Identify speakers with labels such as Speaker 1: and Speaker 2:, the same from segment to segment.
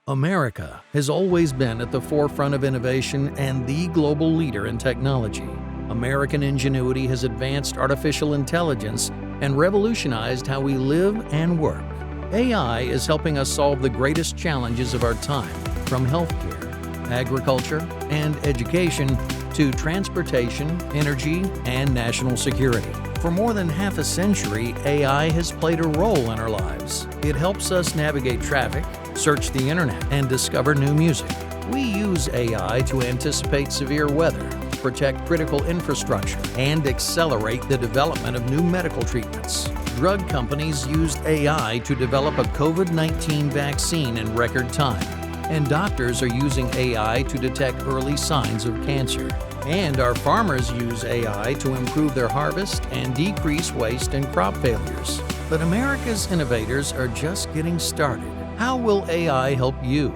Speaker 1: America has always been at the forefront of innovation and the global leader in technology. American ingenuity has advanced artificial intelligence and revolutionized how we live and work. AI is helping us solve the greatest challenges of our time, from healthcare, agriculture, and education to transportation, energy, and national security. For more than half a century, AI has played a role in our lives. It helps us navigate traffic, search the internet, and discover new music. We use AI to anticipate severe weather, protect critical infrastructure, and accelerate the development of new medical treatments. Drug companies used AI to develop a COVID-19 vaccine in record time, and doctors are using AI to detect early signs of cancer. And our farmers use AI to improve their harvest and decrease waste and crop failures. But America's innovators are just getting started. How will AI help you?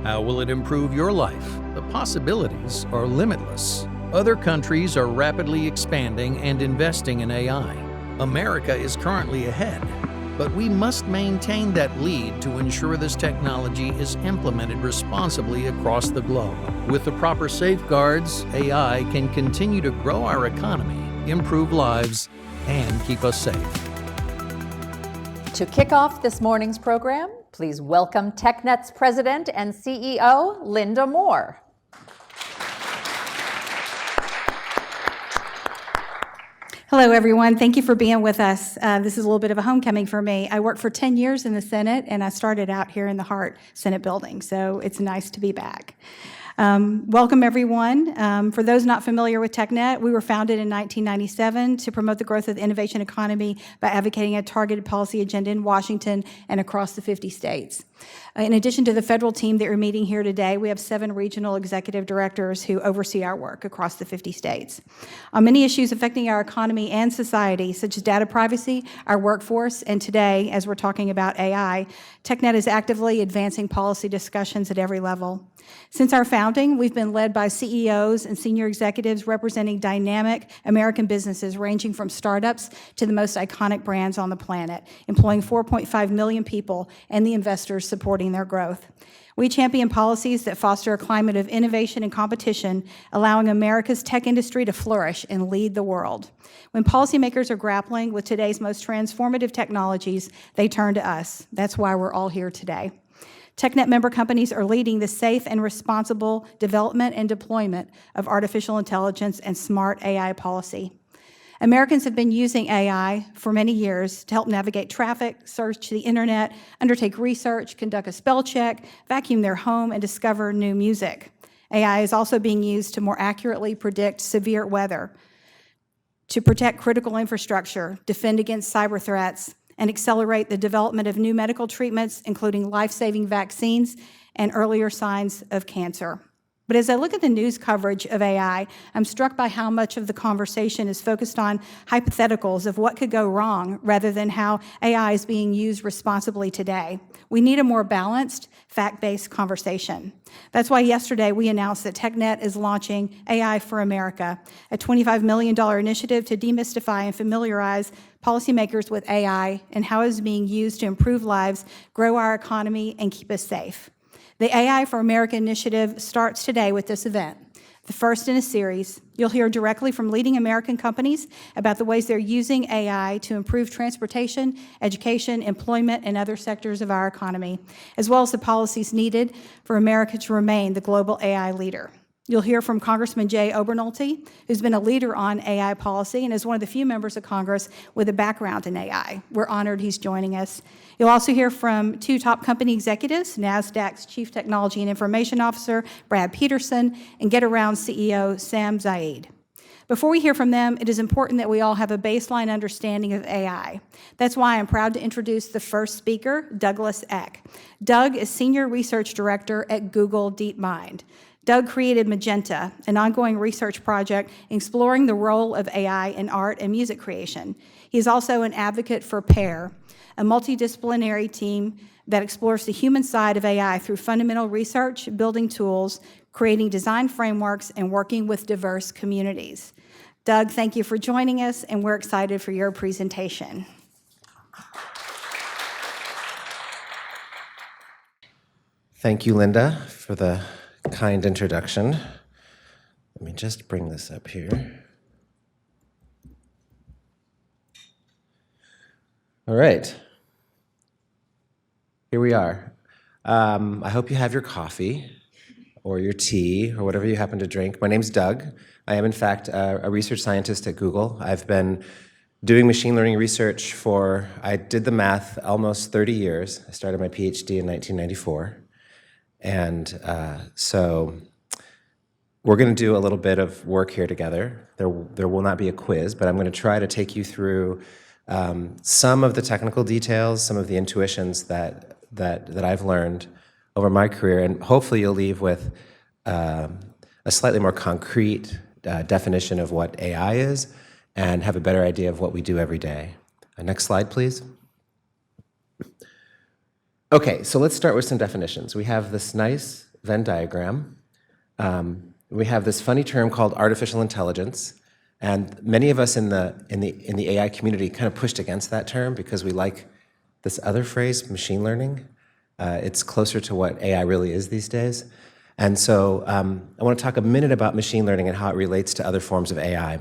Speaker 1: How will it improve your life? The possibilities are limitless. Other countries are rapidly expanding and investing in AI. America is currently ahead, but we must maintain that lead to ensure this technology is implemented responsibly across the globe. With the proper safeguards, AI can continue to grow our economy, improve lives, and keep us safe.
Speaker 2: To kick off this morning's program, please welcome TechNet's President and CEO, Linda Moore.
Speaker 3: Hello, everyone. Thank you for being with us. This is a little bit of a homecoming for me. I worked for 10 years in the Senate, and I started out here in the Hart Senate building, so it's nice to be back. Welcome, everyone. For those not familiar with TechNet, we were founded in 1997 to promote the growth of the innovation economy by advocating a targeted policy agenda in Washington and across the 50 states. In addition to the federal team that you're meeting here today, we have 7 regional executive directors who oversee our work across the 50 states. On many issues affecting our economy and society, such as data privacy, our workforce, and today, as we're talking about AI, TechNet is actively advancing policy discussions at every level. Since our founding, we've been led by CEOs and senior executives representing dynamic American businesses ranging from startups to the most iconic brands on the planet, employing 4.5 million people and the investors supporting their growth. We champion policies that foster a climate of innovation and competition, allowing America's tech industry to flourish and lead the world. When policymakers are grappling with today's most transformative technologies, they turn to us. That's why we're all here today. TechNet member companies are leading the safe and responsible development and deployment of artificial intelligence and smart AI policy. Americans have been using AI for many years to help navigate traffic, search the internet, undertake research, conduct a spell check, vacuum their home, and discover new music. AI is also being used to more accurately predict severe weather, to protect critical infrastructure, defend against cyber threats, and accelerate the development of new medical treatments, including life-saving vaccines and earlier signs of cancer. But as I look at the news coverage of AI, I'm struck by how much of the conversation is focused on hypotheticals of what could go wrong rather than how AI is being used responsibly today. We need a more balanced, fact-based conversation. That's why yesterday we announced that TechNet is launching AI for America, a $25 million initiative to demystify and familiarize policymakers with AI and how it is being used to improve lives, grow our economy, and keep us safe. The AI for America initiative starts today with this event, the first in a series. You'll hear directly from leading American companies about the ways they're using AI to improve transportation, education, employment, and other sectors of our economy, as well as the policies needed for America to remain the global AI leader. You'll hear from Congressman Jay Obernolte, who's been a leader on AI policy and is one of the few members of Congress with a background in AI. We're honored he's joining us. You'll also hear from 2 top company executives, NASDAQ's Chief Technology and Information Officer, Brad Peterson, and GetAround CEO, Sam Zaid. Before we hear from them, it is important that we all have a baseline understanding of AI. That's why I'm proud to introduce the first speaker, Douglas Eck. Doug is Senior Research Director at Google DeepMind. Doug created Magenta, an ongoing research project exploring the role of AI in art and music creation. He's also an advocate for PAIR, a multidisciplinary team that explores the human side of AI through fundamental research, building tools, creating design frameworks, and working with diverse communities. Doug, thank you for joining us, and we're excited for your presentation.
Speaker 4: Thank you, Linda, for the kind introduction. Let me just bring this up here. All right. Here we are. I hope you have your coffee or your tea or whatever you happen to drink. My name's Doug. I am, in fact, a research scientist at Google. I've been doing machine learning research for, I did the math, almost 30 years. I started my PhD in 1994. And so we're going to do a little bit of work here together. There will not be a quiz, but I'm going to try to take you through some of the technical details, some of the intuitions that I've learned over my career, and hopefully you'll leave with a slightly more concrete definition of what AI is and have a better idea of what we do every day. Next slide, please. Okay, so let's start with some definitions. We have this nice Venn diagram. We have this funny term called artificial intelligence, and many of us in the AI community kind of pushed against that term because we like this other phrase, machine learning. It's closer to what AI really is these days. And so I want to talk a minute about machine learning and how it relates to other forms of AI.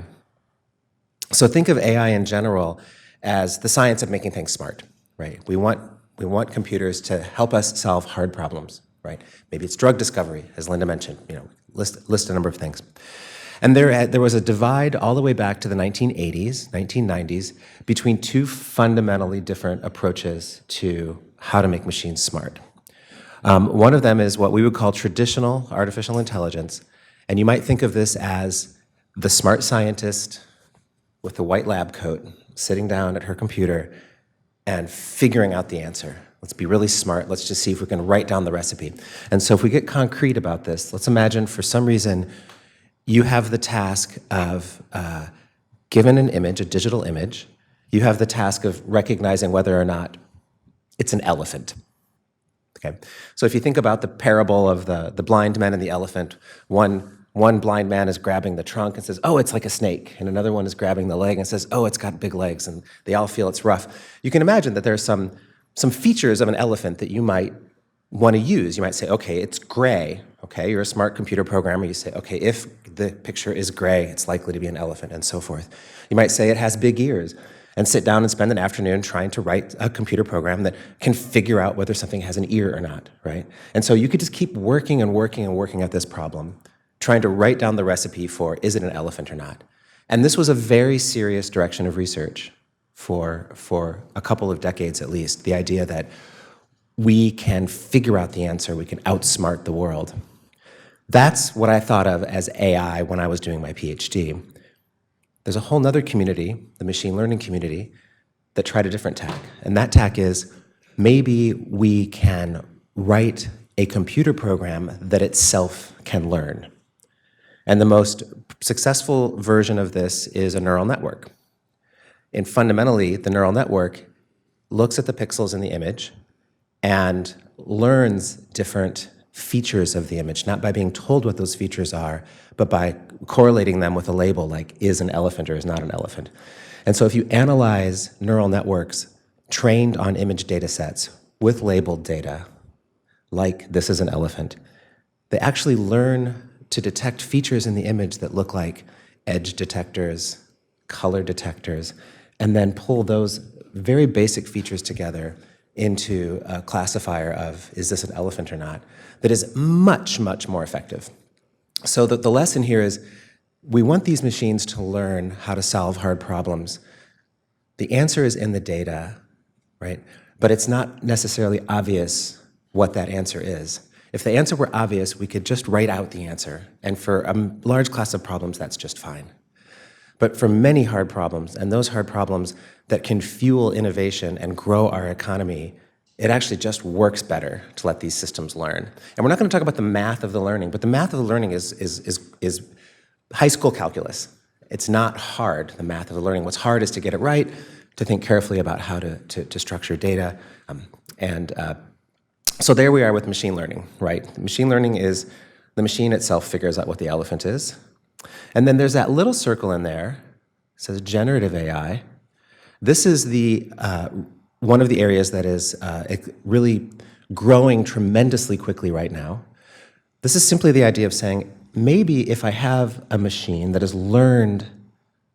Speaker 4: So think of AI in general as the science of making things smart, right? We want computers to help us solve hard problems, right? Maybe it's drug discovery, as Linda mentioned, list a number of things. And there was a divide all the way back to the 1980s, 1990s, between two fundamentally different approaches to how to make machines smart. One of them is what we would call traditional artificial intelligence, and you might think of this as the smart scientist with the white lab coat sitting down at her computer and figuring out the answer. Let's be really smart. Let's just see if we can write down the recipe. And so if we get concrete about this, let's imagine for some reason you have the task of, given an image, a digital image, you have the task of recognizing whether or not it's an elephant. Okay, so if you think about the parable of the blind man and the elephant, one blind man is grabbing the trunk and says, oh, it's like a snake, and another one is grabbing the leg and says, oh, it's got big legs, and they all feel it's rough. You can imagine that there are some features of an elephant that you might want to use. You might say, okay, it's gray. Okay, you're a smart computer programmer. You say, okay, if the picture is gray, it's likely to be an elephant, and so forth. You might say it has big ears, and sit down and spend an afternoon trying to write a computer program that can figure out whether something has an ear or not, right? And so you could just keep working and working and working at this problem, trying to write down the recipe for, is it an elephant or not? And this was a very serious direction of research for a couple of decades at least, the idea that we can figure out the answer, we can outsmart the world. That's what I thought of as AI when I was doing my PhD. There's a whole other community, the machine learning community, that tried a different tack. And that tack is, maybe we can write a computer program that itself can learn. And the most successful version of this is a neural network. And fundamentally, the neural network looks at the pixels in the image and learns different features of the image, not by being told what those features are, but by correlating them with a label like is an elephant or is not an elephant. And so if you analyze neural networks trained on image data sets with labeled data, like this is an elephant, they actually learn to detect features in the image that look like edge detectors, color detectors, and then pull those very basic features together into a classifier of, is this an elephant or not, that is much, much more effective. So the lesson here is, we want these machines to learn how to solve hard problems. The answer is in the data, right? But it's not necessarily obvious what that answer is. If the answer were obvious, we could just write out the answer. And for a large class of problems, that's just fine. But for many hard problems, and those hard problems that can fuel innovation and grow our economy, it actually just works better to let these systems learn. And we're not going to talk about the math of the learning, but the math of the learning is high school calculus. It's not hard, the math of the learning. What's hard is to get it right, to think carefully about how to structure data. So there we are with machine learning, right? Machine learning is the machine itself figures out what the elephant is. And then there's that little circle in there, it says generative AI. This is one of the areas that is really growing tremendously quickly right now. This is simply the idea of saying, maybe if I have a machine that has learned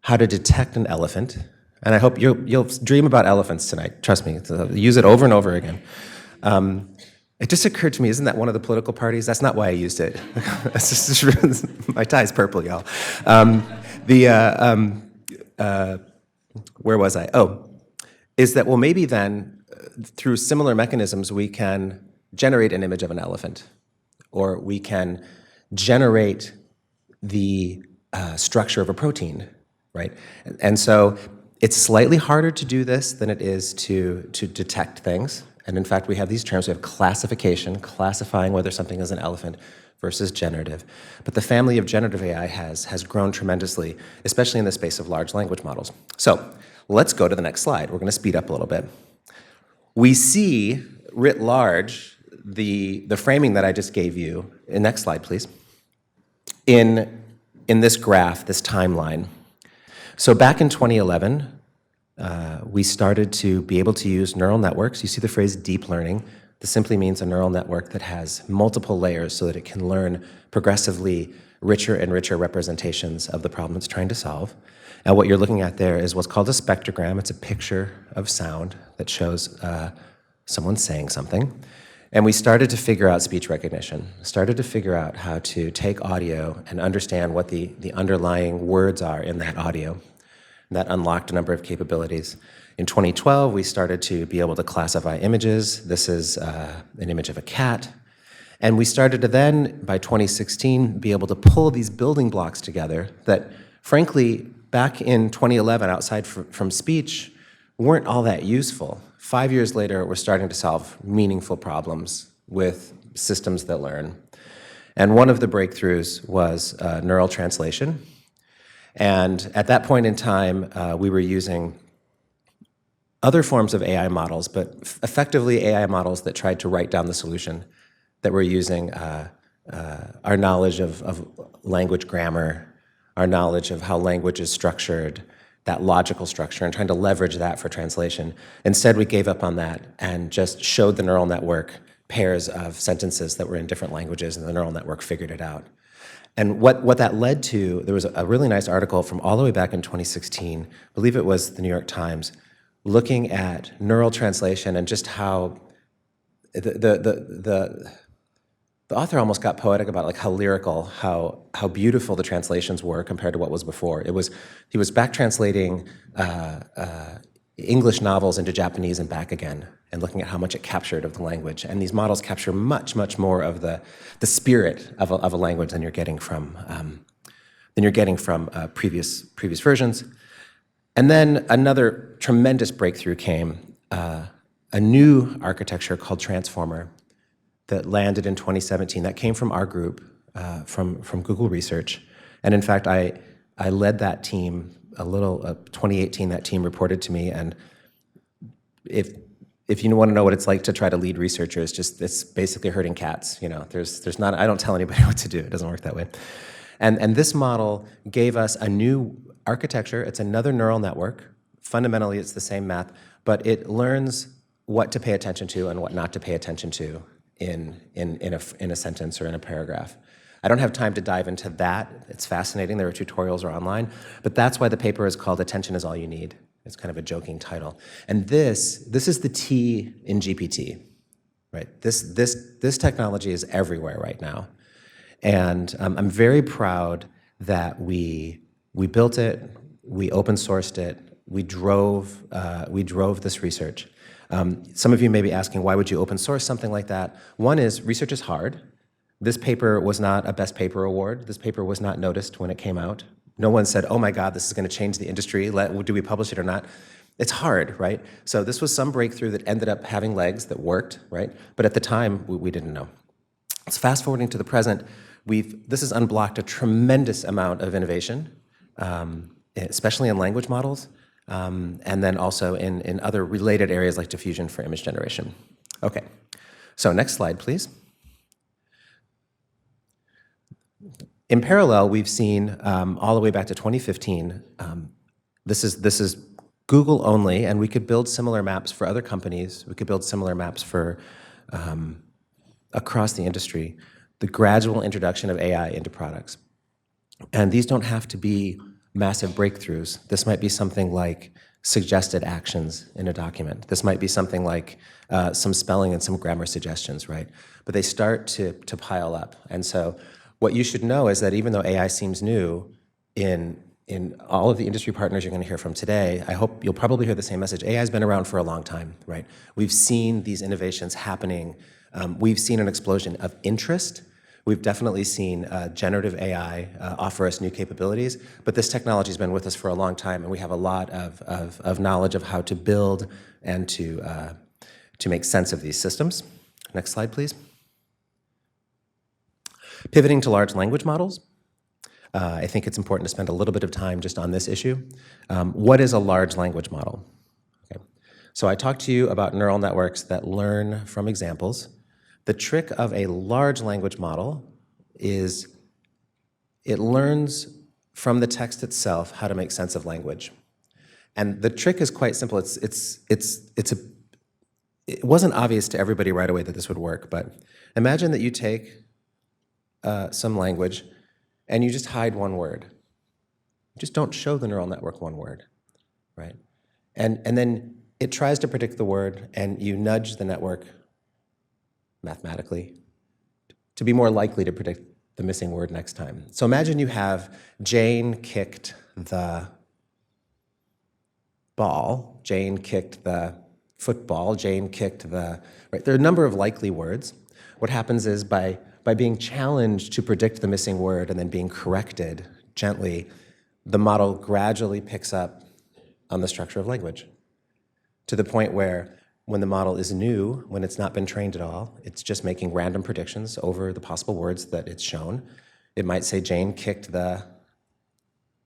Speaker 4: how to detect an elephant, and I hope you'll dream about elephants tonight, trust me, use it over and over again. It just occurred to me, isn't that one of the political parties? That's not why I used it. My tie's purple, y'all. Where was I? Oh, is that, well, maybe then, through similar mechanisms, we can generate an image of an elephant, or we can generate the structure of a protein, right? And so it's slightly harder to do this than it is to detect things. And in fact, we have these terms. We have classification, classifying whether something is an elephant, versus generative. But the family of generative AI has grown tremendously, especially in the space of large language models. So let's go to the next slide. We're going to speed up a little bit. We see, writ large, the framing that I just gave you. Next slide, please. In this graph, this timeline. So back in 2011, we started to be able to use neural networks. You see the phrase deep learning. This simply means a neural network that has multiple layers so that it can learn progressively richer and richer representations of the problem it's trying to solve. And what you're looking at there is what's called a spectrogram. It's a picture of sound that shows someone saying something. And we started to figure out speech recognition, started to figure out how to take audio and understand what the underlying words are in that audio. And that unlocked a number of capabilities. In 2012, we started to be able to classify images. This is an image of a cat. And we started to then, by 2016, be able to pull these building blocks together that, frankly, back in 2011, outside from speech, weren't all that useful. 5 years later, we're starting to solve meaningful problems with systems that learn. And one of the breakthroughs was neural translation. And at that point in time, we were using other forms of AI models, but effectively AI models that tried to write down the solution, that were using our knowledge of language grammar, our knowledge of how language is structured, that logical structure, and trying to leverage that for translation. Instead, we gave up on that and just showed the neural network pairs of sentences that were in different languages, and the neural network figured it out. And what that led to, there was a really nice article from all the way back in 2016, I believe it was the New York Times, looking at neural translation and just how the author almost got poetic about like how lyrical, how beautiful the translations were compared to what was before. He was back translating English novels into Japanese and back again, and looking at how much it captured of the language. And these models capture much, much more of the spirit of a language than you're getting from previous versions. And then another tremendous breakthrough came, a new architecture called Transformer that landed in 2017. That came from our group, from Google Research. And in fact, I led that team 2018, that team reported to me. And if you want to know what it's like to try to lead researchers, it's basically herding cats. There's not, I don't tell anybody what to do. It doesn't work that way. And this model gave us a new architecture. It's another neural network. Fundamentally, it's the same math, but it learns what to pay attention to and what not to pay attention to in a sentence or in a paragraph. I don't have time to dive into that. It's fascinating. There are tutorials online, but that's why the paper is called "Attention is All You Need." It's kind of a joking title. And this is the T in GPT, right? This technology is everywhere right now, and I'm very proud that we built it, we open sourced it, we drove this research. Some of you may be asking, why would you open source something like that? One is, research is hard. This paper was not a best paper award. This paper was not noticed when it came out. No one said, oh my God, this is going to change the industry. Do we publish it or not? It's hard, right? So this was some breakthrough that ended up having legs, that worked, right? But at the time, we didn't know. So fast forwarding to the present, this has unblocked a tremendous amount of innovation, especially in language models, and then also in other related areas like diffusion for image generation. Okay, so next slide, please. In parallel, we've seen all the way back to 2015, this is Google only, and we could build similar maps for other companies. We could build similar maps for across the industry, the gradual introduction of AI into products. And these don't have to be massive breakthroughs. This might be something like suggested actions in a document. This might be something like some spelling and some grammar suggestions, right? But they start to pile up. And so what you should know is that even though AI seems new, in all of the industry partners you're going to hear from today, I hope you'll probably hear the same message. AI has been around for a long time, right? We've seen these innovations happening. We've seen an explosion of interest. We've definitely seen generative AI offer us new capabilities, but this technology has been with us for a long time, and we have a lot of knowledge of how to build and to make sense of these systems. Next slide, please. Pivoting to large language models. I think it's important to spend a little bit of time just on this issue. What is a large language model? Okay. So I talked to you about neural networks that learn from examples. The trick of a large language model is it learns from the text itself how to make sense of language. And the trick is quite simple. It wasn't obvious to everybody right away that this would work, but imagine that you take some language and you just hide one word. Just don't show the neural network one word, right? And then it tries to predict the word, and you nudge the network mathematically to be more likely to predict the missing word next time. So imagine you have Jane kicked the ball, Jane kicked the football, Jane kicked the, right? There are a number of likely words. What happens is by being challenged to predict the missing word and then being corrected gently, the model gradually picks up on the structure of language to the point where when the model is new, when it's not been trained at all, it's just making random predictions over the possible words that it's shown. It might say Jane kicked the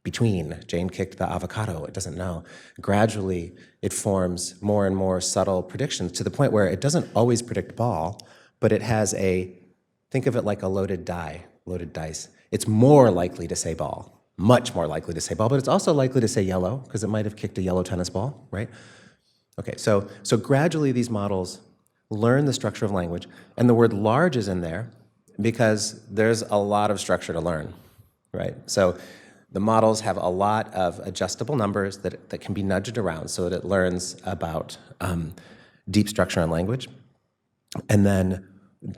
Speaker 4: between, Jane kicked the avocado, it doesn't know. Gradually, it forms more and more subtle predictions to the point where it doesn't always predict ball, but it has think of it like a loaded dice. It's more likely to say ball, much more likely to say ball, but it's also likely to say yellow, because it might have kicked a yellow tennis ball, right? Okay, so gradually these models learn the structure of language, and the word large is in there because there's a lot of structure to learn, right? So the models have a lot of adjustable numbers that can be nudged around so that it learns about deep structure in language. And then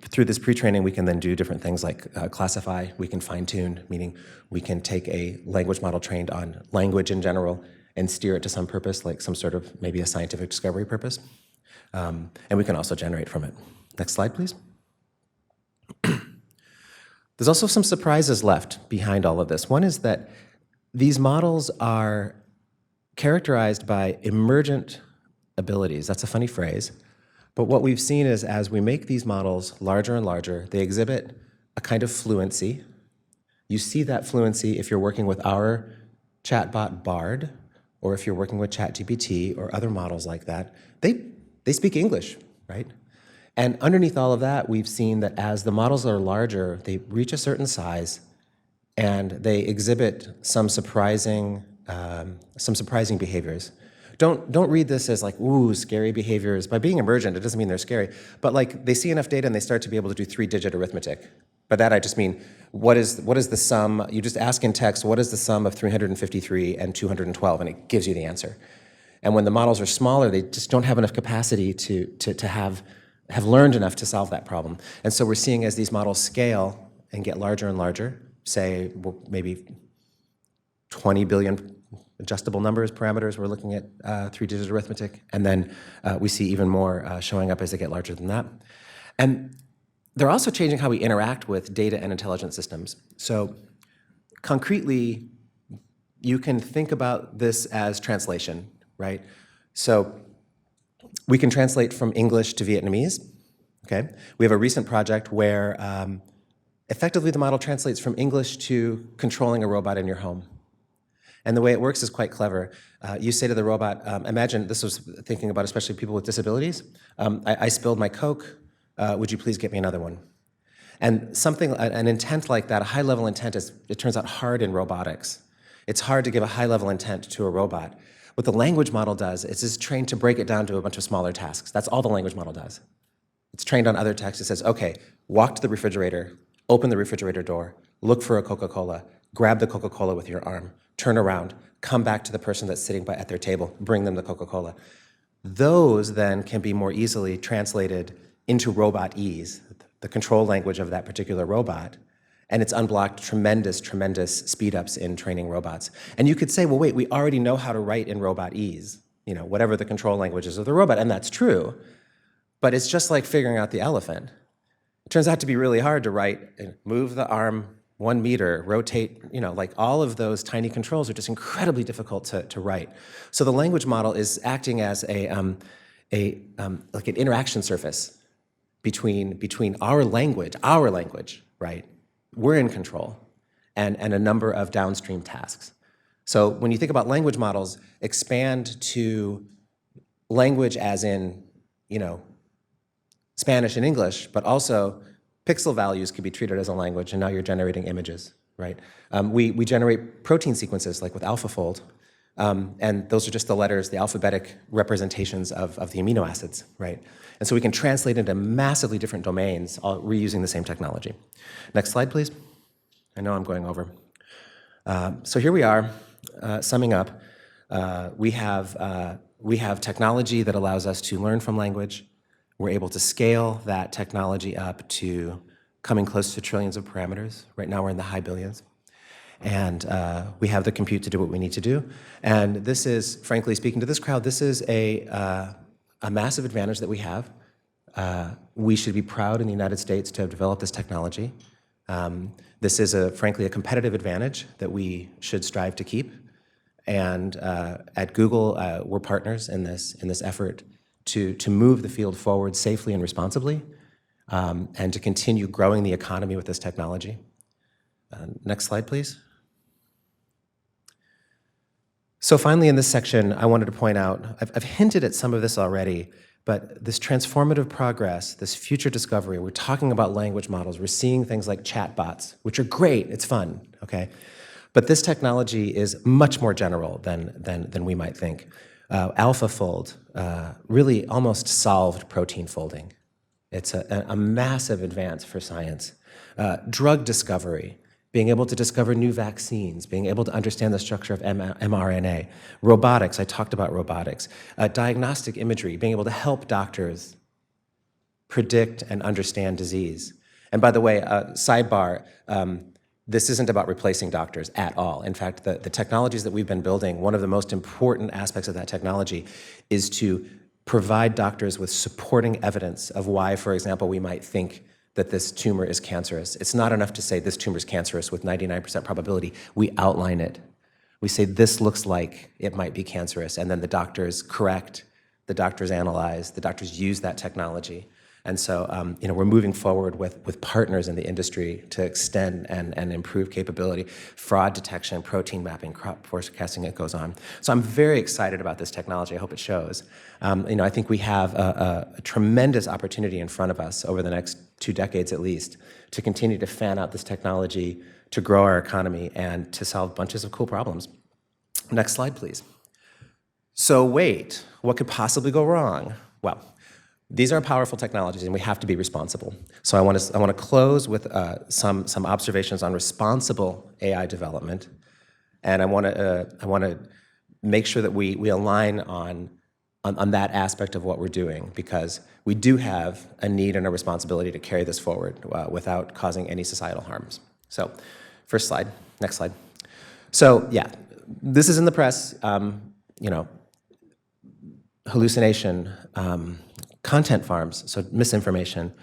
Speaker 4: through this pre-training, we can then do different things like classify, we can fine-tune, meaning we can take a language model trained on language in general and steer it to some purpose, like some sort of maybe a scientific discovery purpose. And we can also generate from it. Next slide, please. There's also some surprises left behind all of this. One is that these models are characterized by emergent abilities. That's a funny phrase. But what we've seen is as we make these models larger and larger, they exhibit a kind of fluency. You see that fluency if you're working with our chatbot Bard, or if you're working with ChatGPT or other models like that. They speak English, right? And underneath all of that, we've seen that as the models are larger, they reach a certain size, and they exhibit some surprising behaviors. Don't read this as like, ooh, scary behaviors. By being emergent, it doesn't mean they're scary. But like they see enough data and they start to be able to do 3-digit arithmetic. By that I just mean, what is the sum? You just ask in text, what is the sum of 353 and 212? And it gives you the answer. And when the models are smaller, they just don't have enough capacity to have learned enough to solve that problem. And so we're seeing as these models scale and get larger and larger, say maybe 20 billion adjustable numbers, parameters, we're looking at 3-digit arithmetic, and then we see even more showing up as they get larger than that. And they're also changing how we interact with data and intelligent systems. So concretely, you can think about this as translation, right? So we can translate from English to Vietnamese, okay? We have a recent project where effectively the model translates from English to controlling a robot in your home. And the way it works is quite clever. You say to the robot, imagine, this was thinking about especially people with disabilities, I spilled my Coke, would you please get me another one? And an intent like that, a high-level intent, it turns out hard in robotics. It's hard to give a high-level intent to a robot. What the language model does is it's trained to break it down to a bunch of smaller tasks. That's all the language model does. It's trained on other text. It says, okay, walk to the refrigerator, open the refrigerator door, look for a Coca-Cola, grab the Coca-Cola with your arm, turn around, come back to the person that's sitting at their table, bring them the Coca-Cola. Those then can be more easily translated into robot-ese, the control language of that particular robot, and it's unblocked tremendous speed-ups in training robots. And you could say, well, wait, we already know how to write in robot-ese, whatever the control language is of the robot, and that's true, but it's just like figuring out the elephant. It turns out to be really hard to write, move the arm 1 meter, rotate, like all of those tiny controls are just incredibly difficult to write. So the language model is acting as like an interaction surface between our language, right? We're in control, and a number of downstream tasks. So when you think about language models, expand to language as in, Spanish and English, but also pixel values can be treated as a language, and now you're generating images, right? We generate protein sequences, like with AlphaFold, and those are just the letters, the alphabetic representations of the amino acids, right? And so we can translate into massively different domains, all reusing the same technology. Next slide, please. I know I'm going over. So here we are, summing up. We have technology that allows us to learn from language. We're able to scale that technology up to coming close to trillions of parameters. Right now we're in the high billions. And we have the compute to do what we need to do. And this is, frankly speaking to this crowd, this is a massive advantage that we have. We should be proud in the United States to have developed this technology. This is, frankly, a competitive advantage that we should strive to keep. And at Google, we're partners in this effort to move the field forward safely and responsibly, and to continue growing the economy with this technology. Next slide, please. So finally, in this section, I wanted to point out, I've hinted at some of this already, but this transformative progress, this future discovery, we're talking about language models, we're seeing things like chatbots, which are great, it's fun, okay? But this technology is much more general than we might think. AlphaFold really almost solved protein folding. It's a massive advance for science. Drug discovery, being able to discover new vaccines, being able to understand the structure of mRNA. Robotics, I talked about robotics. Diagnostic imagery, being able to help doctors predict and understand disease. And by the way, sidebar, this isn't about replacing doctors at all. In fact, the technologies that we've been building, one of the most important aspects of that technology is to provide doctors with supporting evidence of why, for example, we might think that this tumor is cancerous. It's not enough to say this tumor is cancerous with 99% probability. We outline it. We say this looks like it might be cancerous, and then the doctors correct, the doctors analyze, the doctors use that technology. And so we're moving forward with partners in the industry to extend and improve capability, fraud detection, protein mapping, crop forecasting, it goes on. So I'm very excited about this technology. I hope it shows. I think we have a tremendous opportunity in front of us over the next 2 decades at least to continue to fan out this technology, to grow our economy, and to solve bunches of cool problems. Next slide, please. So wait, what could possibly go wrong? Well, these are powerful technologies, and we have to be responsible. So I want to close with some observations on responsible AI development, and I want to make sure that we align on that aspect of what we're doing, because we do have a need and a responsibility to carry this forward without causing any societal harms. So, first slide, next slide. So yeah, this is in the press. Hallucination. Content farms, so misinformation,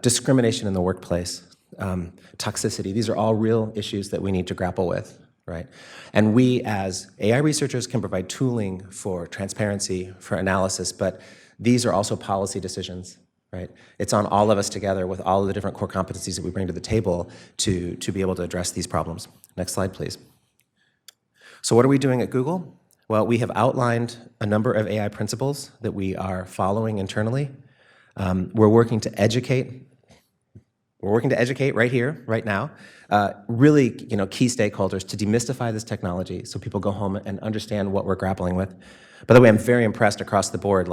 Speaker 4: discrimination in the workplace, toxicity. These are all real issues that we need to grapple with, right? And we as AI researchers can provide tooling for transparency, for analysis, but these are also policy decisions, right? It's on all of us together with all of the different core competencies that we bring to the table to be able to address these problems. Next slide, please. So what are we doing at Google? Well, we have outlined a number of AI principles that we are following internally. We're working to educate. We're working to educate right here, right now, really, key stakeholders to demystify this technology so people go home and understand what we're grappling with. By the way, I'm very impressed across the board,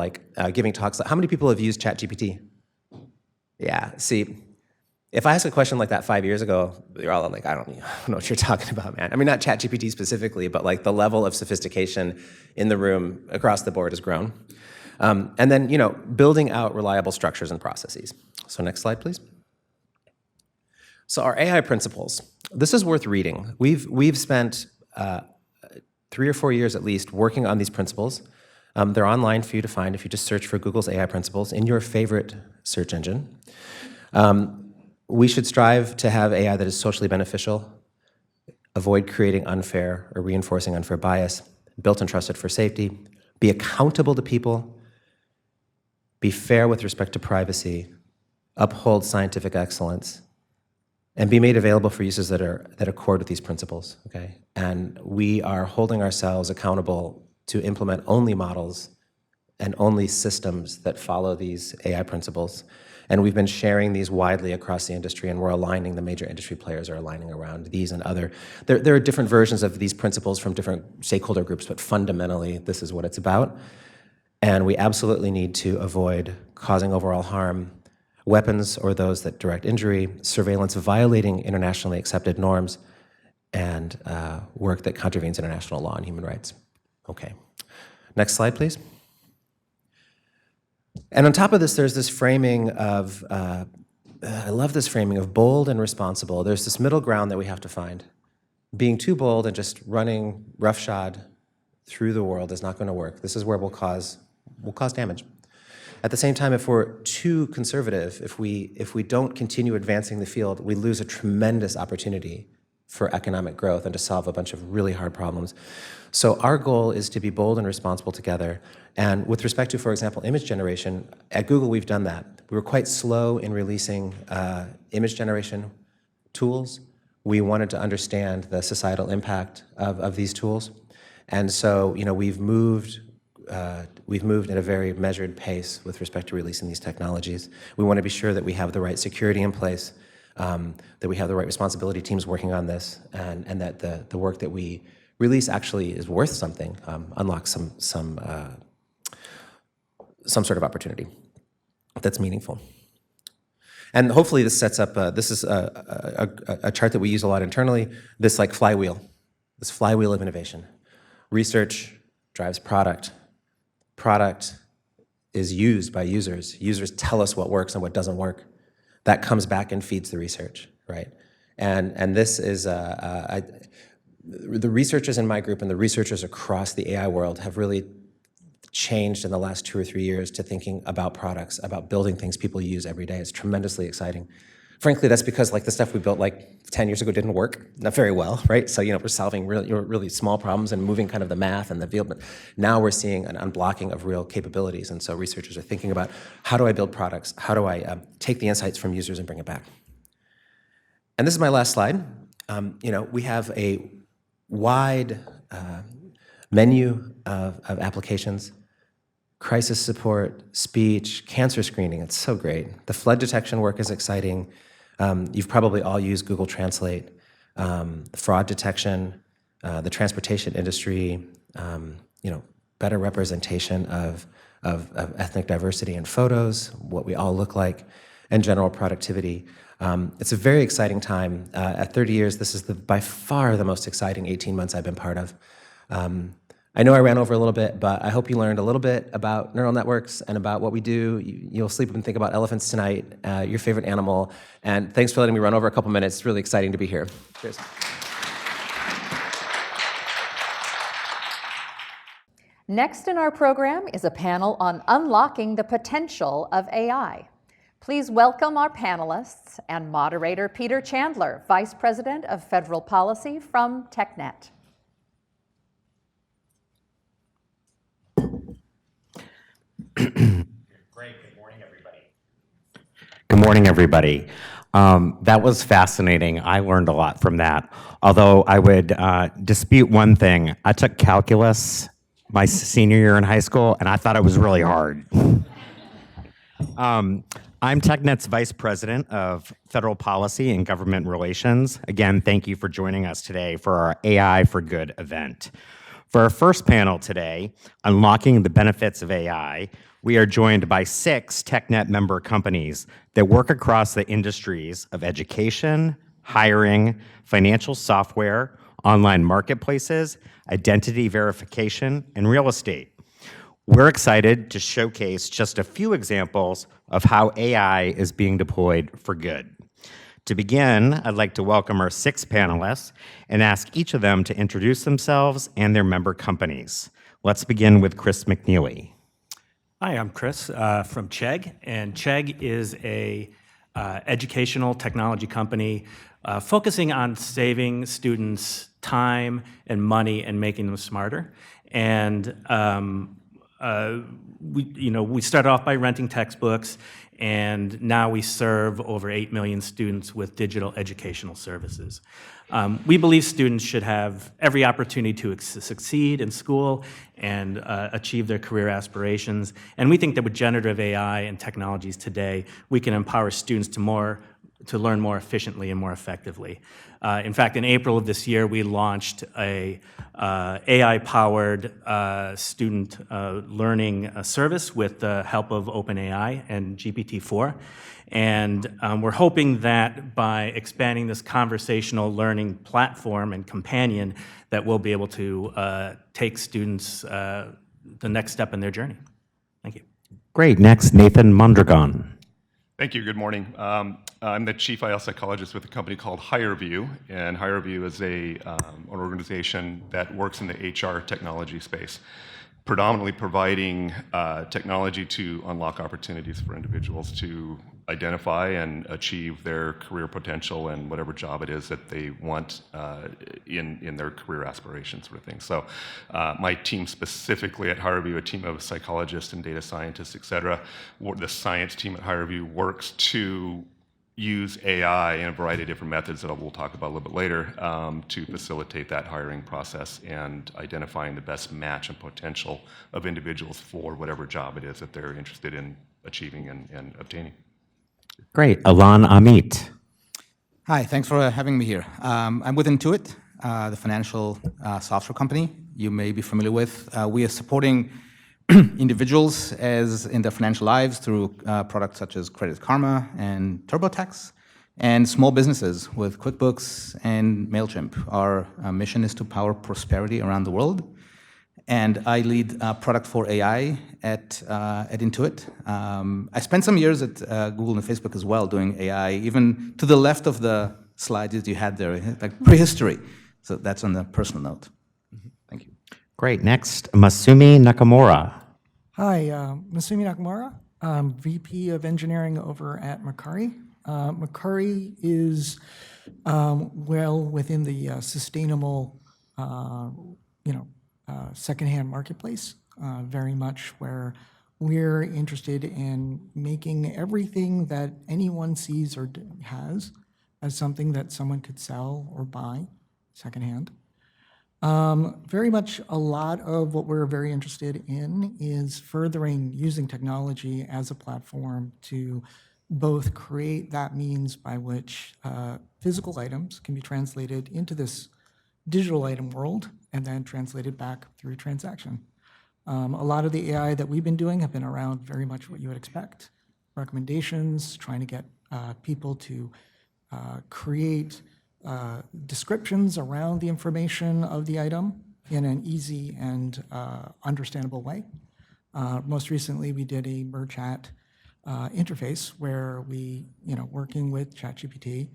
Speaker 4: giving talks. How many people have used ChatGPT? Yeah, see, if I asked a question like that 5 years ago, you're all like, I don't know what you're talking about, man. I mean, not ChatGPT specifically, but like the level of sophistication in the room across the board has grown. And then, building out reliable structures and processes. So next slide, please. So our AI principles, this is worth reading. We've spent 3 or 4 years at least working on these principles. They're online for you to find if you just search for Google's AI principles in your favorite search engine. We should strive to have AI that is socially beneficial, avoid creating unfair or reinforcing unfair bias, built and trusted for safety, be accountable to people, be fair with respect to privacy, uphold scientific excellence, and be made available for uses that accord with these principles, okay? And we are holding ourselves accountable to implement only models and only systems that follow these AI principles. And we've been sharing these widely across the industry, and we're aligning, the major industry players are aligning around these and other. There are different versions of these principles from different stakeholder groups, but fundamentally, this is what it's about. And we absolutely need to avoid causing overall harm, weapons or those that direct injury, surveillance violating internationally accepted norms, and work that contravenes international law and human rights. Okay, next slide, please. And on top of this, there's this framing of, I love this framing of bold and responsible. There's this middle ground that we have to find. Being too bold and just running roughshod through the world is not going to work. This is where we'll cause damage. At the same time, if we're too conservative, if we don't continue advancing the field, we lose a tremendous opportunity for economic growth and to solve a bunch of really hard problems. So our goal is to be bold and responsible together. And with respect to, for example, image generation, at Google we've done that. We were quite slow in releasing image generation tools. We wanted to understand the societal impact of these tools. And so, we've moved at a very measured pace with respect to releasing these technologies. We want to be sure that we have the right security in place, that we have the right responsibility teams working on this, and that the work that we release actually is worth something, unlocks some sort of opportunity that's meaningful. And hopefully this sets up, this is a chart that we use a lot internally, this flywheel of innovation. Research drives product. Product is used by users. Users tell us what works and what doesn't work. That comes back and feeds the research, right? And this is, the researchers in my group and the researchers across the AI world have really changed in the last 2 or 3 years to thinking about products, about building things people use every day. It's tremendously exciting. Frankly, that's because the stuff we built 10 years ago didn't work, not very well, right? So we're solving really small problems and moving kind of the math and the field, but now we're seeing an unblocking of real capabilities. And so researchers are thinking about, how do I build products? How do I take the insights from users and bring it back? And this is my last slide. We have a wide menu of applications: crisis support, speech, cancer screening. It's so great. The flood detection work is exciting. You've probably all used Google Translate. Fraud detection, the transportation industry, better representation of ethnic diversity in photos, what we all look like, and general productivity. It's a very exciting time. At 30 years, this is by far the most exciting 18 months I've been part of. I know I ran over a little bit, but I hope you learned a little bit about neural networks and about what we do. You'll sleep and think about elephants tonight, your favorite animal. And thanks for letting me run over a couple minutes. It's really exciting to be here. Cheers.
Speaker 2: Next in our program is a panel on unlocking the potential of AI. Please welcome our panelists and moderator Peter Chandler, Vice President of Federal Policy from TechNet.
Speaker 5: Great. Good morning, everybody. Good morning, everybody. That was fascinating. I learned a lot from that. Although I would dispute one thing. I took calculus my senior year in high school, and I thought it was really hard. I'm TechNet's Vice President of Federal Policy and Government Relations. Again, thank you for joining us today for our AI for Good event. For our first panel today, Unlocking the Benefits of AI, We are joined by 6 TechNet member companies that work across the industries of education, hiring, financial software, online marketplaces, identity verification, and real estate. We're excited to showcase just a few examples of how AI is being deployed for good. To begin, I'd like to welcome our 6 panelists and ask each of them to introduce themselves and their member companies. Let's begin with Chris McNeely.
Speaker 6: Hi, I'm Chris from Chegg, and Chegg is a educational technology company focusing on saving students time and money and making them smarter. And we started off by renting textbooks, and now we serve over 8 million students with digital educational services. We believe students should have every opportunity to succeed in school and achieve their career aspirations. And we think that with generative AI and technologies today, we can empower students to learn more efficiently and more effectively. In fact, in April of this year, we launched a AI-powered student learning service with the help of OpenAI and GPT-4. And we're hoping that by expanding this conversational learning platform and companion, that we'll be able to take students the next step in their journey. Thank you.
Speaker 5: Great. Next, Nathan Mondragon.
Speaker 7: Thank you. Good morning. I'm the chief IL psychologist with a company called HireView, and HireView is an organization that works in the HR technology space, predominantly providing technology to unlock opportunities for individuals to identify and achieve their career potential and whatever job it is that they want in their career aspirations, sort of thing. So my team specifically at HireView, a team of psychologists and data scientists, et cetera, the science team at HireView works to use AI in a variety of different methods that we'll talk about a little bit later to facilitate that hiring process and identifying the best match and potential of individuals for whatever job it is that they're interested in achieving and obtaining.
Speaker 5: Great. Alan Amit.
Speaker 8: Hi, thanks for having me here. I'm with Intuit, the financial software company you may be familiar with. We are supporting individuals as in their financial lives through products such as Credit Karma and TurboTax, and small businesses with QuickBooks and MailChimp. Our mission is to power prosperity around the world. And I lead product for AI at Intuit. I spent some years at Google and Facebook as well doing AI, even to the left of the slides that you had there, like prehistory. So that's on the personal note. Thank you.
Speaker 5: Great. Next, Masumi Nakamura.
Speaker 9: Hi, Masumi Nakamura. I'm VP of Engineering over at Mercari. Mercari is well within the sustainable, secondhand marketplace, very much where we're interested in making everything that anyone sees or has as something that someone could sell or buy secondhand. Very much a lot of what we're very interested in is furthering using technology as a platform to both create that means by which physical items can be translated into this digital item world and then translated back through transaction. A lot of the AI that we've been doing have been around very much what you would expect. Recommendations, trying to get people to create descriptions around the information of the item in an easy and understandable way. Most recently, we did a MerChat interface where we, working with ChatGPT,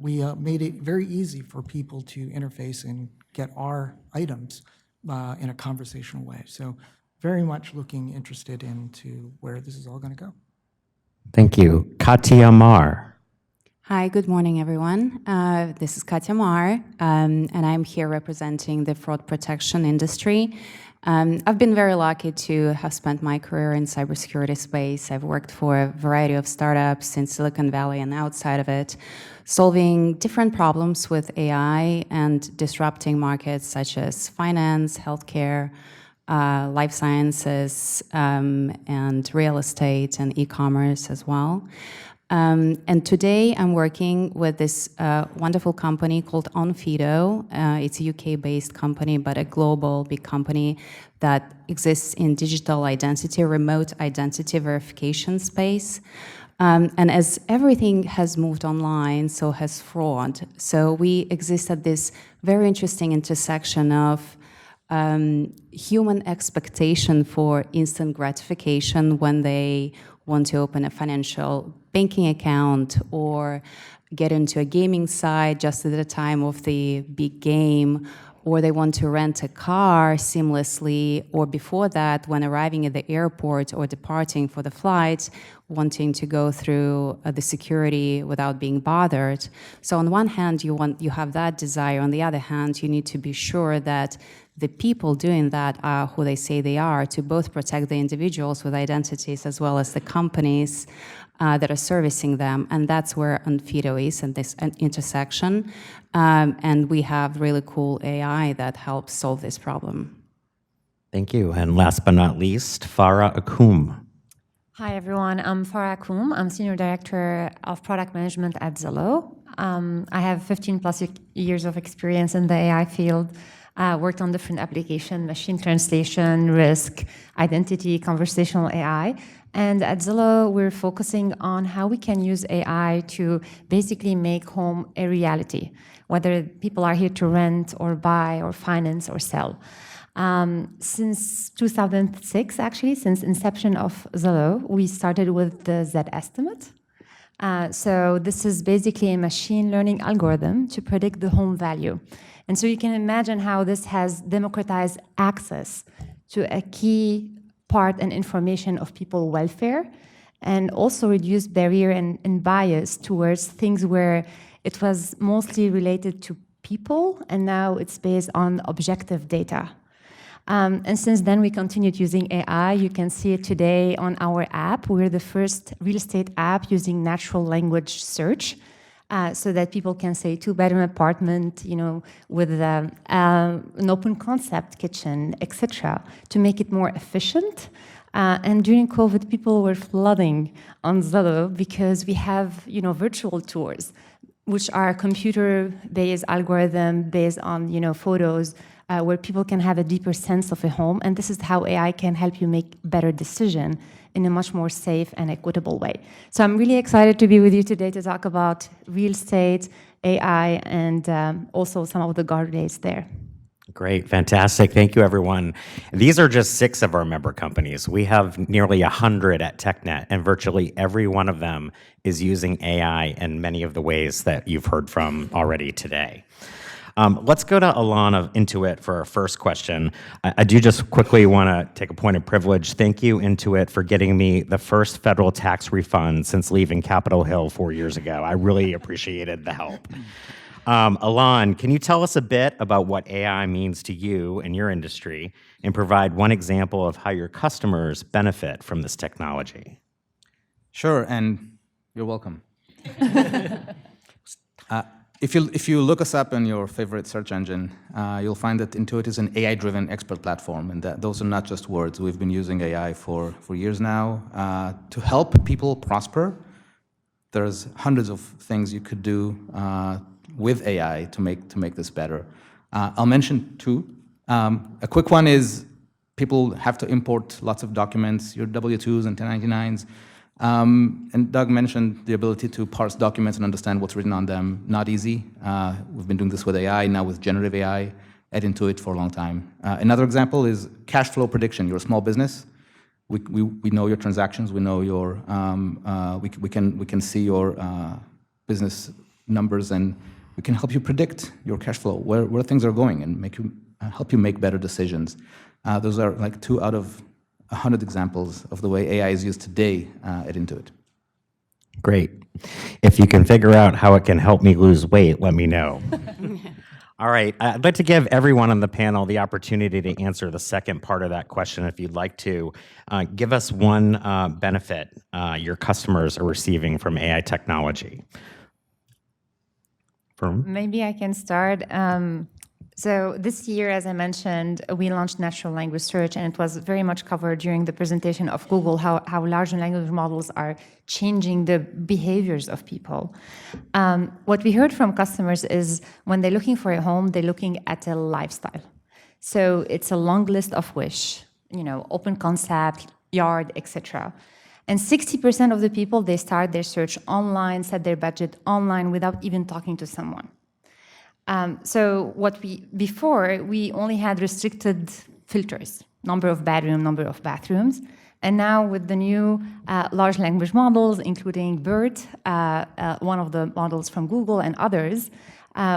Speaker 9: we made it very easy for people to interface and get our items in a conversational way. So very much looking interested into where this is all going to go.
Speaker 5: Thank you. Katya Mar.
Speaker 10: Hi, good morning, everyone. This is Katya Mar, and I'm here representing the fraud protection industry. I've been very lucky to have spent my career in cybersecurity space. I've worked for a variety of startups in Silicon Valley and outside of it, solving different problems with AI and disrupting markets such as finance, healthcare, life sciences, and real estate and e-commerce as well. And today I'm working with this wonderful company called Onfido. It's a UK-based company, but a global big company that exists in digital identity, remote identity verification space. And as everything has moved online, so has fraud. So we exist at this very interesting intersection of human expectation for instant gratification when they want to open a financial banking account or get into a gaming site just at the time of the big game, or they want to rent a car seamlessly, or before that, when arriving at the airport or departing for the flight, wanting to go through the security without being bothered. So on one hand, you have that desire. On the other hand, you need to be sure that the people doing that are who they say they are, to both protect the individuals with identities as well as the companies that are servicing them. And that's where Onfido is in this intersection. And we have really cool AI that helps solve this problem.
Speaker 5: Thank you. And last but not least, Farah Akoum.
Speaker 11: Hi, everyone. I'm Farah Akoum. I'm Senior Director of Product Management at Zillow. I have 15 plus years of experience in the AI field. Worked on different applications, machine translation, risk, identity, conversational AI. And at Zillow, we're focusing on how we can use AI to basically make home a reality, whether people are here to rent or buy or finance or sell. Since 2006, actually, since inception of Zillow, we started with the Z estimate. So this is basically a machine learning algorithm to predict the home value. And so you can imagine how this has democratized access to a key part and information of people's welfare, and also reduced barrier and bias towards things where it was mostly related to people, and now it's based on objective data. And since then, we continued using AI. You can see it today on our app. We're the first real estate app using natural language search, so that people can say two-bedroom apartment, with an open concept kitchen, etc., to make it more efficient. And during COVID, people were flooding on Zillow because we have, virtual tours, which are computer-based algorithm based on, photos, where people can have a deeper sense of a home. And this is how AI can help you make better decisions in a much more safe and equitable way. So I'm really excited to be with you today to talk about real estate, AI, and also some of the guardrails there.
Speaker 5: Great, fantastic. Thank you, everyone. These are just 6 of our member companies. We have nearly 100 at TechNet, and virtually every one of them is using AI in many of the ways that you've heard from already today. Let's go to Alon of Intuit for our first question. I do just quickly want to take a point of privilege. Thank you, Intuit, for getting me the first federal tax refund since leaving Capitol Hill 4 years ago. I really appreciated the help. Alon, can you tell us a bit about what AI means to you and your industry, and provide one example of how your customers benefit from this technology?
Speaker 8: Sure, and you're welcome. If you look us up in your favorite search engine, you'll find that Intuit is an AI-driven expert platform, and that those are not just words. We've been using AI for years now to help people prosper. There's hundreds of things you could do with AI to make this better. I'll mention 2. A quick one is people have to import lots of documents, your W-2s and 1099s. And Doug mentioned the ability to parse documents and understand what's written on them. Not easy. We've been doing this with AI, now with generative AI at Intuit for a long time. Another example is cash flow prediction. You're a small business. We know your transactions. We know your we can see your business numbers, and we can help you predict your cash flow, where things are going, and help you make better decisions. Those are like 2 out of 100 examples of the way AI is used today at Intuit.
Speaker 5: Great. If you can figure out how it can help me lose weight, let me know. All right. I'd like to give everyone on the panel the opportunity to answer the second part of that question. If you'd like to, give us one benefit your customers are receiving from AI technology.
Speaker 11: Maybe I can start. So this year, as I mentioned, we launched natural language search, and it was very much covered during the presentation of Google, how large language models are changing the behaviors of people. What we heard from customers is when they're looking for a home, they're looking at a lifestyle. So it's a long list of wish, open concept, yard, etc. And 60% of the people, they start their search online, set their budget online without even talking to someone. So before, we only had restricted filters, number of bedroom, number of bathrooms. And now with the new large language models, including BERT, one of the models from Google and others,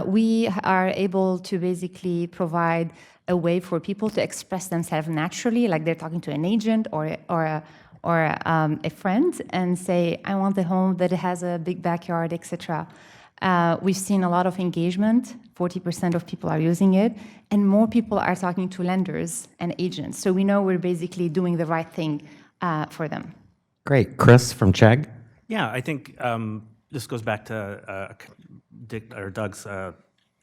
Speaker 11: we are able to basically provide a way for people to express themselves naturally, like they're talking to an agent or a friend, and say, I want a home that has a big backyard, etc. We've seen a lot of engagement. 40% of people are using it, and more people are talking to lenders and agents. So we know we're basically doing the right thing for them.
Speaker 5: Great. Chris from Chegg?
Speaker 6: Yeah, I think this goes back to Doug's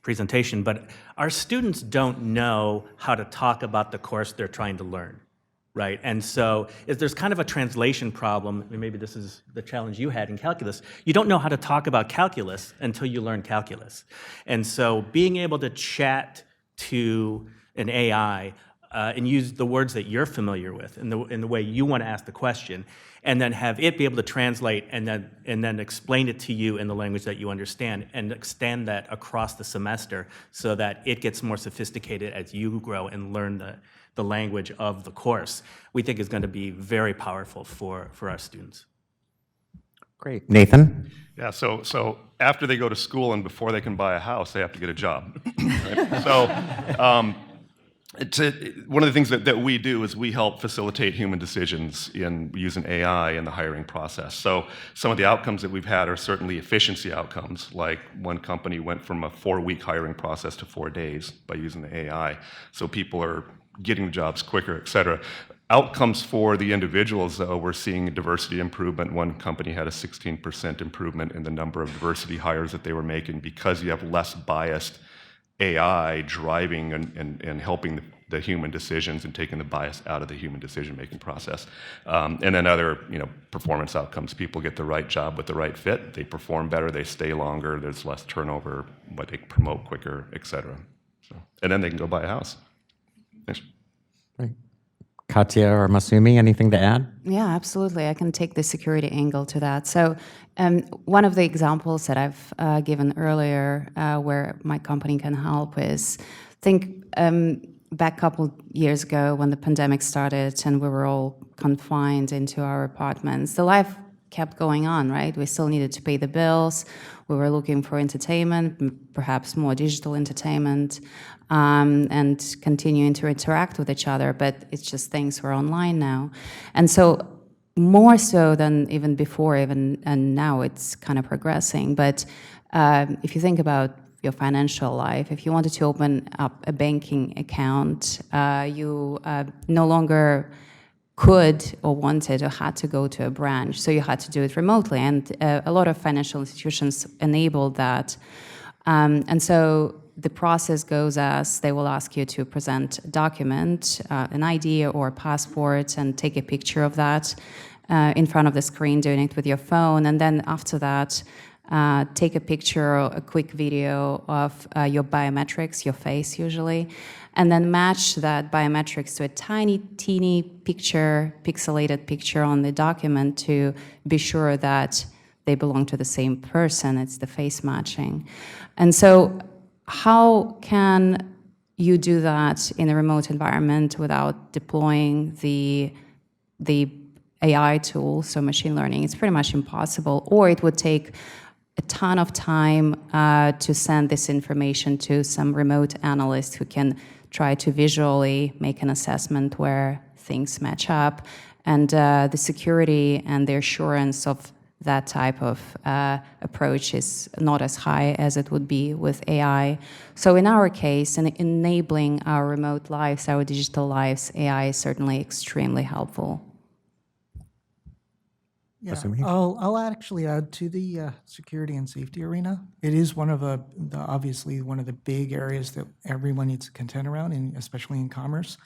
Speaker 6: presentation, but our students don't know how to talk about the course they're trying to learn, right? And so there's kind of a translation problem, and maybe this is the challenge you had in calculus. You don't know how to talk about calculus until you learn calculus. And so being able to chat to an AI and use the words that you're familiar with in the way you want to ask the question, and then have it be able to translate and then explain it to you in the language that you understand, and extend that across the semester so that it gets more sophisticated as you grow and learn the language of the course, we think is going to be very powerful for our students.
Speaker 5: Great. Nathan?
Speaker 7: Yeah, so after they go to school and before they can buy a house, they have to get a job. Right? So one of the things that we do is we help facilitate human decisions in using AI in the hiring process. So some of the outcomes that we've had are certainly efficiency outcomes, like one company went from a 4-week hiring process to 4 days by using the AI. So people are getting jobs quicker, et cetera. Outcomes for the individuals, though, we're seeing diversity improvement. One company had a 16% improvement in the number of diversity hires that they were making because you have less biased AI driving and helping the human decisions and taking the bias out of the human decision-making process. And then other performance outcomes. People get the right job with the right fit. They perform better. They stay longer. There's less turnover. But they promote quicker, et cetera. And then they can go buy a house. Thanks.
Speaker 5: Great. Katya or Masumi, anything to add?
Speaker 10: Yeah, absolutely. I can take the security angle to that. So one of the examples that I've given earlier where my company can help is, think back a couple years ago when the pandemic started and we were all confined into our apartments. The life kept going on, right? We still needed to pay the bills. We were looking for entertainment, perhaps more digital entertainment, and continuing to interact with each other, but it's just things were online now. And so more so than even before, and now it's kind of progressing. But if you think about your financial life, if you wanted to open up a banking account, you no longer could or wanted or had to go to a branch, so you had to do it remotely. And a lot of financial institutions enabled that. And so the process goes as they will ask you to present a document, an ID or a passport, and take a picture of that in front of the screen, doing it with your phone. And then after that, take a picture or a quick video of your biometrics, your face usually, and then match that biometrics to a tiny, teeny picture, pixelated picture on the document to be sure that they belong to the same person. It's the face matching. And so how can you do that in a remote environment without deploying the AI tool, so machine learning? It's pretty much impossible, or it would take a ton of time to send this information to some remote analyst who can try to visually make an assessment where things match up. And the security and the assurance of that type of approach is not as high as it would be with AI. So in our case, in enabling our remote lives, our digital lives, AI is certainly extremely helpful.
Speaker 9: Yeah,
Speaker 5: Assuming.
Speaker 9: I'll actually add to the security and safety arena. It is one of obviously one of the big areas that everyone needs to contend around, and especially in commerce,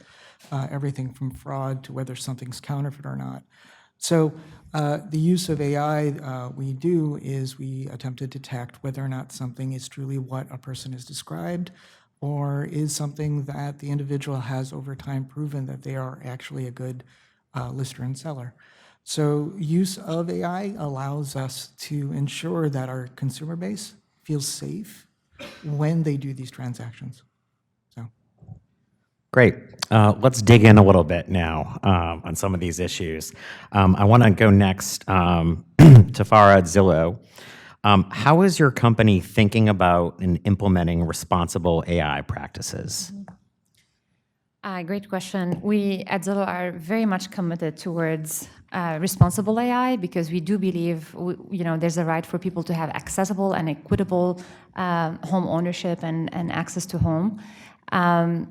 Speaker 9: everything from fraud to whether something's counterfeit or not. So the use of AI we do is we attempt to detect whether or not something is truly what a person has described, or is something that the individual has over time proven that they are actually a good lister and seller. So use of AI allows us to ensure that our consumer base feels safe when they do these transactions. So,
Speaker 5: Great. Let's dig in a little bit now on some of these issues. I want to go next to Farah at Zillow. How is your company thinking about and implementing responsible AI practices?
Speaker 11: Great question. We at Zillow are very much committed towards responsible AI because we do believe there's a right for people to have accessible and equitable home ownership and access to home.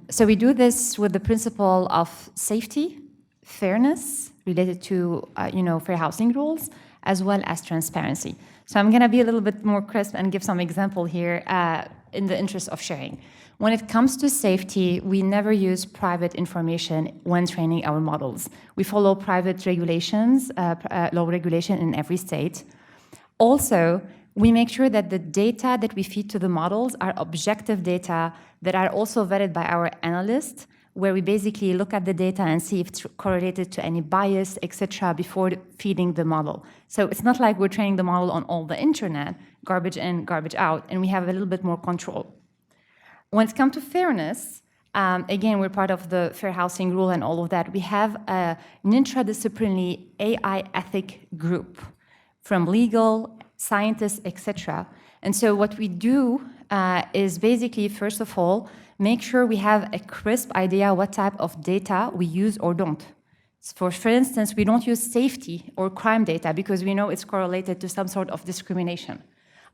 Speaker 11: So we do this with the principle of safety, fairness related to fair housing rules, as well as transparency. So I'm going to be a little bit more crisp and give some example here in the interest of sharing. When it comes to safety, we never use private information when training our models. We follow private regulations, law regulation in every state. Also, we make sure that the data that we feed to the models are objective data that are also vetted by our analysts, where we basically look at the data and see if it's correlated to any bias, etc., before feeding the model. So it's not like we're training the model on all the internet, garbage in, garbage out, and we have a little bit more control. When it comes to fairness, again, we're part of the Fair Housing Rule and all of that. We have an interdisciplinary AI ethic group from legal, scientists, etc. And so what we do is basically, first of all, make sure we have a crisp idea what type of data we use or don't. For instance, we don't use safety or crime data because we know it's correlated to some sort of discrimination.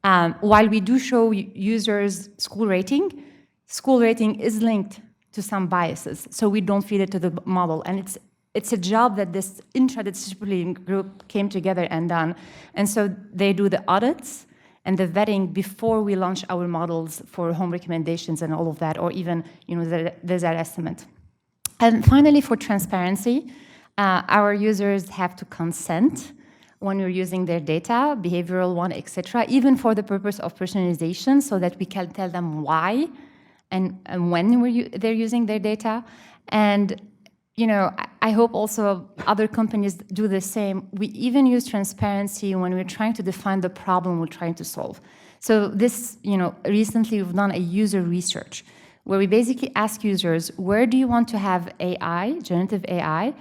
Speaker 11: While we do show users school rating is linked to some biases, so we don't feed it to the model. And it's a job that this interdisciplinary group came together and done. And so they do the audits and the vetting before we launch our models for home recommendations and all of that, or even the desire estimate. And finally, for transparency, our users have to consent when we're using their data, behavioral one, etc., even for the purpose of personalization, so that we can tell them why and when they're using their data. And I hope also other companies do the same. We even use transparency when we're trying to define the problem we're trying to solve. So this, recently we've done a user research where we basically ask users, where do you want to have AI, generative AI,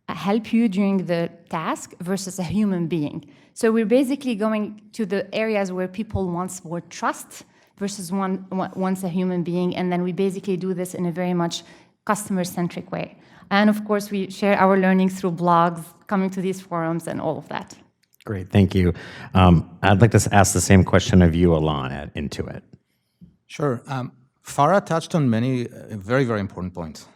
Speaker 11: help you during the task versus a human being? So we're basically going to the areas where people want more trust versus wants a human being, and then we basically do this in a very much customer-centric way. And of course, we share our learnings through blogs, coming to these forums, and all of that.
Speaker 5: Great, thank you. I'd like to ask the same question of you, Alon, at Intuit.
Speaker 8: Sure. Farah touched on many very, very important points.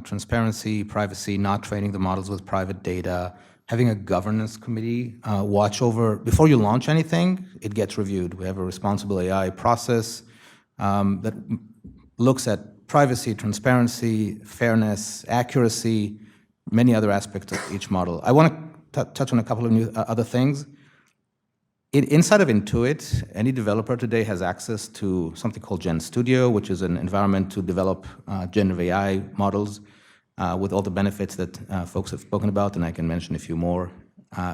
Speaker 8: Transparency, privacy, not training the models with private data, having a governance committee watch over, before you launch anything, it gets reviewed. We have a responsible AI process that looks at privacy, transparency, fairness, accuracy, many other aspects of each model. I want to touch on a couple of other things. Inside of Intuit, any developer today has access to something called Gen Studio, which is an environment to develop generative AI models with all the benefits that folks have spoken about, and I can mention a few more.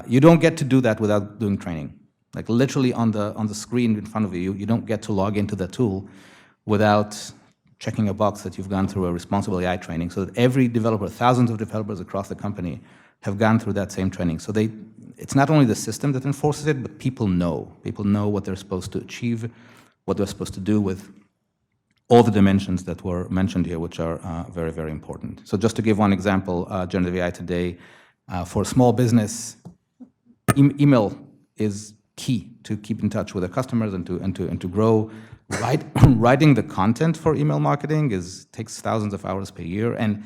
Speaker 8: You don't get to do that without doing training. Like literally on the screen in front of you, you don't get to log into the tool without checking a box that you've gone through a responsible AI training, so that every developer, thousands of developers across the company, have gone through that same training. So it's not only the system that enforces it, but people know. People know what they're supposed to achieve, what they're supposed to do with all the dimensions that were mentioned here, which are very, very important. So just to give one example, generative AI today, for small business, email is key to keep in touch with their customers and to grow. Writing the content for email marketing takes thousands of hours per year, and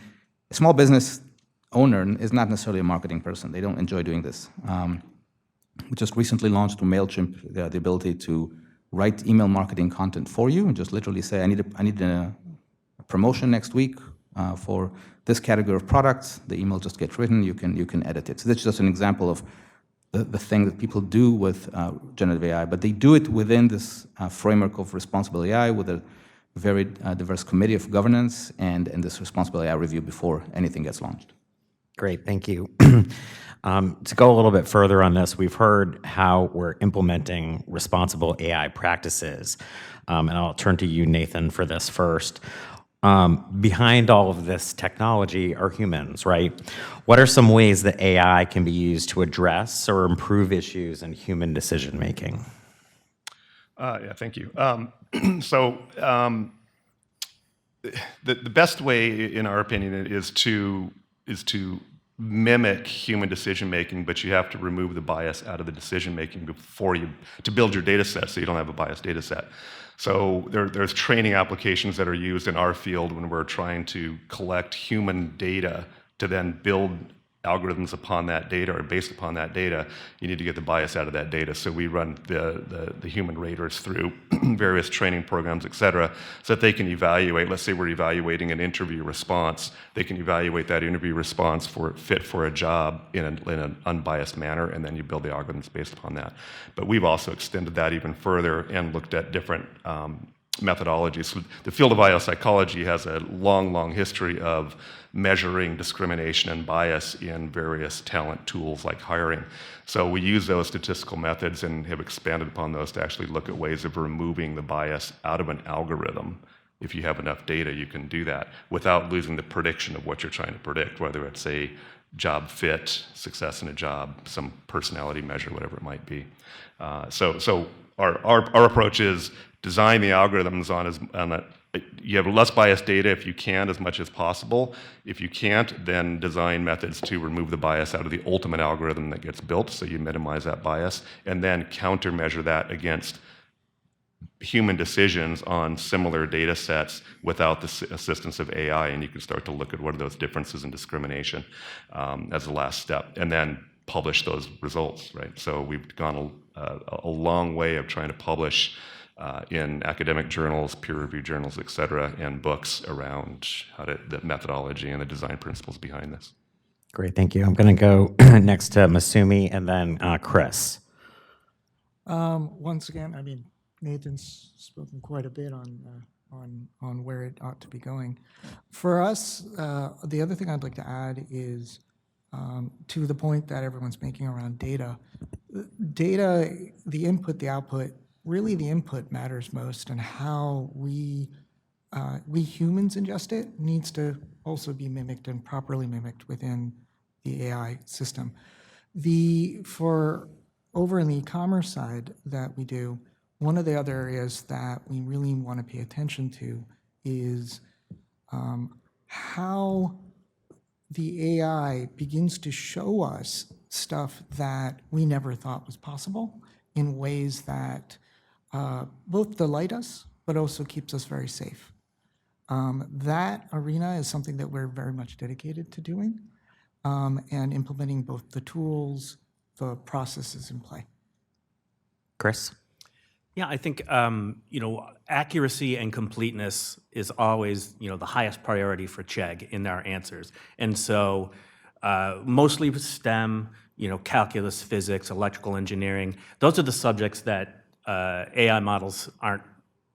Speaker 8: a small business owner is not necessarily a marketing person. They don't enjoy doing this. We just recently launched through MailChimp the ability to write email marketing content for you and just literally say, I need a promotion next week for this category of products. The email just gets written, you can edit it. So that's just an example of the thing that people do with generative AI, but they do it within this framework of responsible AI with a very diverse committee of governance and this responsible AI review before anything gets launched.
Speaker 5: Great, thank you. To go a little bit further on this, we've heard how we're implementing responsible AI practices. And I'll turn to you, Nathan, for this first. Behind all of this technology are humans, right? What are some ways that AI can be used to address or improve issues in human decision making?
Speaker 7: Yeah, thank you. The best way, in our opinion, is to mimic human decision making, but you have to remove the bias out of the decision making to build your data set so you don't have a biased data set. So there's training applications that are used in our field when we're trying to collect human data to then build algorithms upon that data or based upon that data. You need to get the bias out of that data. So we run the human raters through various training programs, et cetera, so that they can evaluate. Let's say we're evaluating an interview response. They can evaluate that interview response for fit for a job in an unbiased manner, and then you build the algorithms based upon that. But we've also extended that even further and looked at different methodologies. So the field of biopsychology has a long history of measuring discrimination and bias in various talent tools like hiring. So we use those statistical methods and have expanded upon those to actually look at ways of removing the bias out of an algorithm. If you have enough data, you can do that without losing the prediction of what you're trying to predict, whether it's a job fit, success in a job, some personality measure, whatever it might be. So our approach is design the algorithms you have less biased data if you can, as much as possible. If you can't, then design methods to remove the bias out of the ultimate algorithm that gets built, so you minimize that bias, and then countermeasure that against human decisions on similar data sets without the assistance of AI, and you can start to look at what are those differences in discrimination as the last step, and then publish those results, right? So we've gone a long way of trying to publish in academic journals, peer-reviewed journals, et cetera, and books around the methodology and the design principles behind this.
Speaker 5: Great, thank you. I'm going to go next to Masumi and then Chris.
Speaker 9: Once again, I mean, Nathan's spoken quite a bit on where it ought to be going. For us, the other thing I'd like to add is to the point that everyone's making around data. Data, the input, the output, really the input matters most, and how we humans ingest it needs to also be mimicked and properly mimicked within the AI system. For over in the e-commerce side that we do, one of the other areas that we really want to pay attention to is how the AI begins to show us stuff that we never thought was possible in ways that both delight us, but also keeps us very safe. That arena is something that we're very much dedicated to doing and implementing both the tools, the processes in play.
Speaker 5: Chris?
Speaker 6: Yeah, I think accuracy and completeness is always the highest priority for Chegg in our answers, and so mostly with STEM, calculus, physics, electrical engineering. Those are the subjects that AI models aren't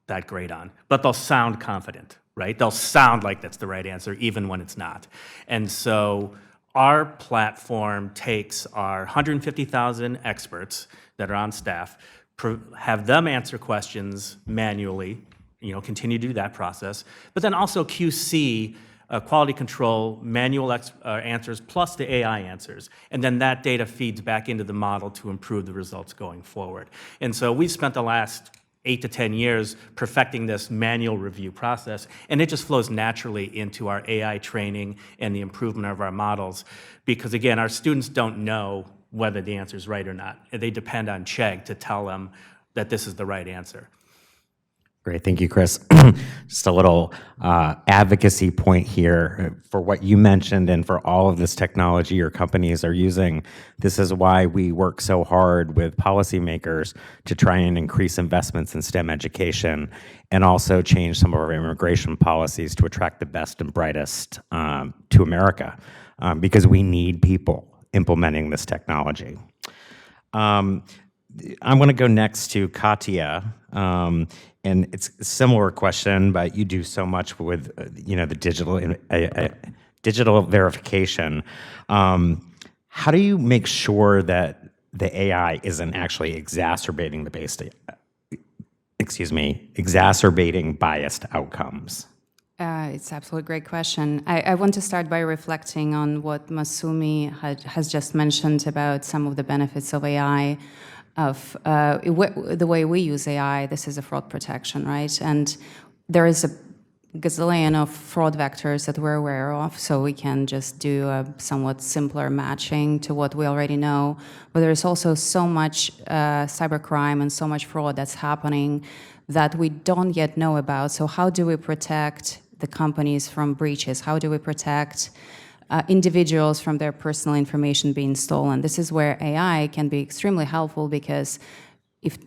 Speaker 6: that great on, but they'll sound confident, right? They'll sound like that's the right answer, even when it's not. And so our platform takes our 150,000 experts that are on staff, have them answer questions manually, continue to do that process, but then also QC, quality control, manual answers plus the AI answers. And then that data feeds back into the model to improve the results going forward. And so we've spent the last 8 to 10 years perfecting this manual review process, and it just flows naturally into our AI training and the improvement of our models. Because again, our students don't know whether the answer is right or not. They depend on Chegg to tell them that this is the right answer.
Speaker 5: Great, thank you, Chris. Just a little advocacy point here for what you mentioned and for all of this technology your companies are using. This is why we work so hard with policymakers to try and increase investments in STEM education and also change some of our immigration policies to attract the best and brightest to America because we need people implementing this technology. I'm going to go next to Katya. And it's a similar question, but you do so much with, the digital verification. How do you make sure that the AI isn't actually exacerbating exacerbating biased outcomes?
Speaker 10: It's absolutely great question. I want to start by reflecting on what Masumi has just mentioned about some of the benefits of AI. Of the way we use AI, this is a fraud protection, right? And there is a gazillion of fraud vectors that we're aware of, so we can just do a somewhat simpler matching to what we already know. But there's also so much cybercrime and so much fraud that's happening that we don't yet know about. So how do we protect the companies from breaches? How do we protect individuals from their personal information being stolen? This is where AI can be extremely helpful because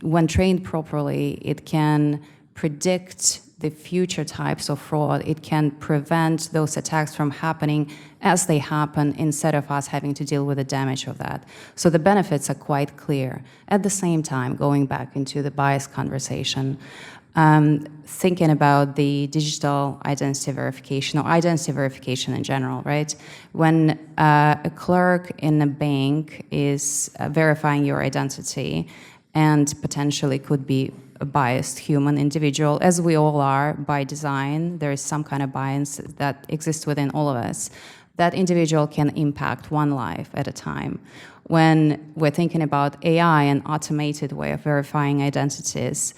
Speaker 10: when trained properly, it can predict the future types of fraud. It can prevent those attacks from happening as they happen instead of us having to deal with the damage of that. So the benefits are quite clear. At the same time, going back into the bias conversation, thinking about the digital identity verification or identity verification in general, right? When a clerk in a bank is verifying your identity and potentially could be a biased human individual, as we all are by design, there is some kind of bias that exists within all of us. That individual can impact one life at a time. When we're thinking about AI, an automated way of verifying identities,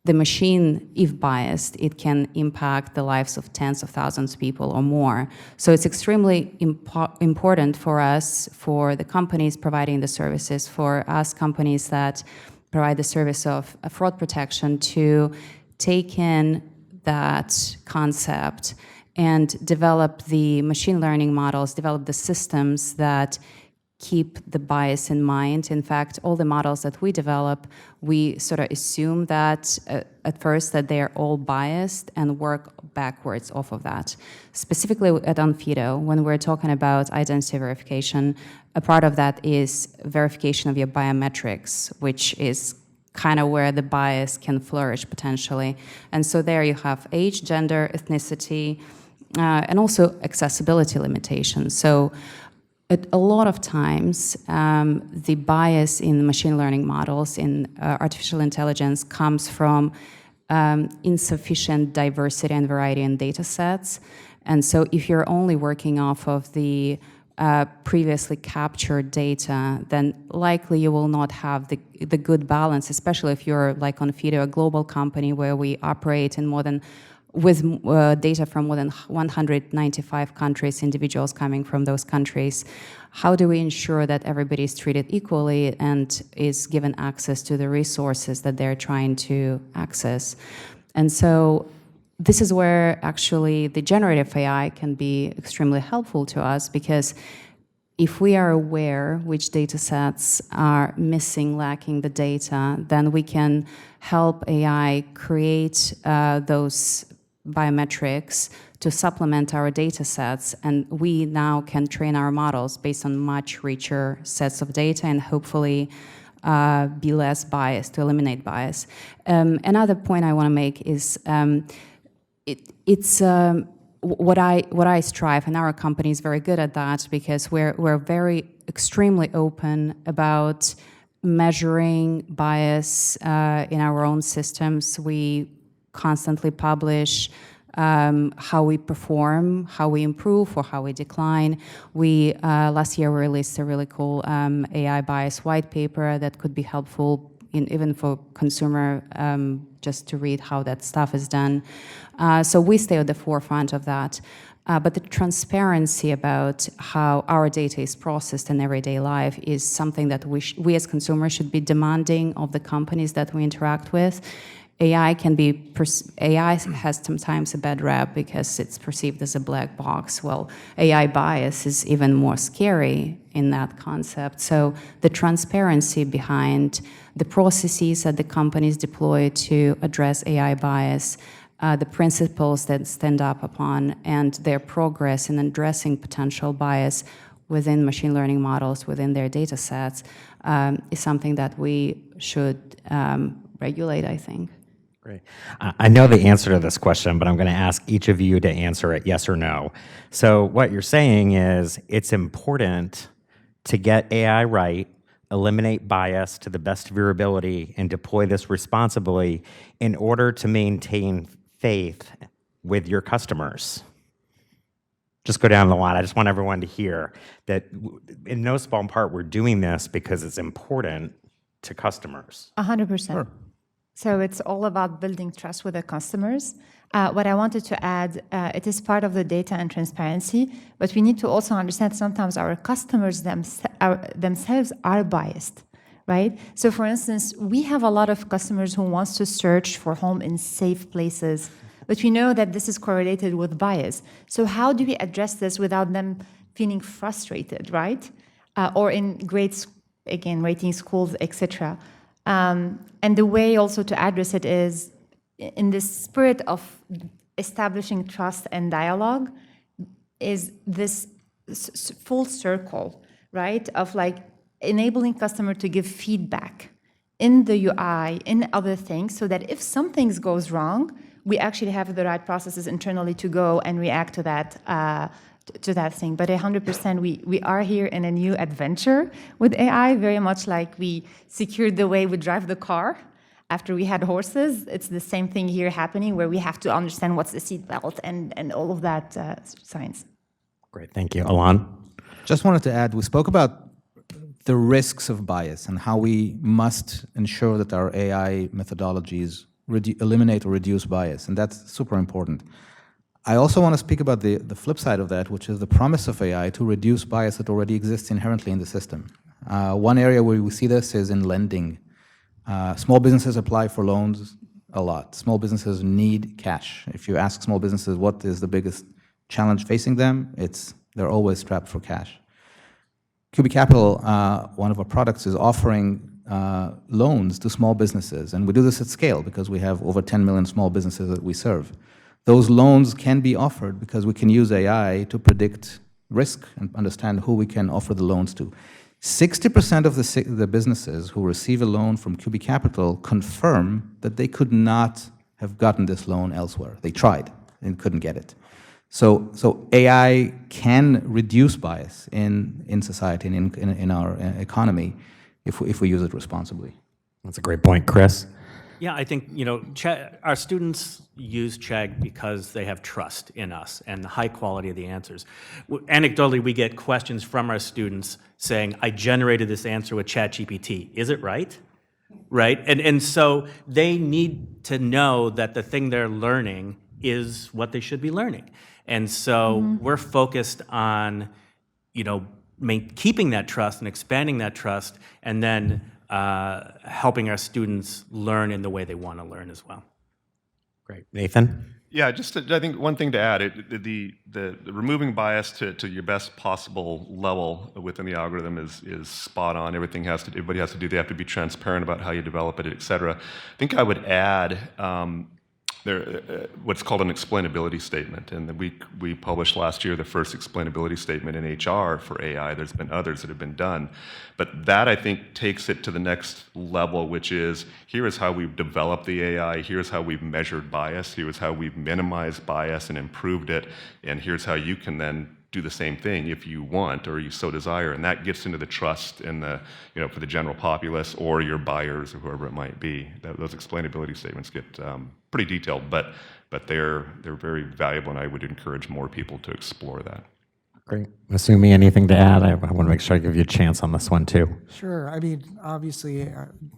Speaker 10: the machine, if biased, it can impact the lives of tens of thousands of people or more. So it's extremely important for us, for the companies providing the services, for us companies that provide the service of fraud protection to take in that concept and develop the machine learning models, develop the systems that keep the bias in mind. In fact, all the models that we develop, we sort of assume that at first that they are all biased and work backwards off of that. Specifically at Onfido, when we're talking about identity verification, a part of that is verification of your biometrics, which is kind of where the bias can flourish potentially. And so there you have age, gender, ethnicity, and also accessibility limitations. So a lot of times, the bias in machine learning models, in artificial intelligence, comes from insufficient diversity and variety in data sets. And so if you're only working off of the previously captured data, then likely you will not have the good balance, especially if you're like Onfido, a global company where we operate in with data from more than 195 countries, individuals coming from those countries. How do we ensure that everybody is treated equally and is given access to the resources that they're trying to access? And so this is where actually the generative AI can be extremely helpful to us, because if we are aware which data sets are missing, lacking the data, then we can help AI create those biometrics to supplement our data sets, and we now can train our models based on much richer sets of data and hopefully be less biased, to eliminate bias. Another point I want to make is it's what I strive, and our company is very good at that, because we're very extremely open about measuring bias in our own systems. We constantly publish how we perform, how we improve, or how we decline. We last year we released a really cool AI bias white paper that could be helpful even for consumer, just to read how that stuff is done. So we stay at the forefront of that. But the transparency about how our data is processed in everyday life is something that we as consumers should be demanding of the companies that we interact with. AI has sometimes a bad rap because it's perceived as a black box. Well, AI bias is even more scary in that concept. So the transparency behind the processes that the companies deploy to address AI bias, the principles that stand up upon, and their progress in addressing potential bias within machine learning models, within their data sets, is something that we should regulate, I think.
Speaker 5: Great. I know the answer to this question, but I'm going to ask each of you to answer it yes or no. So what you're saying is it's important to get AI right, eliminate bias to the best of your ability, and deploy this responsibly in order to maintain faith with your customers. Just go down the line. I just want everyone to hear that in no small part we're doing this because it's important to customers.
Speaker 11: 100%.
Speaker 8: Sure.
Speaker 11: So it's all about building trust with the customers. What I wanted to add, it is part of the data and transparency, but we need to also understand sometimes our customers themselves are biased, right? So for instance, we have a lot of customers who wants to search for home in safe places, but we know that this is correlated with bias. So how do we address this without them feeling frustrated, right? Or in grades, again, rating schools, etc. And the way also to address it is in the spirit of establishing trust and dialogue is this full circle, right? Of like enabling customer to give feedback in the UI, in other things, so that if something goes wrong, we actually have the right processes internally to go and react to that thing. But 100%, we are here in a new adventure with AI, very much like we secured the way we drive the car after we had horses. It's the same thing here happening, where we have to understand what's the seatbelt and all of that science.
Speaker 5: Great, thank you. Alon?
Speaker 8: Just wanted to add, we spoke about the risks of bias and how we must ensure that our AI methodologies eliminate or reduce bias, and that's super important. I also want to speak about the flip side of that, which is the promise of AI to reduce bias that already exists inherently in the system. One area where we see this is in lending. Small businesses apply for loans a lot. Small businesses need cash. If you ask small businesses what is the biggest challenge facing them, they're always strapped for cash. QB Capital, one of our products, is offering loans to small businesses, and we do this at scale because we have over 10 million small businesses that we serve. Those loans can be offered because we can use AI to predict risk and understand who we can offer the loans to. 60% of the businesses who receive a loan from QB Capital confirm that they could not have gotten this loan elsewhere. They tried and couldn't get it. So AI can reduce bias in society and in our economy if we use it responsibly.
Speaker 5: That's a great point. Chris?
Speaker 6: Yeah, I think, our students use Chegg because they have trust in us and the high quality of the answers. Anecdotally, we get questions from our students saying, I generated this answer with ChatGPT. Is it right? Right? And so they need to know that the thing they're learning is what they should be learning. And so we're focused on, keeping that trust and expanding that trust, and then helping our students learn in the way they want to learn as well.
Speaker 5: Great. Nathan?
Speaker 7: Yeah, I think one thing to add, the removing bias to your best possible level within the algorithm is spot on. Everybody has to do. They have to be transparent about how you develop it, et cetera. I think I would add what's called an explainability statement, and we published last year the first explainability statement in HR for AI. There's been others that have been done, but that, I think, takes it to the next level, which is, here is how we've developed the AI, here's how we've measured bias, here's how we've minimized bias and improved it, and here's how you can then do the same thing if you want or you so desire. And that gets into the trust in the, for the general populace or your buyers or whoever it might be. Those explainability statements get pretty detailed, but they're very valuable, and I would encourage more people to explore that.
Speaker 5: Great. Masumi, anything to add? I want to make sure I give you a chance on this one too.
Speaker 9: Sure. I mean, obviously,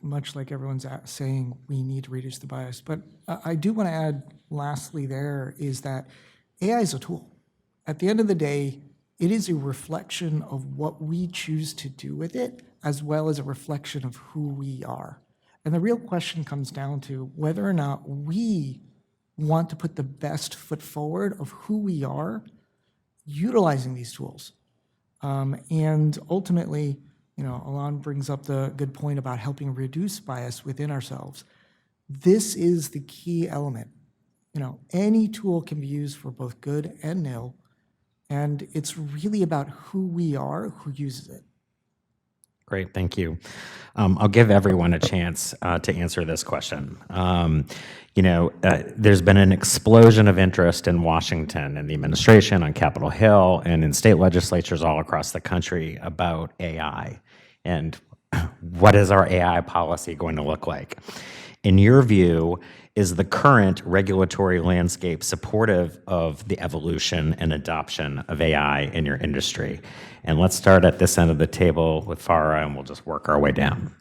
Speaker 9: much like everyone's saying, we need to reduce the bias. But I do want to add, lastly, there is that AI is a tool. At the end of the day, it is a reflection of what we choose to do with it, as well as a reflection of who we are. And the real question comes down to whether or not we want to put the best foot forward of who we are utilizing these tools. And ultimately, Alon brings up the good point about helping reduce bias within ourselves. This is the key element. Any tool can be used for both good and ill, and it's really about who we are, who uses it.
Speaker 5: Great, thank you. I'll give everyone a chance to answer this question. There's been an explosion of interest in Washington and the administration, on Capitol Hill, and in state legislatures all across the country about AI. And what is our AI policy going to look like? In your view, is the current regulatory landscape supportive of the evolution and adoption of AI in your industry? And let's start at this end of the table with Farah, and we'll just work our way down.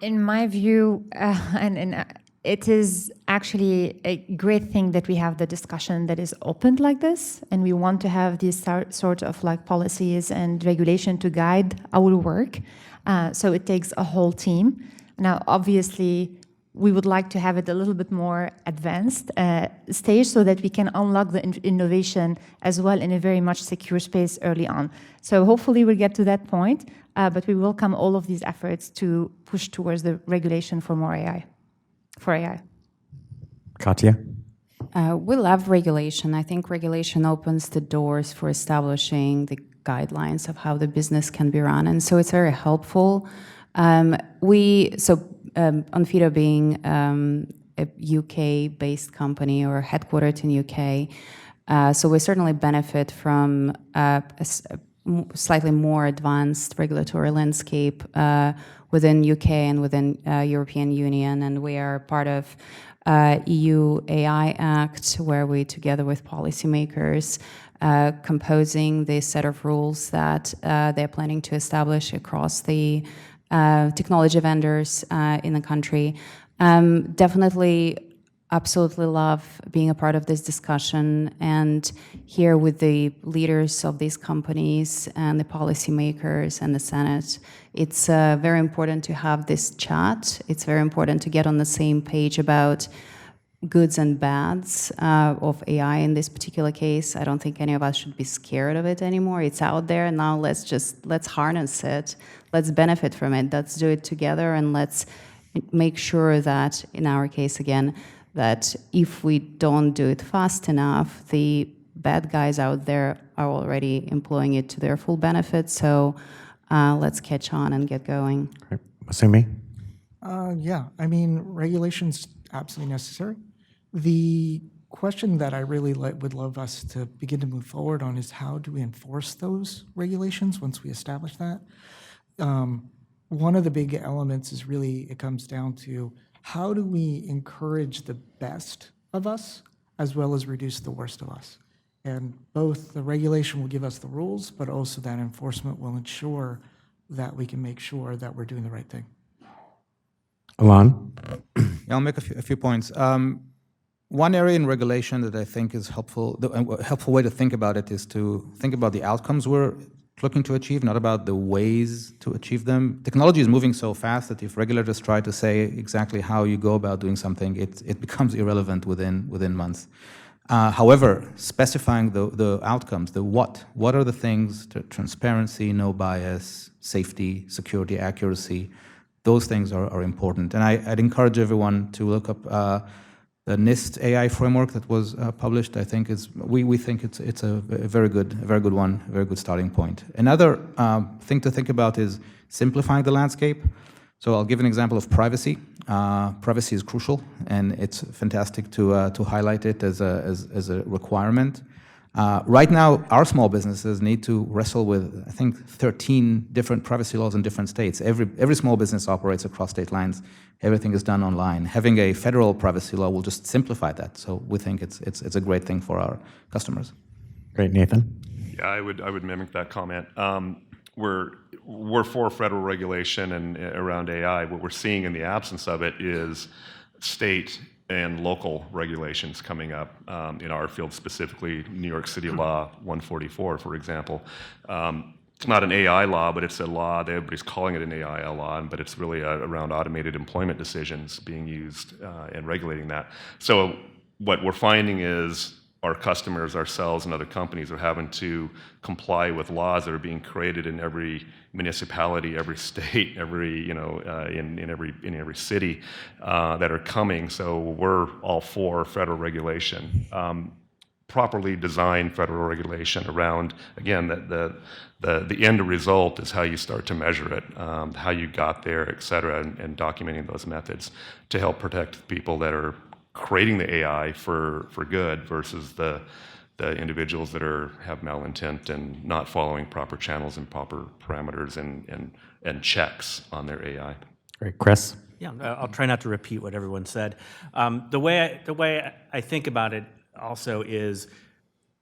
Speaker 11: In my view, it is actually a great thing that we have the discussion that is opened like this, and we want to have these sort of policies and regulation to guide our work. So it takes a whole team. Now, obviously, we would like to have it a little bit more advanced stage so that we can unlock the innovation as well in a very much secure space early on. So hopefully we'll get to that point, but we welcome all of these efforts to push towards the regulation for more AI, for AI.
Speaker 5: Katya?
Speaker 10: We love regulation. I think regulation opens the doors for establishing the guidelines of how the business can be run, and so it's very helpful. Onfido being a UK-based company or headquartered in UK, so we certainly benefit from a slightly more advanced regulatory landscape within UK and within European Union, and we are part of EU AI Act, where we, together with policymakers, composing the set of rules that they're planning to establish across the technology vendors in the country. Definitely, absolutely love being a part of this discussion and here with the leaders of these companies and the policymakers and the Senate. It's very important to have this chat. It's very important to get on the same page about goods and bads of AI in this particular case. I don't think any of us should be scared of it anymore. It's out there. Now let's harness it. Let's benefit from it. Let's do it together, and let's make sure that, in our case again, that if we don't do it fast enough, the bad guys out there are already employing it to their full benefit. So let's catch on and get going.
Speaker 5: Right. Masumi?
Speaker 9: Yeah, regulation's absolutely necessary. The question that I really would love us to begin to move forward on is how do we enforce those regulations once we establish that? One of the big elements is really, it comes down to how do we encourage the best of us as well as reduce the worst of us? And both the regulation will give us the rules, but also that enforcement will ensure that we can make sure that we're doing the right thing.
Speaker 5: Alon?
Speaker 8: Yeah, I'll make a few points. One area in regulation that I think is helpful, a helpful way to think about it is to think about the outcomes we're looking to achieve, not about the ways to achieve them. Technology is moving so fast that if regulators try to say exactly how you go about doing something, it becomes irrelevant within months. However, specifying the outcomes, the what are the things, transparency, no bias, safety, security, accuracy, those things are important. And I'd encourage everyone to look up the NIST AI framework that was published. I think we think it's a very good one, a very good starting point. Another thing to think about is simplifying the landscape. So I'll give an example of privacy. Privacy is crucial, and it's fantastic to highlight it as a requirement. Right now, our small businesses need to wrestle with, I think, 13 different privacy laws in different states. Every small business operates across state lines. Everything is done online. Having a federal privacy law will just simplify that. So we think it's a great thing for our customers.
Speaker 5: Great, Nathan.
Speaker 7: Yeah, I would mimic that comment. We're for federal regulation and around AI. What we're seeing in the absence of it is state and local regulations coming up in our field, specifically New York City Law 144, for example. it's not an AI law, but it's a law that everybody's calling it an AI law, but it's really around automated employment decisions being used and regulating that. So what we're finding is our customers, ourselves, and other companies are having to comply with laws that are being created in every municipality, every state, every in every city that are coming. So we're all for federal regulation, properly designed federal regulation around, again, the end result is how you start to measure it, how you got there, et cetera, and documenting those methods to help protect people that are creating the AI for good versus the individuals that have malintent and not following proper channels and proper parameters and checks on their AI.
Speaker 5: Great. Chris?
Speaker 6: Yeah, I'll try not to repeat what everyone said. The way I think about it also is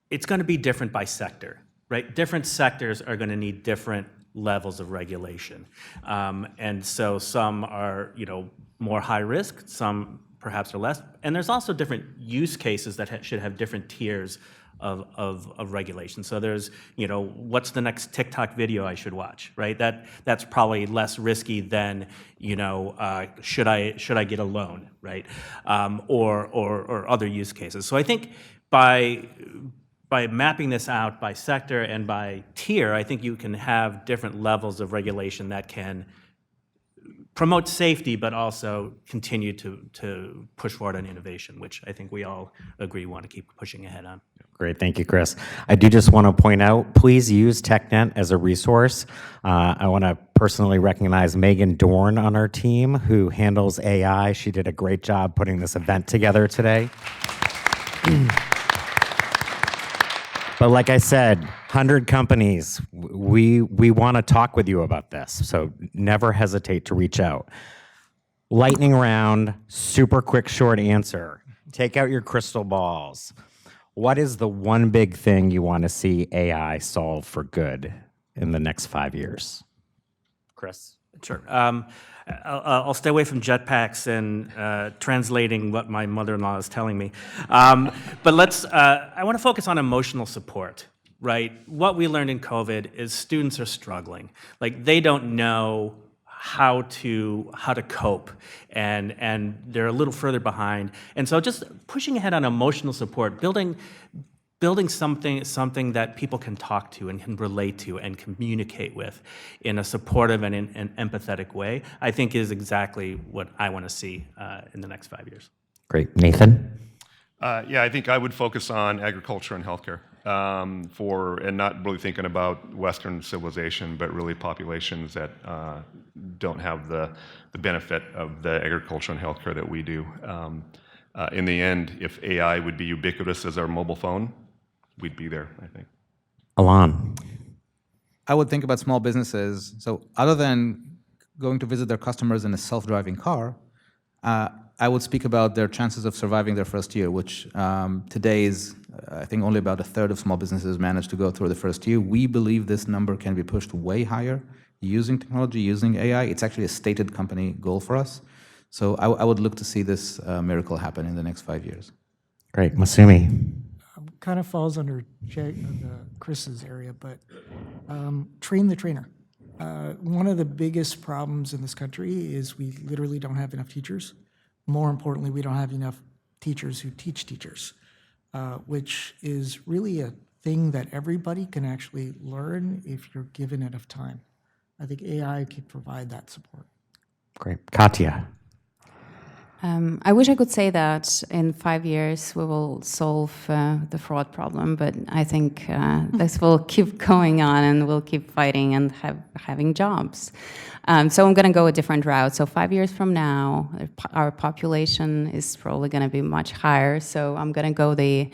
Speaker 6: it's going to be different by sector, right? Different sectors are going to need different levels of regulation. And so some are, more high risk, some perhaps are less. And there's also different use cases that should have different tiers of regulation. So there's, what's the next TikTok video I should watch, right? That's probably less risky than, should I get a loan, right? Or other use cases. So I think by mapping this out by sector and by tier, I think you can have different levels of regulation that can promote safety, but also continue to push forward on innovation, which I think we all agree want to keep pushing ahead on.
Speaker 5: Great, thank you, Chris. I do just want to point out, please use TechNet as a resource. I want to personally recognize Megan Dorn on our team, who handles AI. She did a great job putting this event together today. But like I said, 100 companies, we want to talk with you about this, so never hesitate to reach out. Lightning round, super quick, short answer. Take out your crystal balls. What is the one big thing you want to see AI solve for good in the next 5 years? Chris?
Speaker 6: Sure. I'll stay away from jetpacks and translating what my mother-in-law is telling me. But I want to focus on emotional support, right? What we learned in COVID is students are struggling. Like, they don't know how to cope, and they're a little further behind. And so just pushing ahead on emotional support, building something that people can talk to and can relate to and communicate with in a supportive and an empathetic way, I think is exactly what I want to see in the next 5 years.
Speaker 5: Great. Nathan?
Speaker 7: Yeah, I think I would focus on agriculture and healthcare and not really thinking about Western civilization, but really populations that don't have the benefit of the agriculture and healthcare that we do. In the end, if AI would be ubiquitous as our mobile phone, we'd be there, I think.
Speaker 5: Alon?
Speaker 8: I would think about small businesses. So other than going to visit their customers in a self-driving car, I would speak about their chances of surviving their first year, which today is, I think, only about a third of small businesses manage to go through the first year. We believe this number can be pushed way higher using technology, using AI. It's actually a stated company goal for us. So I would look to see this miracle happen in the next 5 years.
Speaker 5: Great. Masumi?
Speaker 9: Kind of falls under Chris's area, but train the trainer. One of the biggest problems in this country is we literally don't have enough teachers. More importantly, we don't have enough teachers who teach teachers, which is really a thing that everybody can actually learn if you're given enough time. I think AI can provide that support.
Speaker 5: Great. Katya?
Speaker 10: I wish I could say that in 5 years we will solve the fraud problem, but I think this will keep going on and we'll keep fighting and having jobs. So I'm going to go a different route. So 5 years from now, our population is probably going to be much higher. So I'm going to go the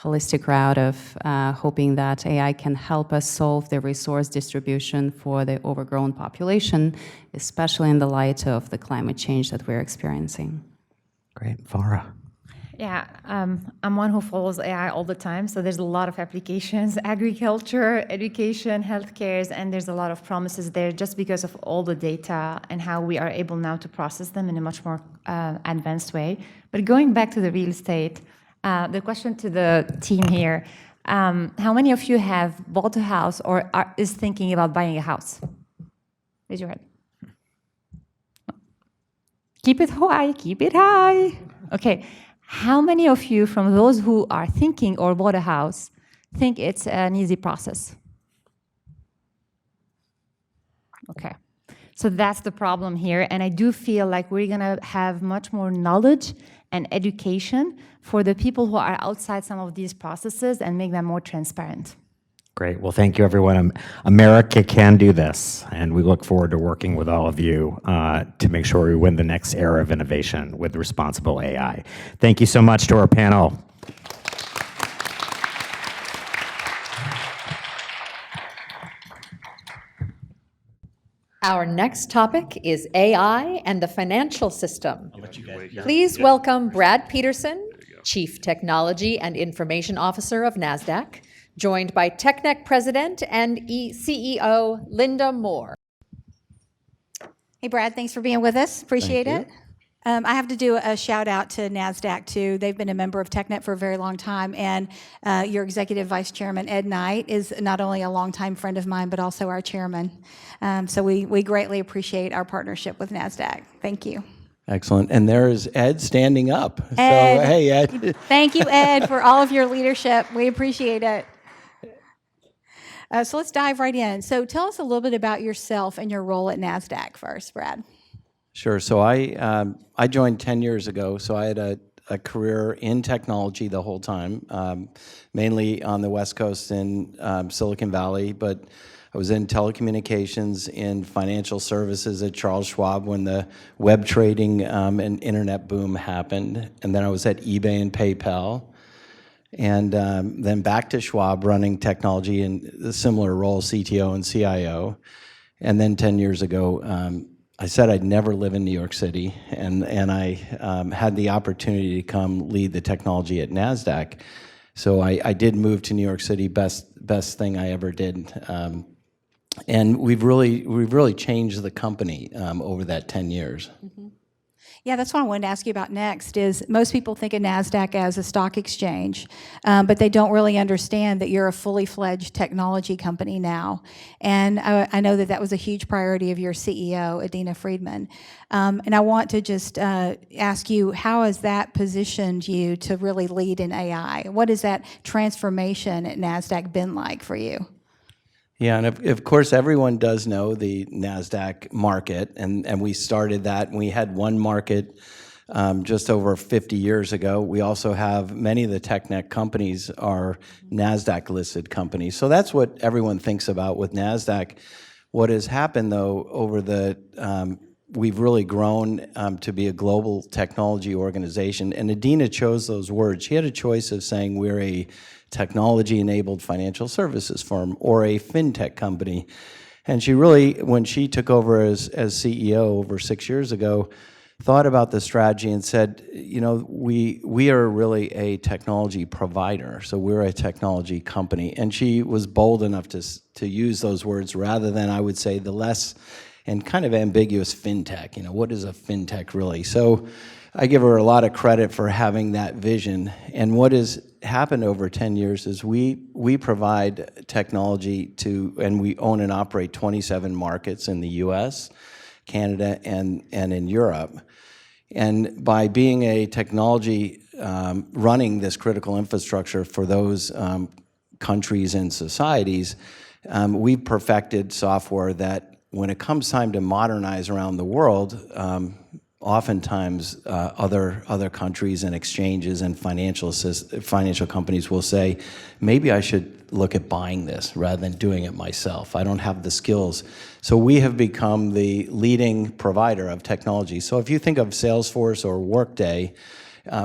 Speaker 10: holistic route of hoping that AI can help us solve the resource distribution for the overgrown population, especially in the light of the climate change that we're experiencing.
Speaker 5: Great. Farah?
Speaker 11: Yeah, I'm one who follows AI all the time, so there's a lot of applications, agriculture, education, healthcare, and there's a lot of promises there just because of all the data and how we are able now to process them in a much more advanced way. But going back to the real estate, the question to the team here, How many of you have bought a house or is thinking about buying a house? Raise your hand. Keep it high, keep it high. Okay, how many of you from those who are thinking or bought a house think it's an easy process? Okay, so that's the problem here, and I do feel like we're gonna have much more knowledge and education for the people who are outside some of these processes and make them more transparent.
Speaker 5: Great. Well, thank you, everyone. America can do this, and we look forward to working with all of you to make sure we win the next era of innovation with responsible AI. Thank you so much to our panel.
Speaker 2: Our next topic is AI and the financial system. Please welcome Brad Peterson, Chief Technology and Information Officer of NASDAQ, joined by TechNet President and CEO Linda Moore.
Speaker 3: Hey, Brad, thanks for being with us. Appreciate it. I have to do a shout out to NASDAQ, too. They've been a member of TechNet for a very long time, and your Executive Vice Chairman, Ed Knight, is not only a longtime friend of mine, but also our chairman. So we greatly appreciate our partnership with NASDAQ. Thank you.
Speaker 12: Excellent. And there's Ed standing up.
Speaker 3: Ed,
Speaker 12: so, hey, Ed.
Speaker 3: Thank you, Ed, for all of your leadership. We appreciate it. So let's dive right in. So tell us a little bit about yourself and your role at NASDAQ first, Brad.
Speaker 12: Sure. So I joined 10 years ago. So I had a career in technology the whole time, mainly on the West Coast in Silicon Valley, but I was in telecommunications, in financial services at Charles Schwab when the web trading and internet boom happened. And then I was at eBay and PayPal. And then back to Schwab running technology in a similar role, CTO and CIO. And then 10 years ago, I said I'd never live in New York City, and I had the opportunity to come lead the technology at NASDAQ. So I did move to New York City, best thing I ever did. And we've really changed the company over that 10 years.
Speaker 3: Mm-hmm. Yeah, that's what I wanted to ask you about next, is most people think of NASDAQ as a stock exchange, but they don't really understand that you're a fully fledged technology company now. And I know that was a huge priority of your CEO, Adina Friedman. And I want to just ask you, how has that positioned you to really lead in AI? What has that transformation at NASDAQ been like for you?
Speaker 12: Yeah, and of course, everyone does know the NASDAQ market, and we started that, and we had one market just over 50 years ago. We also have many of the TechNet companies are NASDAQ-listed companies. So that's what everyone thinks about with NASDAQ. What has happened, though, we've really grown to be a global technology organization, and Adina chose those words. She had a choice of saying we're a technology-enabled financial services firm or a fintech company. And she really, when she took over as CEO over 6 years ago, thought about the strategy and said, you know, we are really a technology provider, so we're a technology company. And she was bold enough to use those words rather than, I would say, the less and kind of ambiguous fintech. You know, what is a fintech really? So I give her a lot of credit for having that vision. And what has happened over 10 years is we provide technology to, and we own and operate 27 markets in the US, Canada, and in Europe. And by being a technology running this critical infrastructure for those countries and societies, we've perfected software that when it comes time to modernize around the world, oftentimes other countries and exchanges and financial companies will say, maybe I should look at buying this rather than doing it myself. I don't have the skills. So we have become the leading provider of technology. So if you think of Salesforce or Workday,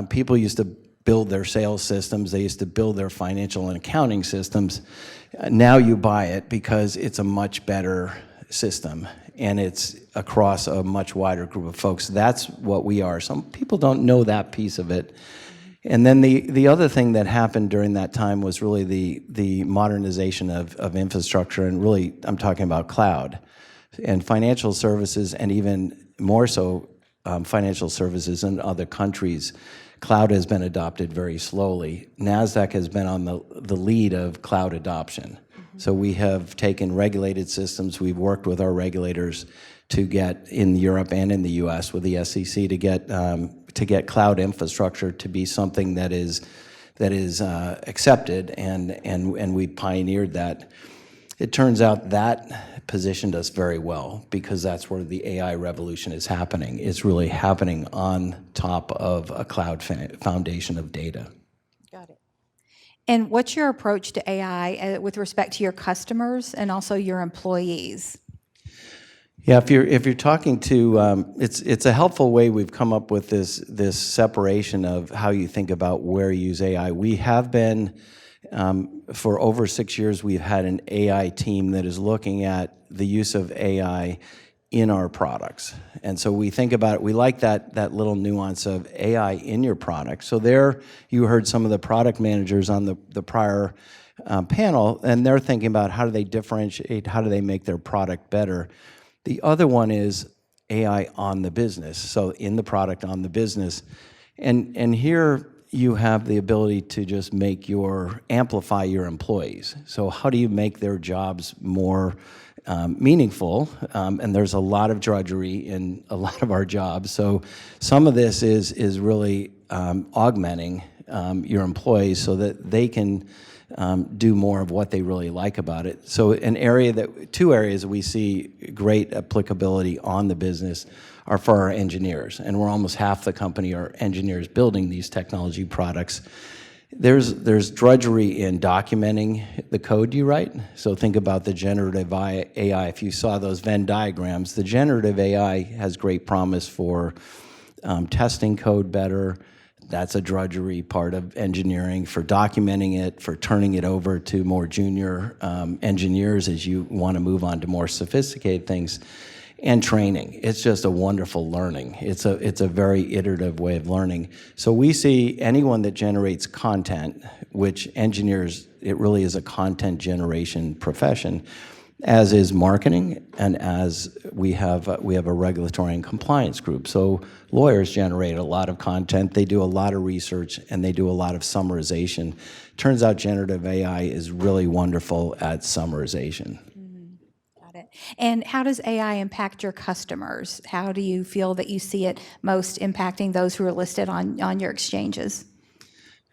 Speaker 12: people used to build their sales systems, they used to build their financial and accounting systems. Now you buy it because it's a much better system, and it's across a much wider group of folks. That's what we are. Some people don't know that piece of it. And then the other thing that happened during that time was really the modernization of infrastructure, and really I'm talking about cloud and financial services, and even more so financial services in other countries. cloud has been adopted very slowly. NASDAQ has been on the lead of cloud adoption. So we have taken regulated systems, we've worked with our regulators to get in Europe and in the US with the SEC to get cloud infrastructure to be something that is accepted, and we pioneered that. It turns out that positioned us very well because that's where the AI revolution is happening. It's really happening on top of a cloud foundation of data.
Speaker 3: Got it. And what's your approach to AI with respect to your customers and also your employees?
Speaker 12: Yeah, if you're talking to, it's a helpful way we've come up with this separation of how you think about where you use AI. We have been, for over 6 years, we've had an AI team that is looking at the use of AI in our products. And so we think about it, we like that little nuance of AI in your product. So there, you heard some of the product managers on the prior panel, and they're thinking about how do they differentiate, how do they make their product better. The other one is AI on the business, so in the product on the business. And here you have the ability to just amplify your employees. So how do you make their jobs more meaningful? And there's a lot of drudgery in a lot of our jobs. So some of this is really augmenting your employees so that they can do more of what they really like about it. So two areas we see great applicability on the business are for our engineers, and we're almost half the company are engineers building these technology products. There's drudgery in documenting the code you write. So think about the generative AI. If you saw those Venn diagrams, the generative AI has great promise for testing code better. That's a drudgery part of engineering, for documenting it, for turning it over to more junior engineers as you want to move on to more sophisticated things, and training. It's just a wonderful learning. It's a very iterative way of learning. So we see anyone that generates content, which engineers, it really is a content generation profession, as is marketing, and as we have a regulatory and compliance group. So lawyers generate a lot of content, they do a lot of research, and they do a lot of summarization. Turns out generative AI is really wonderful at summarization.
Speaker 3: Got it. And how does AI impact your customers? How do you feel that you see it most impacting those who are listed on your exchanges?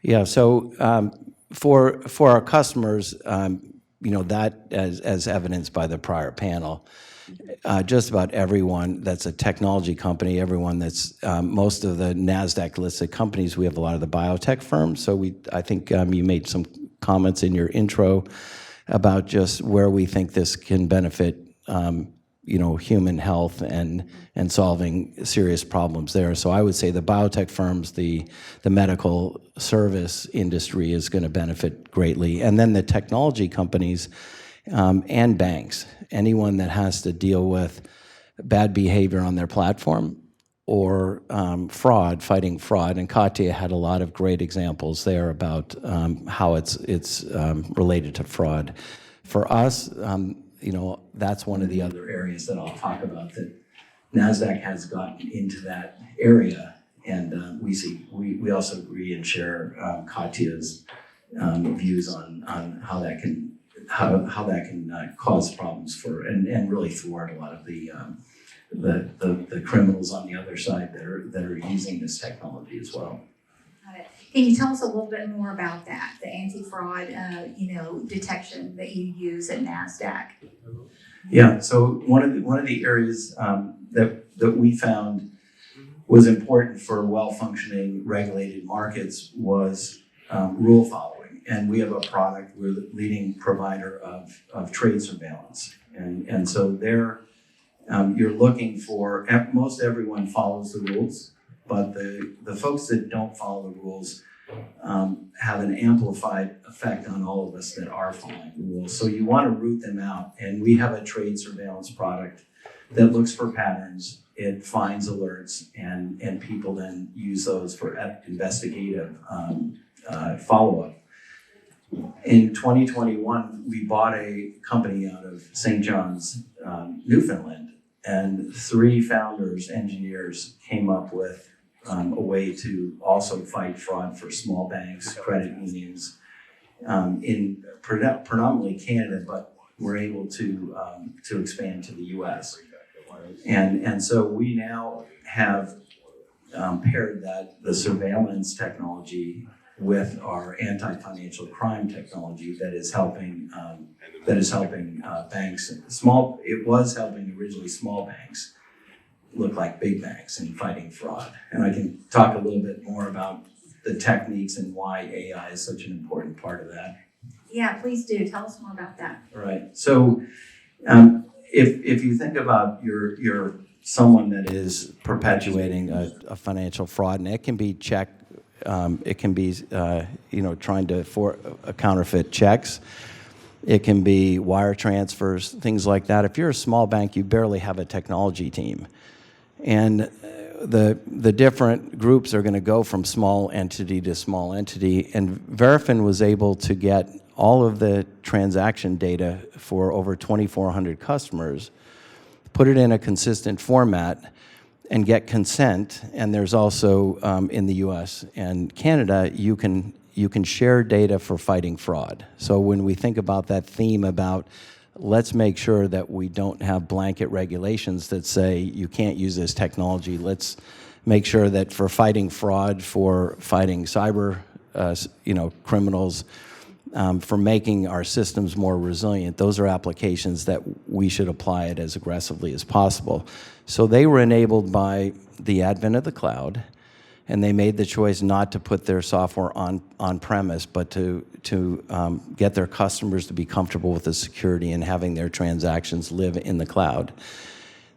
Speaker 12: Yeah, so for our customers, that as evidenced by the prior panel, just about everyone that's a technology company, everyone that's most of the NASDAQ listed companies, we have a lot of the biotech firms. So I think you made some comments in your intro about just where we think this can benefit human health and solving serious problems there. So I would say the biotech firms, the medical service industry is going to benefit greatly. And then the technology companies and banks, anyone that has to deal with bad behavior on their platform or fighting fraud. And Katya had a lot of great examples there about how it's related to fraud. For us, that's one of the other areas that I'll talk about, that NASDAQ has gotten into that area, and we also agree and share Katya's views on how that can cause problems and really thwart a lot of the criminals on the other side that are using this technology as well.
Speaker 3: Got it. Can you tell us a little bit more about that, the anti-fraud, detection that you use at NASDAQ?
Speaker 12: Yeah. So one of the areas that we found was important for well-functioning regulated markets was rule following, and we have a product. We're the leading provider of trade surveillance, and so there you're looking for most everyone follows the rules. But the folks that don't follow the rules have an amplified effect on all of us that are following the rules. So you want to root them out. And we have a trade surveillance product that looks for patterns. It finds alerts, and people then use those for investigative follow-up. In 2021, we bought a company out of St. John's, Newfoundland, and 3 founders, engineers, came up with a way to also fight fraud for small banks, credit unions, in predominantly Canada, but we're able to expand to the U.S. And so we now have paired the surveillance technology with our anti-financial crime technology that is helping banks. It was helping originally small banks look like big banks in fighting fraud. And I can talk a little bit more about the techniques and why AI is such an important part of that.
Speaker 13: Yeah, please do. Tell us more about that.
Speaker 12: All right. So if you think about you're someone that is perpetuating a financial fraud, and it can be it can be trying to counterfeit checks. It can be wire transfers, things like that. If you're a small bank, you barely have a technology team. And the different groups are going to go from small entity to small entity. And Verafin was able to get all of the transaction data for over 2,400 customers, put it in a consistent format, and get consent. And there's also, in the US and Canada, you can share data for fighting fraud. So when we think about that theme about let's make sure that we don't have blanket regulations that say you can't use this technology, let's make sure that for fighting fraud, for fighting cyber criminals, for making our systems more resilient, those are applications that we should apply it as aggressively as possible. So they were enabled by the advent of the cloud, and they made the choice not to put their software on premise, but to get their customers to be comfortable with the security and having their transactions live in the cloud.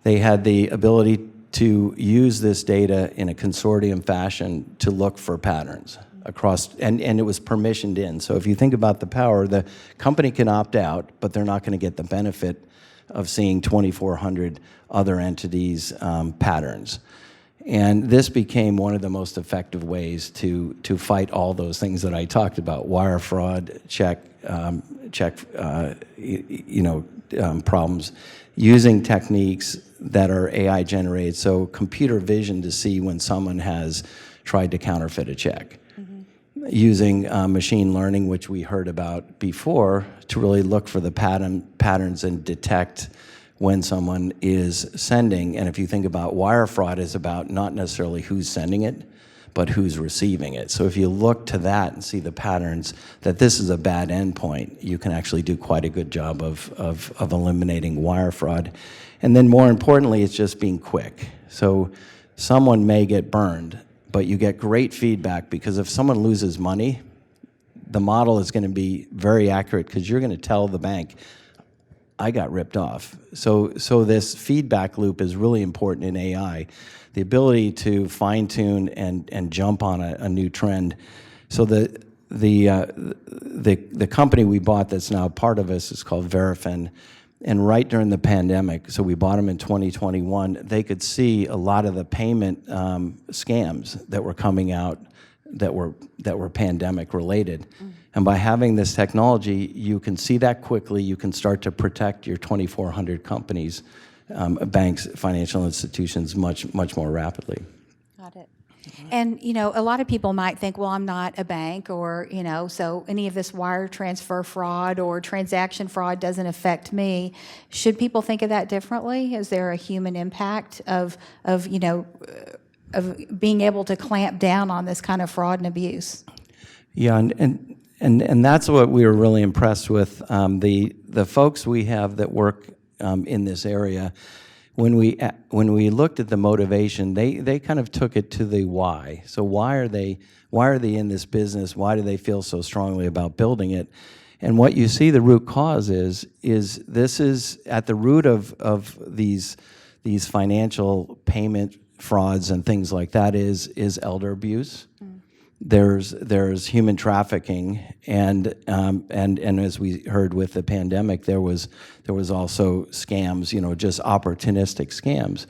Speaker 12: They had the ability to use this data in a consortium fashion to look for patterns across, and it was permissioned in. So if you think about the power, the company can opt out, but they're not going to get the benefit of seeing 2,400 other entities' patterns. And this became one of the most effective ways to fight all those things that I talked about: wire fraud, check problems, using techniques that are AI generated. So computer vision to see when someone has tried to counterfeit a check. Using machine learning, which we heard about before, to really look for the patterns and detect when someone is sending. And if you think about wire fraud, is about not necessarily who's sending it, but who's receiving it. So if you look to that and see the patterns that this is a bad endpoint, you can actually do quite a good job of eliminating wire fraud. And then more importantly, it's just being quick. So someone may get burned, but you get great feedback, because if someone loses money, the model is going to be very accurate, because you're going to tell the bank, I got ripped off. So this feedback loop is really important in AI. The ability to fine-tune and jump on a new trend. So the company we bought that's now part of us is called Verafin. And right during the pandemic, so we bought them in 2021, they could see a lot of the payment scams that were coming out that were pandemic related. And by having this technology, you can see that quickly. You can start to protect your 2,400 companies, banks, financial institutions much more rapidly.
Speaker 3: Got it. And, a lot of people might think, well, I'm not a bank, or, so any of this wire transfer fraud or transaction fraud doesn't affect me. Should people think of that differently? Is there a human impact of being able to clamp down on this kind of fraud and abuse?
Speaker 12: Yeah, and that's what we were really impressed with. The folks we have that work in this area, when we looked at the motivation, they kind of took it to the why. So why are they in this business? Why do they feel so strongly about building it? And what you see the root cause is this is at the root of these financial payment frauds and things like that is elder abuse. There's human trafficking, and as we heard with the pandemic, there was also scams, just opportunistic scams.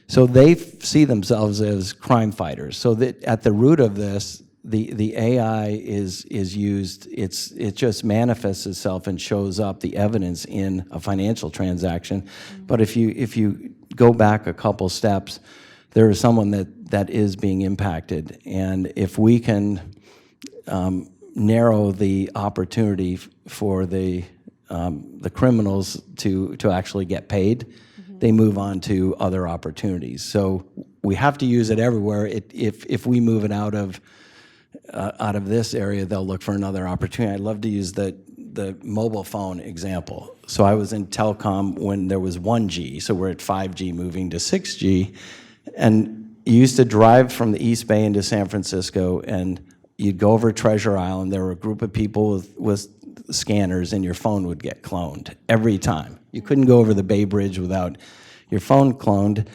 Speaker 12: So they see themselves as crime fighters. So that at the root of this, the AI is used. It just manifests itself and shows up the evidence in a financial transaction. But if you go back a couple steps, there is someone that is being impacted. And if we can narrow the opportunity for the criminals to actually get paid, they move on to other opportunities. So we have to use it everywhere. If we move it out of this area, they'll look for another opportunity. I'd love to use the mobile phone example. So I was in telecom when there was 1G, so we're at 5G moving to 6G, and you used to drive from the East Bay into San Francisco, and you'd go over Treasure Island. There were a group of people with scanners, and your phone would get cloned every time. You couldn't go over the Bay Bridge without your phone cloned.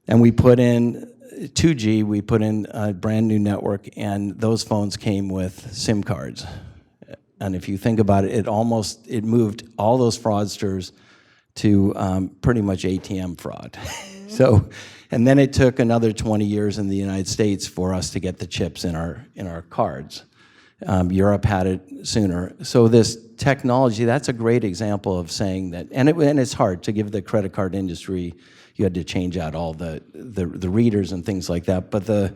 Speaker 12: And we put in 2G, we put in a brand new network, and those phones came with SIM cards. And if you think about it, it moved all those fraudsters to pretty much ATM fraud. So, and then it took another 20 years in the United States for us to get the chips in our cards. Europe had it sooner. So this technology, that's a great example of saying that, and it's hard to give the credit card industry. You had to change out all the readers and things like that. But the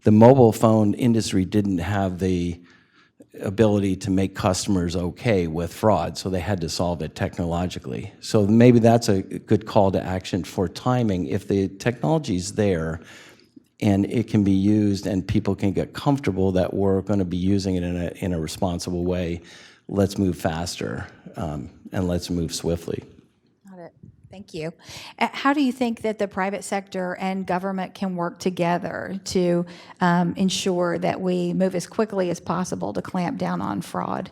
Speaker 12: mobile phone industry didn't have the ability to make customers okay with fraud, so they had to solve it technologically. So maybe that's a good call to action for timing. If the technology's there and it can be used and people can get comfortable that we're going to be using it in a responsible way, let's move faster and let's move swiftly.
Speaker 3: Thank you. How do you think that the private sector and government can work together to ensure that we move as quickly as possible to clamp down on fraud?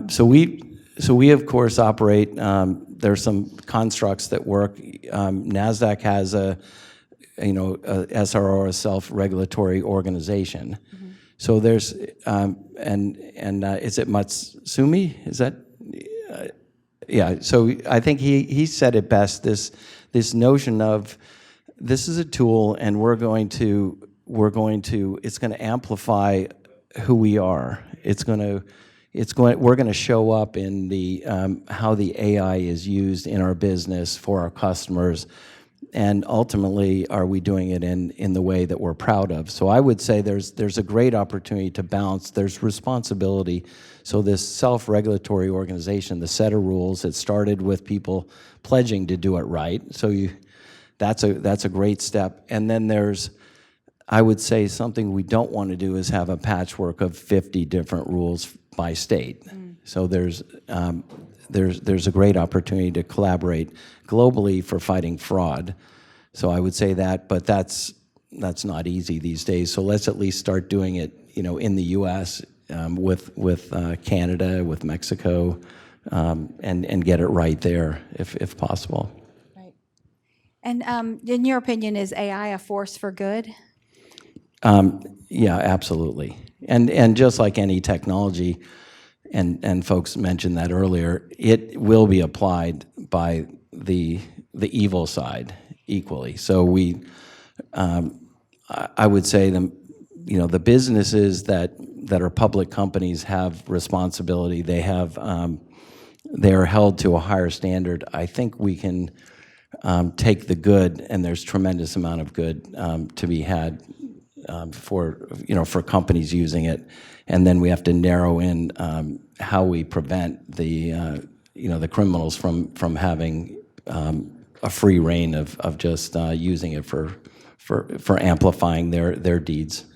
Speaker 12: So we of course operate. There's some constructs that work. NASDAQ has a SRO, a self-regulatory organization. So there's and is it Matsumi? Is that? Yeah, so I think he said it best, this notion of this is a tool and we're going to it's going to amplify who we are. We're going to show up in the how the AI is used in our business for our customers, and ultimately are we doing it in the way that we're proud of. So I would say there's a great opportunity to balance. There's responsibility. So this self-regulatory organization, the set of rules, it started with people pledging to do it right. So that's a great step. And then there's, I would say, something we don't want to do is have a patchwork of 50 different rules by state. So there's a great opportunity to collaborate globally for fighting fraud. So I would say that, but that's not easy these days. So let's at least start doing it, in the U.S. With Canada, with Mexico, and get it right there if possible.
Speaker 3: Right. And in your opinion, is AI a force for good?
Speaker 12: Yeah, absolutely. And just like any technology, and folks mentioned that earlier, it will be applied by the evil side equally. So I would say the businesses that are public companies have responsibility. They are held to a higher standard. I think we can take the good, and there's tremendous amount of good to be had for companies using it, and then we have to narrow in how we prevent the criminals from having a free reign of just using it for amplifying their deeds.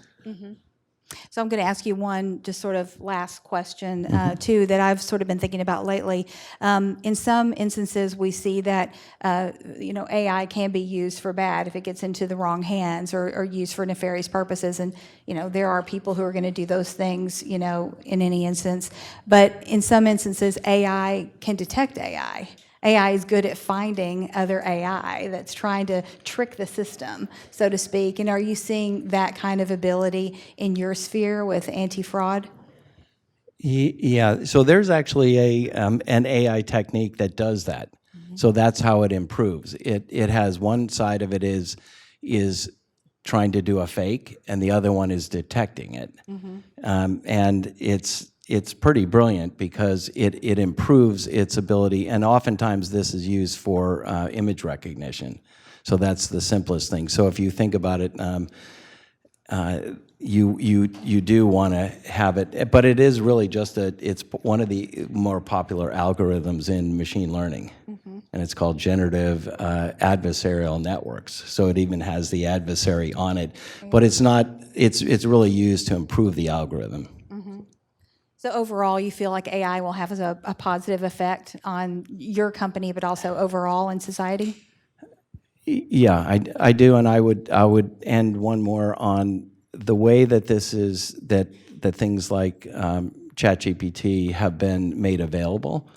Speaker 3: So I'm going to ask you one just sort of last question, too, that I've sort of been thinking about lately. In some instances, we see that, AI can be used for bad if it gets into the wrong hands or used for nefarious purposes. And, there are people who are going to do those things, in any instance. But in some instances, AI can detect AI. AI is good at finding other AI that's trying to trick the system, so to speak. And are you seeing that kind of ability in your sphere with anti-fraud?
Speaker 12: Yeah, so there's actually an AI technique that does that. So that's how it improves. It has one side of it is trying to do a fake, and the other one is detecting it. And it's pretty brilliant because it improves its ability, and oftentimes this is used for image recognition. So that's the simplest thing. So if you think about it, you do want to have it, but it is really just it's one of the more popular algorithms in machine learning, and it's called generative adversarial networks. So it even has the adversary on it, but it's not. It's really used to improve the algorithm.
Speaker 3: So overall, you feel like AI will have a positive effect on your company, but also overall in society?
Speaker 12: Yeah, I do, and I would end one more on the way that this is that things like ChatGPT have been made available.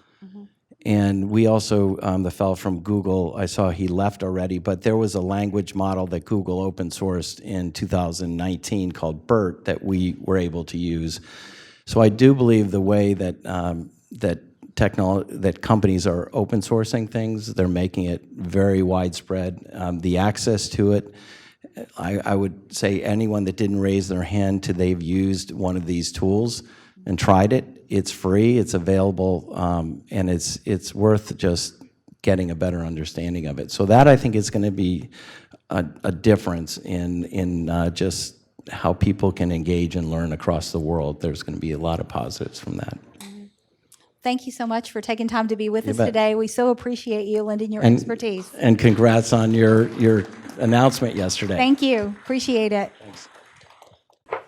Speaker 12: And we also, the fellow from Google, I saw he left already, but there was a language model that Google open sourced in 2019 called BERT that we were able to use. So I do believe the way that that companies are open sourcing things, they're making it very widespread. The access to it, I would say anyone that didn't raise their hand till they've used one of these tools and tried it, it's free, it's available, and it's worth just getting a better understanding of it. So that I think is going to be a difference in just how people can engage and learn across the world. There's going to be a lot of positives from that.
Speaker 3: Thank you so much for taking time to be with us
Speaker 12: bet.
Speaker 3: today. We so appreciate you lending your expertise.
Speaker 12: And congrats on your announcement yesterday.
Speaker 3: Thank you. Appreciate it.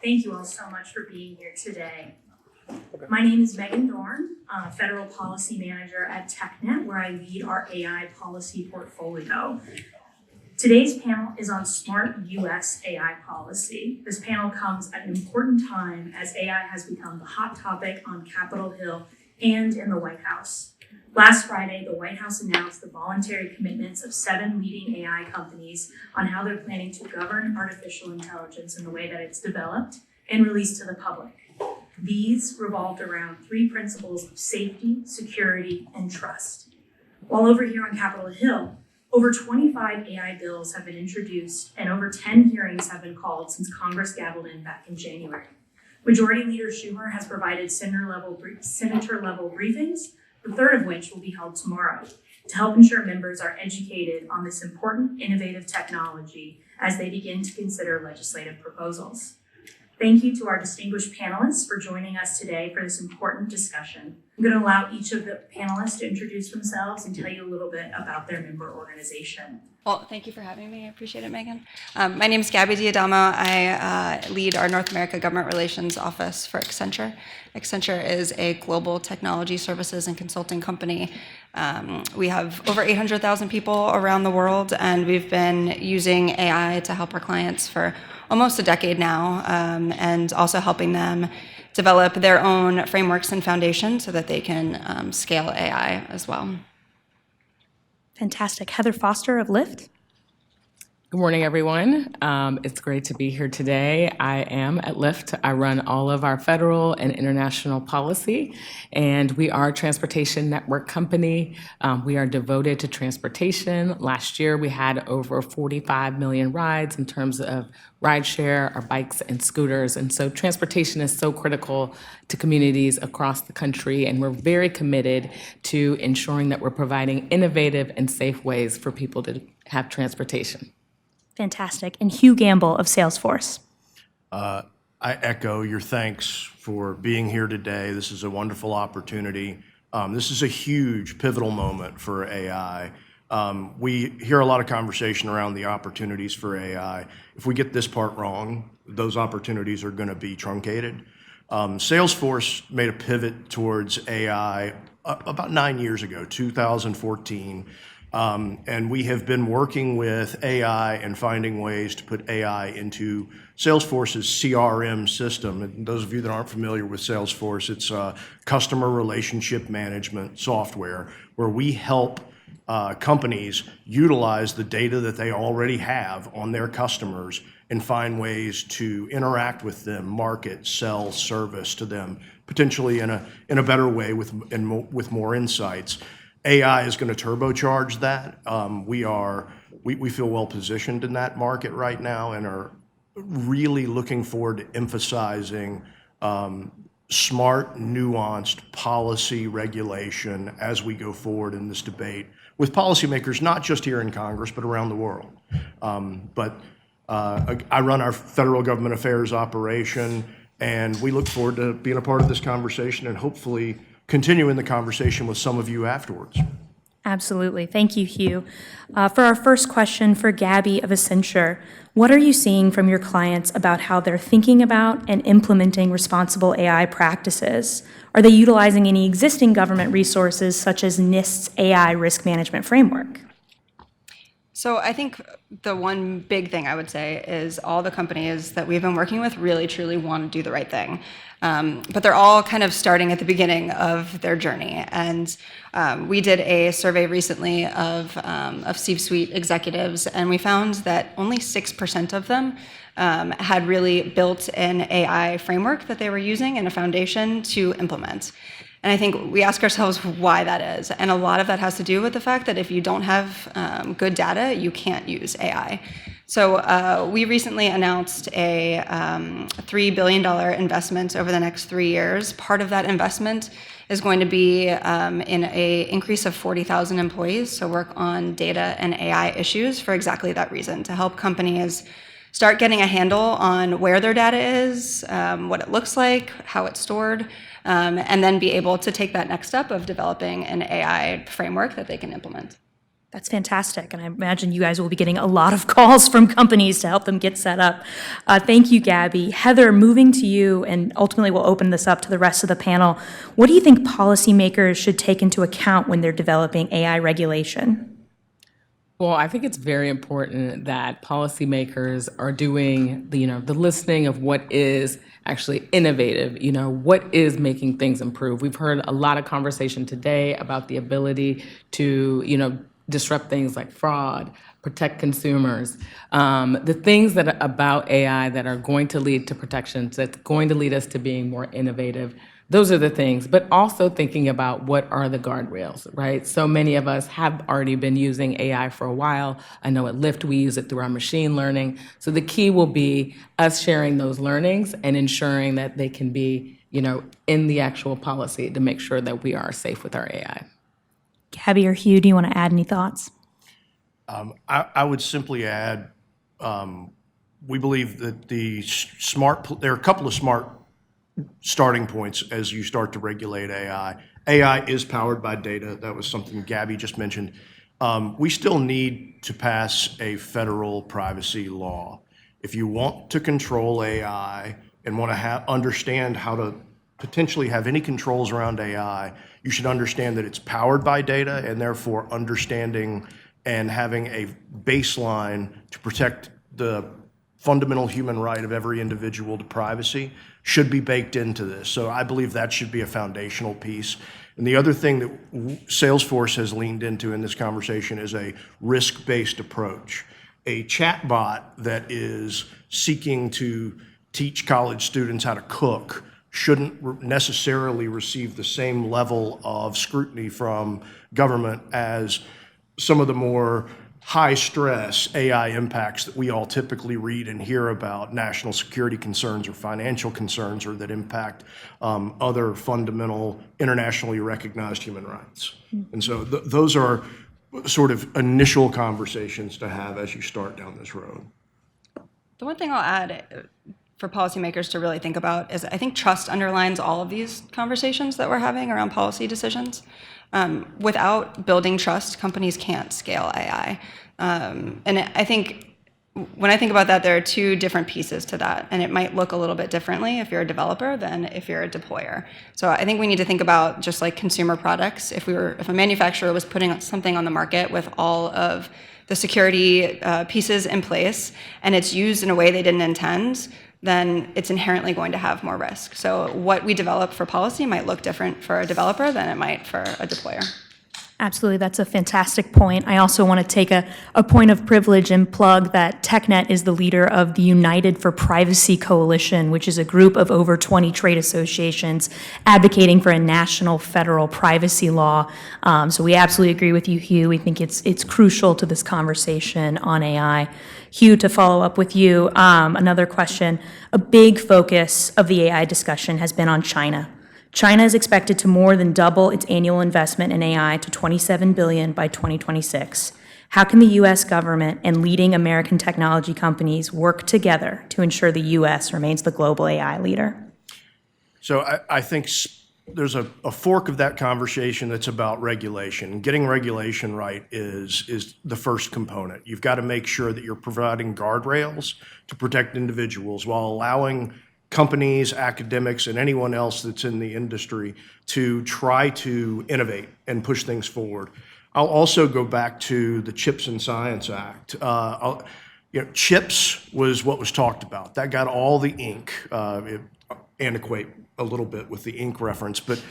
Speaker 14: Thank you all so much for being here today. My name is Megan Dorn, Federal Policy Manager at TechNet, where I lead our AI policy portfolio. Today's panel is on smart US AI policy. This panel comes at an important time as AI has become the hot topic on Capitol Hill and in the White House. Last Friday, the White House announced the voluntary commitments of 7 leading AI companies on how they're planning to govern artificial intelligence in the way that it's developed and released to the public. These revolved around 3 principles of safety, security, and trust. While over here on Capitol Hill, over 25 AI bills have been introduced and over 10 hearings have been called since Congress gavelled in back in January. Majority Leader Schumer has provided senator-level briefings, the third of which will be held tomorrow, to help ensure members are educated on this important, innovative technology as they begin to consider legislative proposals. Thank you to our distinguished panelists for joining us today for this important discussion. I'm going to allow each of the panelists to introduce themselves and tell you a little bit about their member organization.
Speaker 15: Well, thank you for having me. I appreciate it, Megan. My name is Gabby Diadamo. I lead our North America Government Relations Office for Accenture. Accenture is a global technology services and consulting company. We have over 800,000 people around the world, and we've been using AI to help our clients for almost a decade now, and also helping them develop their own frameworks and foundations so that they can scale AI as well.
Speaker 16: Fantastic. Heather Foster of Lyft.
Speaker 17: Good morning, everyone. It's great to be here today. I am at Lyft. I run all of our federal and international policy, and we are a transportation network company. We are devoted to transportation. Last year, we had over 45 million rides in terms of rideshare, our bikes and scooters. And so transportation is so critical to communities across the country, and we're very committed to ensuring that we're providing innovative and safe ways for people to have transportation.
Speaker 16: Fantastic. And Hugh Gamble of Salesforce.
Speaker 18: I echo your thanks for being here today. This is a wonderful opportunity. This is a huge pivotal moment for AI. We hear a lot of conversation around the opportunities for AI. If we get this part wrong, those opportunities are going to be truncated. Salesforce made a pivot towards AI about 9 years ago, 2014. And we have been working with AI and finding ways to put AI into Salesforce's CRM system. And those of you that aren't familiar with Salesforce, it's a customer relationship management software where we help companies utilize the data that they already have on their customers and find ways to interact with them, market, sell, service to them, potentially in a better way with more insights. AI is going to turbocharge that. We feel well positioned in that market right now and are really looking forward to emphasizing smart, nuanced policy regulation as we go forward in this debate with policymakers, not just here in Congress, but around the world. I run our federal government affairs operation, and we look forward to being a part of this conversation and hopefully continuing the conversation with some of you afterwards.
Speaker 16: Absolutely. Thank you, Hugh. For our first question for Gabby of Accenture, what are you seeing from your clients about how they're thinking about and implementing responsible AI practices? Are they utilizing any existing government resources such as NIST's AI risk management framework?
Speaker 15: So I think the one big thing I would say is all the companies that we've been working with really truly want to do the right thing. But they're all kind of starting at the beginning of their journey. And we did a survey recently of C-suite executives, and we found that only 6% of them had really built an AI framework that they were using and a foundation to implement. And I think we ask ourselves why that is. And a lot of that has to do with the fact that if you don't have good data, you can't use AI. So we recently announced a $3 billion investment over the next 3 years. Part of that investment is going to be in an increase of 40,000 employees, so work on data and AI issues for exactly that reason, to help companies start getting a handle on where their data is, what it looks like, how it's stored, and then be able to take that next step of developing an AI framework that they can implement.
Speaker 16: That's fantastic, and I imagine you guys will be getting a lot of calls from companies to help them get set up. Thank you, Gabby. Heather, moving to you, and ultimately we'll open this up to the rest of the panel. What do you think policymakers should take into account when they're developing AI regulation?
Speaker 17: Well, I think it's very important that policymakers are doing the listening of what is actually innovative, what is making things improve. We've heard a lot of conversation today about the ability to, disrupt things like fraud, protect consumers, the things that are about AI that are going to lead to protections, that's going to lead us to being more innovative. Those are the things, but also thinking about what are the guardrails, right? So many of us have already been using AI for a while. I know at Lyft we use it through our machine learning. So the key will be us sharing those learnings and ensuring that they can be, in the actual policy to make sure that we are safe with our AI.
Speaker 16: Gabby or Hugh, do you want to add any thoughts?
Speaker 18: I would simply add, we believe that there are a couple of smart starting points as you start to regulate AI. AI is powered by data. That was something Gabby just mentioned. We still need to pass a federal privacy law. If you want to control AI and want to understand how to potentially have any controls around AI, you should understand that it's powered by data, and therefore understanding and having a baseline to protect the fundamental human right of every individual to privacy should be baked into this. So I believe that should be a foundational piece. And the other thing that Salesforce has leaned into in this conversation is a risk-based approach. A chatbot that is seeking to teach college students how to cook shouldn't necessarily receive the same level of scrutiny from government as some of the more high-stress AI impacts that we all typically read and hear about, national security concerns or financial concerns, or that impact other fundamental internationally recognized human rights. And so those are sort of initial conversations to have as you start down this road.
Speaker 15: The one thing I'll add for policymakers to really think about is I think trust underlines all of these conversations that we're having around policy decisions. Without building trust, companies can't scale AI. And I think when I think about that, there are two different pieces to that, and it might look a little bit differently if you're a developer than if you're a deployer. So I think we need to think about just like consumer products. If a manufacturer was putting something on the market with all of the security pieces in place, and it's used in a way they didn't intend, then it's inherently going to have more risk. So what we develop for policy might look different for a developer than it might for a deployer.
Speaker 16: Absolutely, that's a fantastic point. I also want to take a point of privilege and plug that TechNet is the leader of the United for Privacy Coalition, which is a group of over 20 trade associations advocating for a national federal privacy law. So we absolutely agree with you, Hugh. We think it's crucial to this conversation on AI. Hugh, to follow up with you, another question. A big focus of the AI discussion has been on China. China is expected to more than double its annual investment in AI to $27 billion by 2026. How can the U.S. government and leading American technology companies work together to ensure the U.S. remains the global AI leader?
Speaker 18: So I think there's a fork of that conversation that's about regulation. Getting regulation right is the first component. You've got to make sure that you're providing guardrails to protect individuals while allowing companies, academics, and anyone else that's in the industry to try to innovate and push things forward. I'll also go back to the CHIPS and Science Act. CHIPS was what was talked about. That got all the ink. Antiquate a little bit with the ink reference, but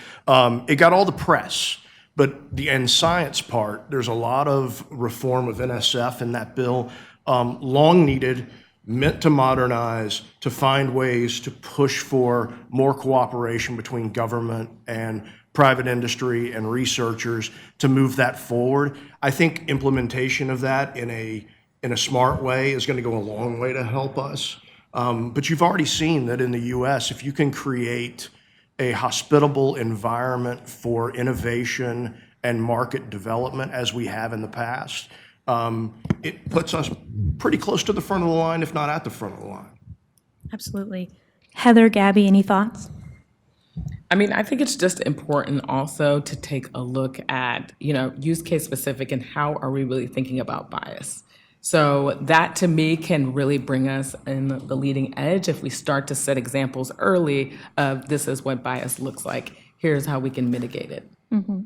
Speaker 18: it got all the press. But the end science part, there's a lot of reform of NSF in that bill, long needed, meant to modernize, to find ways to push for more cooperation between government and private industry and researchers to move that forward. I think implementation of that in a smart way is going to go a long way to help us. But you've already seen that in the US, if you can create a hospitable environment for innovation and market development as we have in the past, it puts us pretty close to the front of the line, if not at the front of the line.
Speaker 16: Absolutely. Heather, Gabby, any thoughts?
Speaker 17: I mean, I think it's just important also to take a look at, use case specific and how are we really thinking about bias. So that to me can really bring us in the leading edge if we start to set examples early of this is what bias looks like. Here's how we can mitigate it.
Speaker 16: Mm-hmm.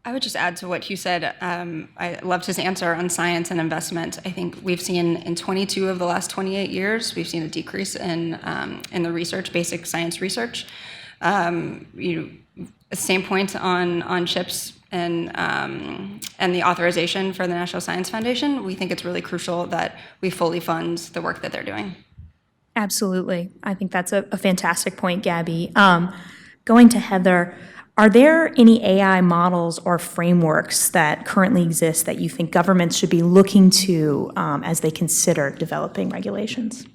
Speaker 15: I would just add to what Hugh said. I loved his answer on science and investment. I think we've seen in 22 of the last 28 years, we've seen a decrease in the research, basic science research. Same point on CHIPS and the authorization for the National Science Foundation. We think it's really crucial that we fully fund the work that they're doing.
Speaker 16: Absolutely. I think that's a fantastic point, Gabby. Going to Heather, are there any AI models or frameworks that currently exist that you think governments should be looking to as they consider developing regulations?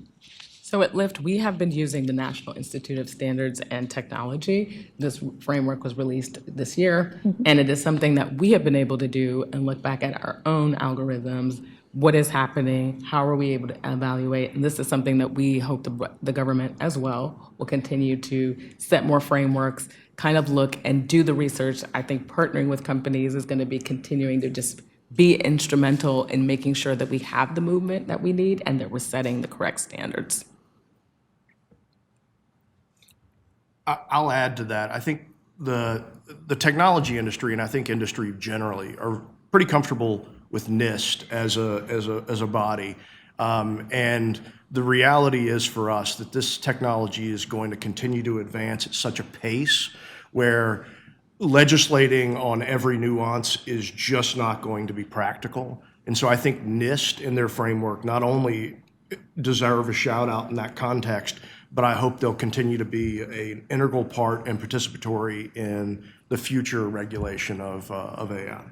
Speaker 17: So at Lyft, we have been using the National Institute of Standards and Technology. This framework was released this year, and it is something that we have been able to do and look back at our own algorithms. What is happening? How are we able to evaluate? And this is something that we hope the government as well will continue to set more frameworks, kind of look and do the research. I think partnering with companies is going to be continuing to just be instrumental in making sure that we have the movement that we need and that we're setting the correct standards.
Speaker 18: I'll add to that. I think the technology industry, and I think industry generally, are pretty comfortable with NIST as a body. And the reality is for us that this technology is going to continue to advance at such a pace where legislating on every nuance is just not going to be practical. And so I think NIST in their framework not only deserve a shout out in that context, but I hope they'll continue to be an integral part and participatory in the future regulation of AI.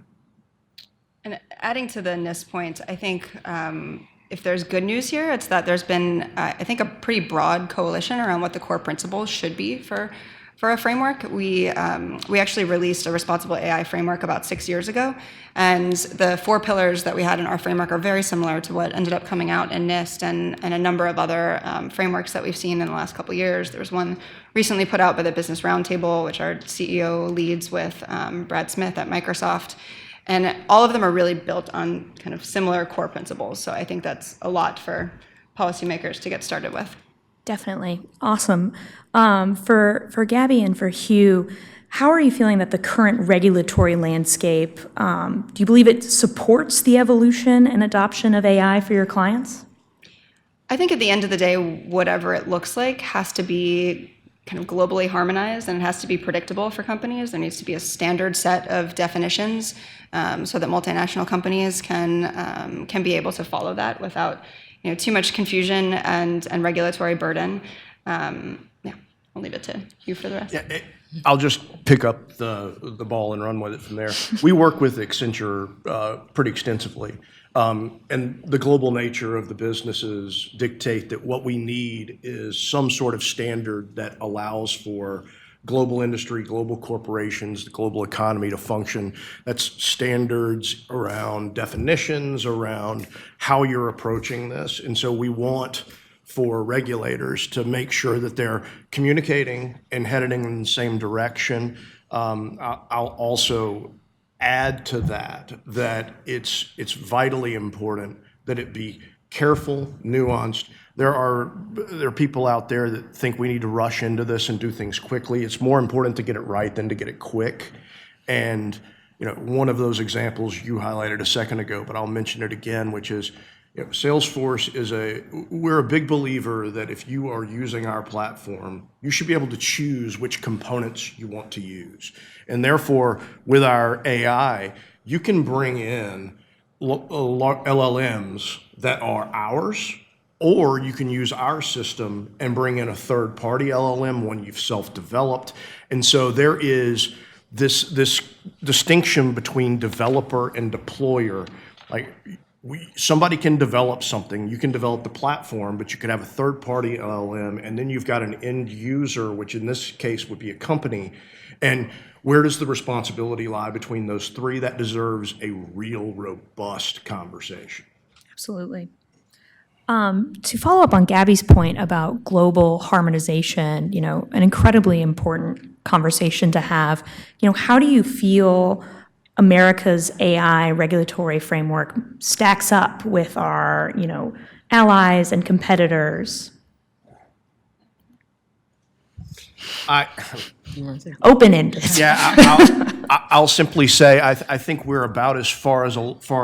Speaker 15: And adding to the NIST point, I think if there's good news here, it's that there's been, I think, a pretty broad coalition around what the core principles should be for a framework. We actually released a responsible AI framework about 6 years ago, and the 4 pillars that we had in our framework are very similar to what ended up coming out in NIST and a number of other frameworks that we've seen in the last couple of years. There was one recently put out by the Business Roundtable, which our CEO leads with Brad Smith at Microsoft, and all of them are really built on kind of similar core principles. So I think that's a lot for policymakers to get started with.
Speaker 16: Definitely. Awesome. For Gabby and for Hugh, how are you feeling that the current regulatory landscape, do you believe it supports the evolution and adoption of AI for your clients?
Speaker 15: I think at the end of the day, whatever it looks like has to be kind of globally harmonized, and it has to be predictable for companies. There needs to be a standard set of definitions so that multinational companies can be able to follow that without too much confusion and regulatory burden. I'll leave it to you for the rest.
Speaker 18: Yeah, I'll just pick up the ball and run with it from there. We work with Accenture pretty extensively, and the global nature of the businesses dictate that what we need is some sort of standard that allows for global industry, global corporations, the global economy to function. That's standards around definitions, around how you're approaching this. And so we want for regulators to make sure that they're communicating and heading in the same direction. I'll also add to that it's vitally important that it be careful, nuanced. There are people out there that think we need to rush into this and do things quickly. It's more important to get it right than to get it quick. And one of those examples you highlighted a second ago, but I'll mention it again, which is Salesforce we're a big believer that if you are using our platform, you should be able to choose which components you want to use. And therefore, with our AI, you can bring in LLMs that are ours, or you can use our system and bring in a third-party LLM, one you've self-developed. And so there is this distinction between developer and deployer. Like, somebody can develop something, you can develop the platform, but you could have a third-party LLM, and then you've got an end user, which in this case would be a company. And where does the responsibility lie between those three? That deserves a real robust conversation.
Speaker 16: Absolutely. To follow up on Gabby's point about global harmonization, an incredibly important conversation to have. How do you feel America's AI regulatory framework stacks up with our, allies and competitors? Open-ended.
Speaker 18: Yeah, I'll simply say I think we're about as far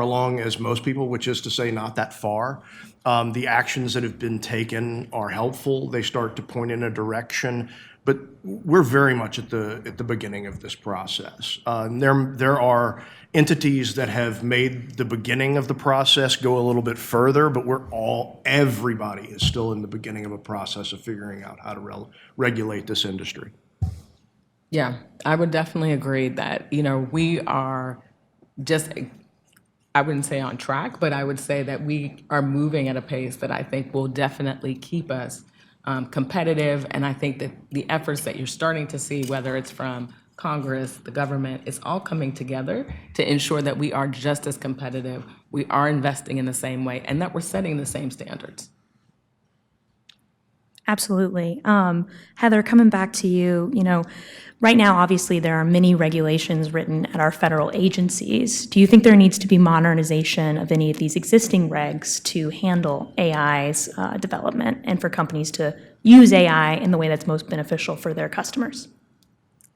Speaker 18: along as most people, which is to say not that far. The actions that have been taken are helpful. They start to point in a direction, but we're very much at the beginning of this process. There are entities that have made the beginning of the process go a little bit further, but everybody is still in the beginning of a process of figuring out how to regulate this industry.
Speaker 17: Yeah, I would definitely agree that, we are just, I wouldn't say on track, but I would say that we are moving at a pace that I think will definitely keep us competitive. And I think that the efforts that you're starting to see, whether it's from Congress, the government, it's all coming together to ensure that we are just as competitive, we are investing in the same way, and that we're setting the same standards.
Speaker 16: Absolutely. Heather, coming back to you, right now, obviously, there are many regulations written at our federal agencies. Do you think there needs to be modernization of any of these existing regs to handle AI's development and for companies to use AI in the way that's most beneficial for their customers?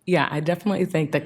Speaker 17: Yeah, I definitely think that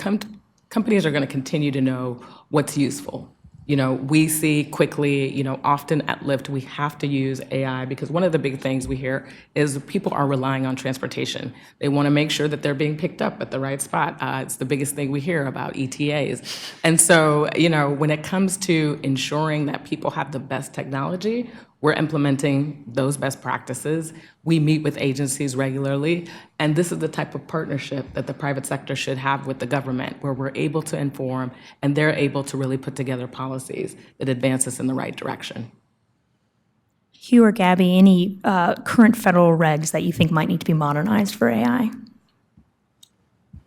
Speaker 17: companies are going to continue to know what's useful. We see quickly, often at Lyft, we have to use AI because one of the big things we hear is people are relying on transportation. They want to make sure that they're being picked up at the right spot. It's the biggest thing we hear about ETAs. And so, when it comes to ensuring that people have the best technology, we're implementing those best practices. We meet with agencies regularly, and this is the type of partnership that the private sector should have with the government, where we're able to inform and they're able to really put together policies that advance us in the right direction.
Speaker 16: Hugh or Gabby, any current federal regs that you think might need to be modernized for AI?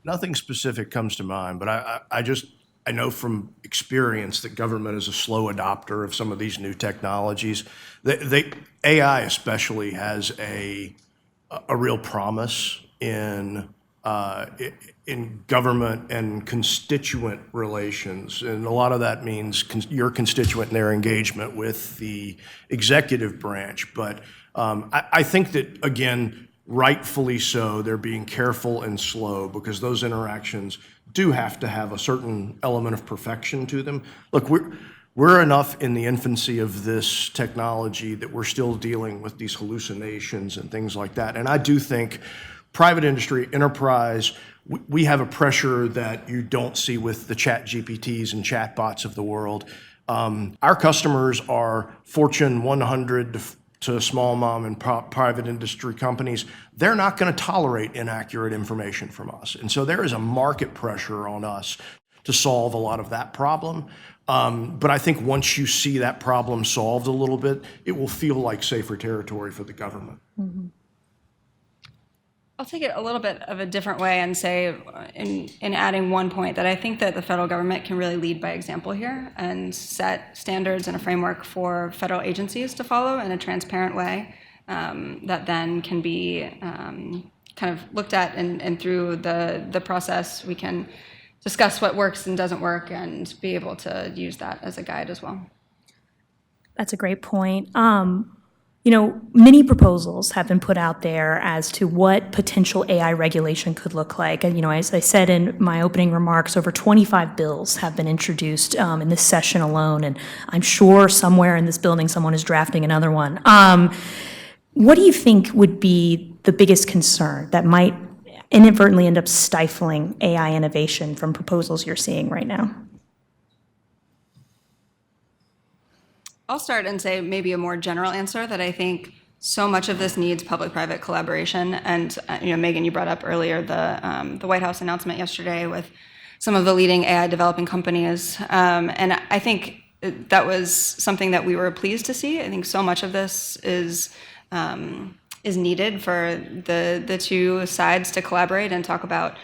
Speaker 18: Nothing specific comes to mind, but I know from experience that government is a slow adopter of some of these new technologies. AI especially has a real promise in government and constituent relations, and a lot of that means your constituent and their engagement with the executive branch. But I think that, again, rightfully so, they're being careful and slow because those interactions do have to have a certain element of perfection to them. Look, we're enough in the infancy of this technology that we're still dealing with these hallucinations and things like that. And I do think private industry, enterprise, we have a pressure that you don't see with the chat GPTs and chatbots of the world. Our customers are Fortune 100 to small mom and private industry companies. They're not going to tolerate inaccurate information from us. And so there is a market pressure on us to solve a lot of that problem. But I think once you see that problem solved a little bit, it will feel like safer territory for the government.
Speaker 16: Mm-hmm.
Speaker 15: I'll take it a little bit of a different way and say, in adding one point, that I think that the federal government can really lead by example here and set standards and a framework for federal agencies to follow in a transparent way that then can be kind of looked at, and through the process we can discuss what works and doesn't work and be able to use that as a guide as well.
Speaker 16: That's a great point. Many proposals have been put out there as to what potential AI regulation could look like. And, as I said in my opening remarks, over 25 bills have been introduced in this session alone, and I'm sure somewhere in this building someone is drafting another one. What do you think would be the biggest concern that might inadvertently end up stifling AI innovation from proposals you're seeing right now?
Speaker 15: I'll start and say maybe a more general answer, that I think so much of this needs public-private collaboration. And Megan, you brought up earlier the White House announcement yesterday with some of the leading AI developing companies, and I think that was something that we were pleased to see. I think so much of this is needed for the two sides to collaborate and talk about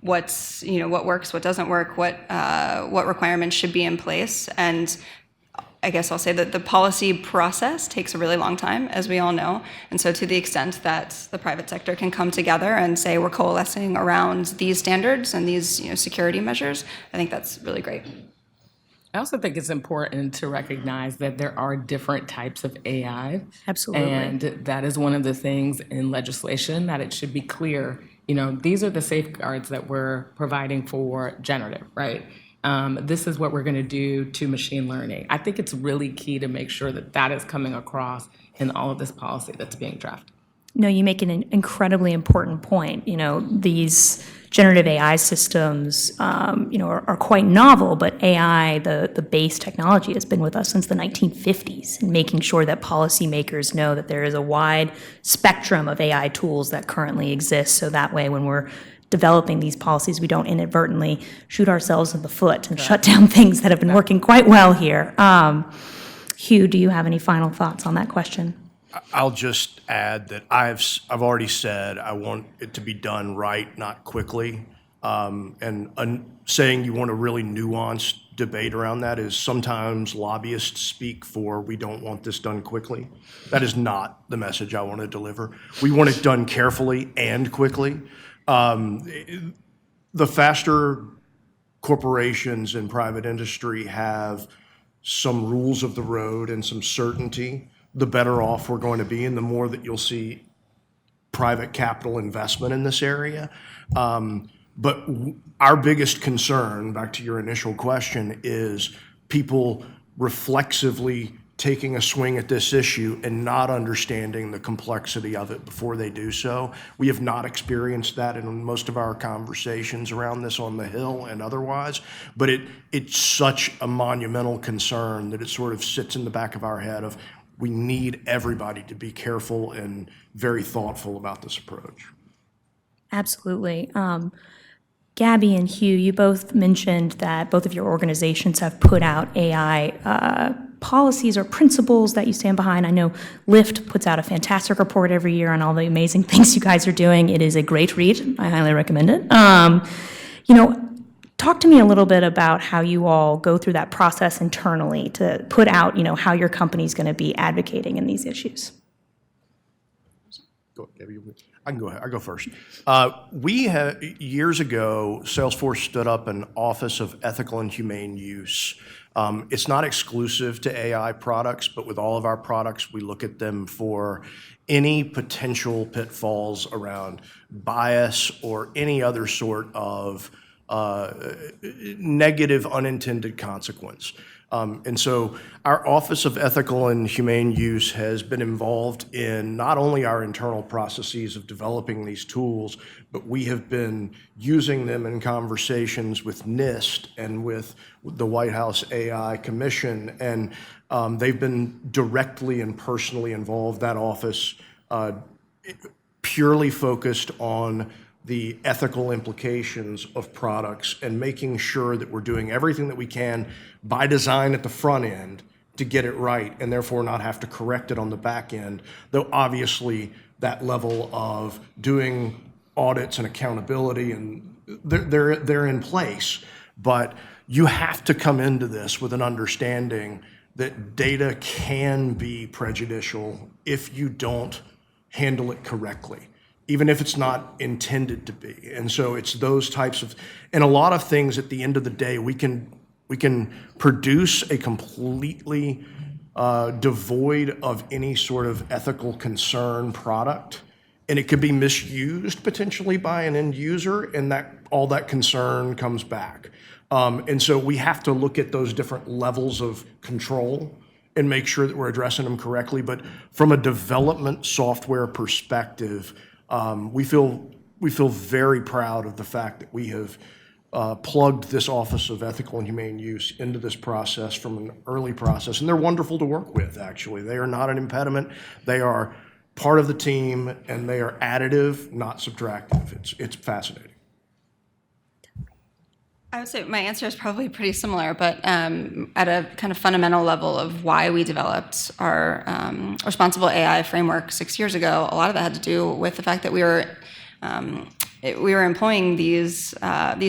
Speaker 15: what works, what doesn't work, what requirements should be in place. And I guess I'll say that the policy process takes a really long time, as we all know. And so to the extent that the private sector can come together and say we're coalescing around these standards and these security measures, I think that's really great.
Speaker 17: I also think it's important to recognize that there are different types of AI.
Speaker 16: Absolutely.
Speaker 17: And that is one of the things in legislation that it should be clear. These are the safeguards that we're providing for generative, right? This is what we're going to do to machine learning. I think it's really key to make sure that that is coming across in all of this policy that's being drafted.
Speaker 16: No, you make an incredibly important point. These generative AI systems, are quite novel, but AI, the base technology, has been with us since the 1950s, and making sure that policymakers know that there is a wide spectrum of AI tools that currently exist, so that way when we're developing these policies, we don't inadvertently shoot ourselves in the foot and shut down things that have been working quite well here. Hugh, do you have any final thoughts on that question?
Speaker 18: I'll just add that I've already said I want it to be done right, not quickly. Saying you want a really nuanced debate around that is sometimes lobbyists speak for we don't want this done quickly. That is not the message I want to deliver. We want it done carefully and quickly. The faster corporations and private industry have some rules of the road and some certainty, the better off we're going to be, and the more that you'll see private capital investment in this area. But our biggest concern, back to your initial question, is people reflexively taking a swing at this issue and not understanding the complexity of it before they do so. We have not experienced that in most of our conversations around this on the Hill and otherwise, but it's such a monumental concern that it sort of sits in the back of our head of we need everybody to be careful and very thoughtful about this approach.
Speaker 16: Absolutely. Gabby and Hugh, you both mentioned that both of your organizations have put out AI policies or principles that you stand behind. I know Lyft puts out a fantastic report every year on all the amazing things you guys are doing. It is a great read. I highly recommend it. Talk to me a little bit about how you all go through that process internally to put out, how your company's going to be advocating in these issues.
Speaker 18: Go, Gabby. I can go ahead. I'll go first. We had, years ago, Salesforce stood up an Office of Ethical and Humane Use. It's not exclusive to AI products, but with all of our products, we look at them for any potential pitfalls around bias or any other sort of negative unintended consequence. And so our Office of Ethical and Humane Use has been involved in not only our internal processes of developing these tools, but we have been using them in conversations with NIST and with the White House AI Commission, and they've been directly and personally involved. That office purely focused on the ethical implications of products and making sure that we're doing everything that we can by design at the front end to get it right and therefore not have to correct it on the back end, though obviously that level of doing audits and accountability, and they're in place. But you have to come into this with an understanding that data can be prejudicial if you don't handle it correctly, even if it's not intended to be. And so it's those types of, and a lot of things at the end of the day, we can produce a completely devoid of any sort of ethical concern product, and it could be misused potentially by an end user, and that all that concern comes back. And so we have to look at those different levels of control and make sure that we're addressing them correctly. But from a development software perspective, we feel very proud of the fact that we have plugged this Office of Ethical and Humane Use into this process from an early process. And they're wonderful to work with, actually. They are not an impediment. They are part of the team, and they are additive, not subtractive. It's fascinating.
Speaker 15: I would say my answer is probably pretty similar, but at a kind of fundamental level of why we developed our responsible AI framework 6 years ago, a lot of that had to do with the fact that we were employing these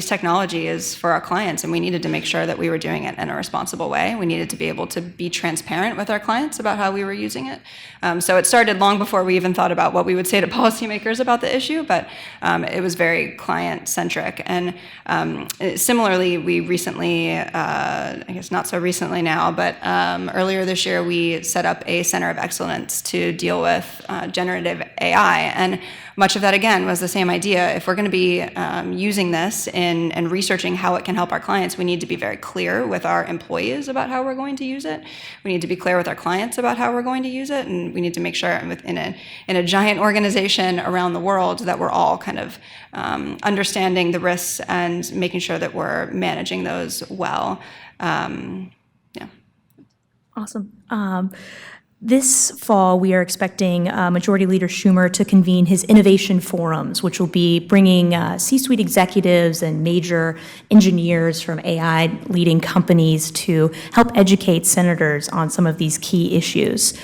Speaker 15: technologies for our clients, and we needed to make sure that we were doing it in a responsible way. We needed to be able to be transparent with our clients about how we were using it. So it started long before we even thought about what we would say to policymakers about the issue, but it was very client-centric. And similarly, we recently, I guess not so recently now, but earlier this year, we set up a center of excellence to deal with generative AI. And much of that, again, was the same idea. If we're going to be using this and researching how it can help our clients, we need to be very clear with our employees about how we're going to use it. We need to be clear with our clients about how we're going to use it, and we need to make sure in a giant organization around the world that we're all kind of understanding the risks and making sure that we're managing those well. Yeah.
Speaker 16: Awesome. This fall, we are expecting Majority Leader Schumer to convene his innovation forums, which will be bringing C-suite executives and major engineers from AI leading companies to help educate senators on some of these key issues.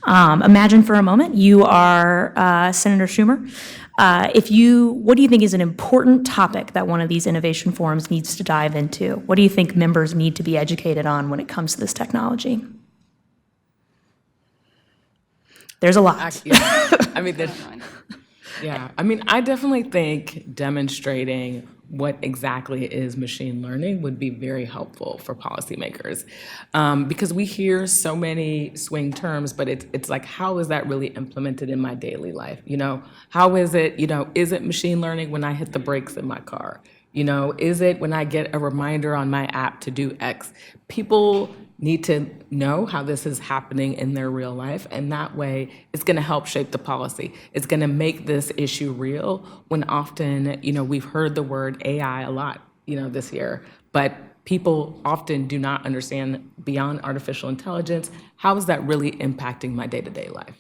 Speaker 16: Imagine for a moment you are Senator Schumer. What do you think is an important topic that one of these innovation forums needs to dive into? What do you think members need to be educated on when it comes to this technology? There's a lot.
Speaker 17: I mean, I definitely think demonstrating what exactly is machine learning would be very helpful for policymakers, because we hear so many swing terms, but it's like, how is that really implemented in my daily life? How is it? Is it machine learning when I hit the brakes in my car? Is it when I get a reminder on my app to do X? People need to know how this is happening in their real life, and that way it's going to help shape the policy. It's going to make this issue real when often, we've heard the word AI a lot, this year, but people often do not understand beyond artificial intelligence, how is that really impacting my day-to-day life?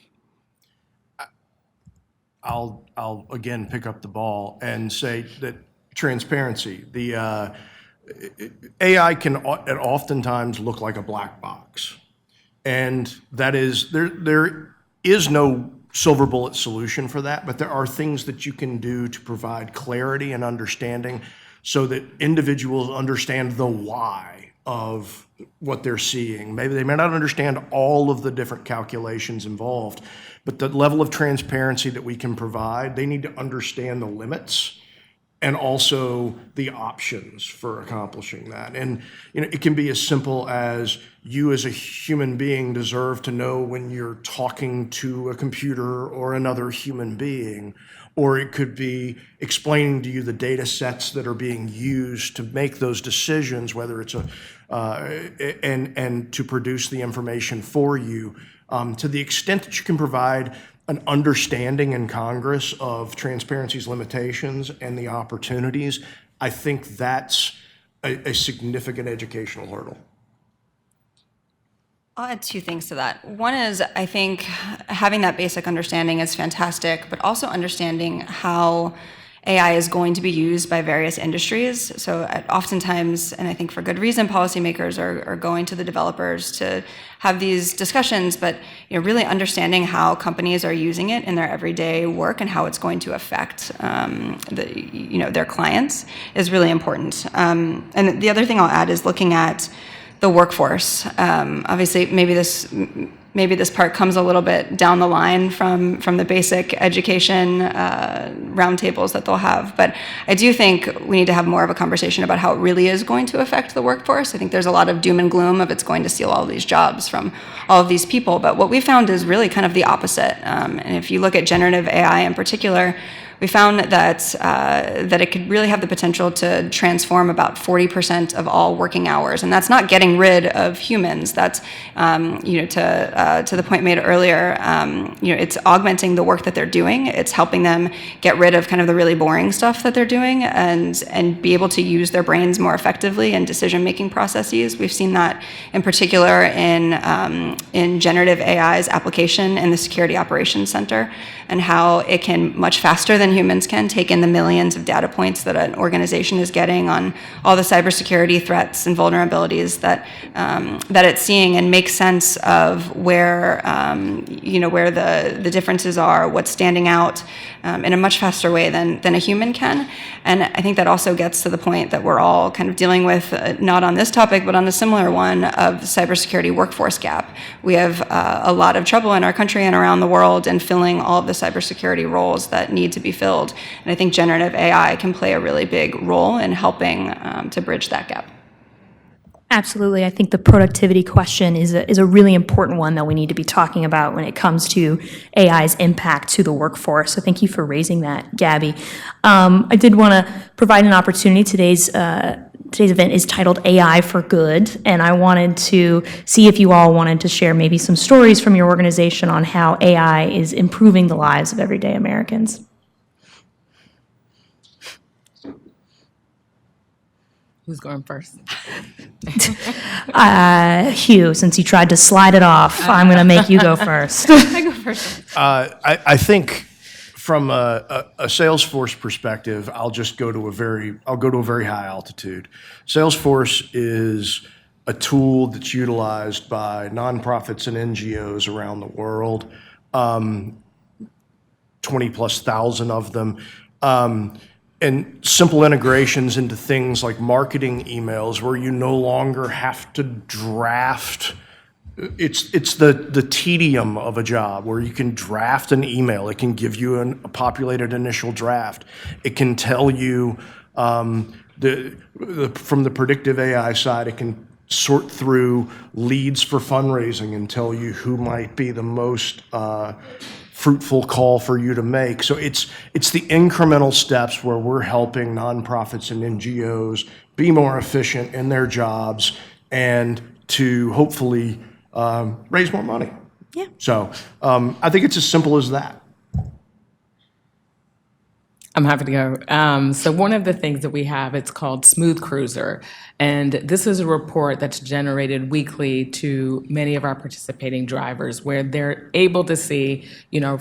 Speaker 18: I'll again pick up the ball and say that transparency, AI can oftentimes look like a black box. And that is, there is no silver bullet solution for that, but there are things that you can do to provide clarity and understanding so that individuals understand the why of what they're seeing. Maybe they may not understand all of the different calculations involved, but the level of transparency that we can provide, they need to understand the limits and also the options for accomplishing that. And it can be as simple as you as a human being deserve to know when you're talking to a computer or another human being, or it could be explaining to you the data sets that are being used to make those decisions, whether it's and to produce the information for you, to the extent that you can provide an understanding in Congress of transparency's limitations and the opportunities. I think that's a significant educational hurdle.
Speaker 15: I'll add two things to that. One is, I think having that basic understanding is fantastic, but also understanding how AI is going to be used by various industries. So oftentimes, and I think for good reason, policymakers are going to the developers to have these discussions, but really understanding how companies are using it in their everyday work and how it's going to affect their clients is really important. And the other thing I'll add is looking at the workforce. Obviously, maybe this part comes a little bit down the line from the basic education roundtables that they'll have. But I do think we need to have more of a conversation about how it really is going to affect the workforce. I think there's a lot of doom and gloom of it's going to steal all of these jobs from all of these people. But what we found is really kind of the opposite. And if you look at generative AI in particular, we found that it could really have the potential to transform about 40% of all working hours, and that's not getting rid of humans. That's to the point made earlier. It's augmenting the work that they're doing. It's helping them get rid of kind of the really boring stuff that they're doing, and be able to use their brains more effectively in decision-making processes. We've seen that in particular in generative AI's application in the Security Operations Center, and how it can much faster than humans can take in the millions of data points that an organization is getting on all the cybersecurity threats and vulnerabilities that it's seeing, and make sense of where the differences are, what's standing out in a much faster way than a human can. And I think that also gets to the point that we're all kind of dealing with, not on this topic, but on a similar one of the cybersecurity workforce gap. We have a lot of trouble in our country and around the world in filling all of the cybersecurity roles that need to be filled. And I think generative AI can play a really big role in helping to bridge that gap.
Speaker 16: Absolutely. I think the productivity question is a really important one that we need to be talking about when it comes to AI's impact to the workforce. So thank you for raising that, Gabby. I did want to provide an opportunity. Today's event is titled AI for Good, and I wanted to see if you all wanted to share maybe some stories from your organization on how AI is improving the lives of everyday Americans.
Speaker 17: Who's going first?
Speaker 16: Hugh, since you tried to slide it off, I'm going to make you go first.
Speaker 17: I go first.
Speaker 18: I think from a Salesforce perspective, I'll go to a very high altitude. Salesforce is a tool that's utilized by nonprofits and NGOs around the world, 20+ thousand of them. And simple integrations into things like marketing emails, where you no longer have to draft. It's the tedium of a job where you can draft an email. It can give you a populated initial draft. It can tell you from the predictive AI side, it can sort through leads for fundraising and tell you who might be the most fruitful call for you to make. So it's the incremental steps where we're helping nonprofits and NGOs be more efficient in their jobs and to hopefully raise more money.
Speaker 16: Yeah.
Speaker 18: So I think it's as simple as that.
Speaker 17: I'm happy to go. So one of the things that we have, it's called Smooth Cruiser. And this is a report that's generated weekly to many of our participating drivers, where they're able to see,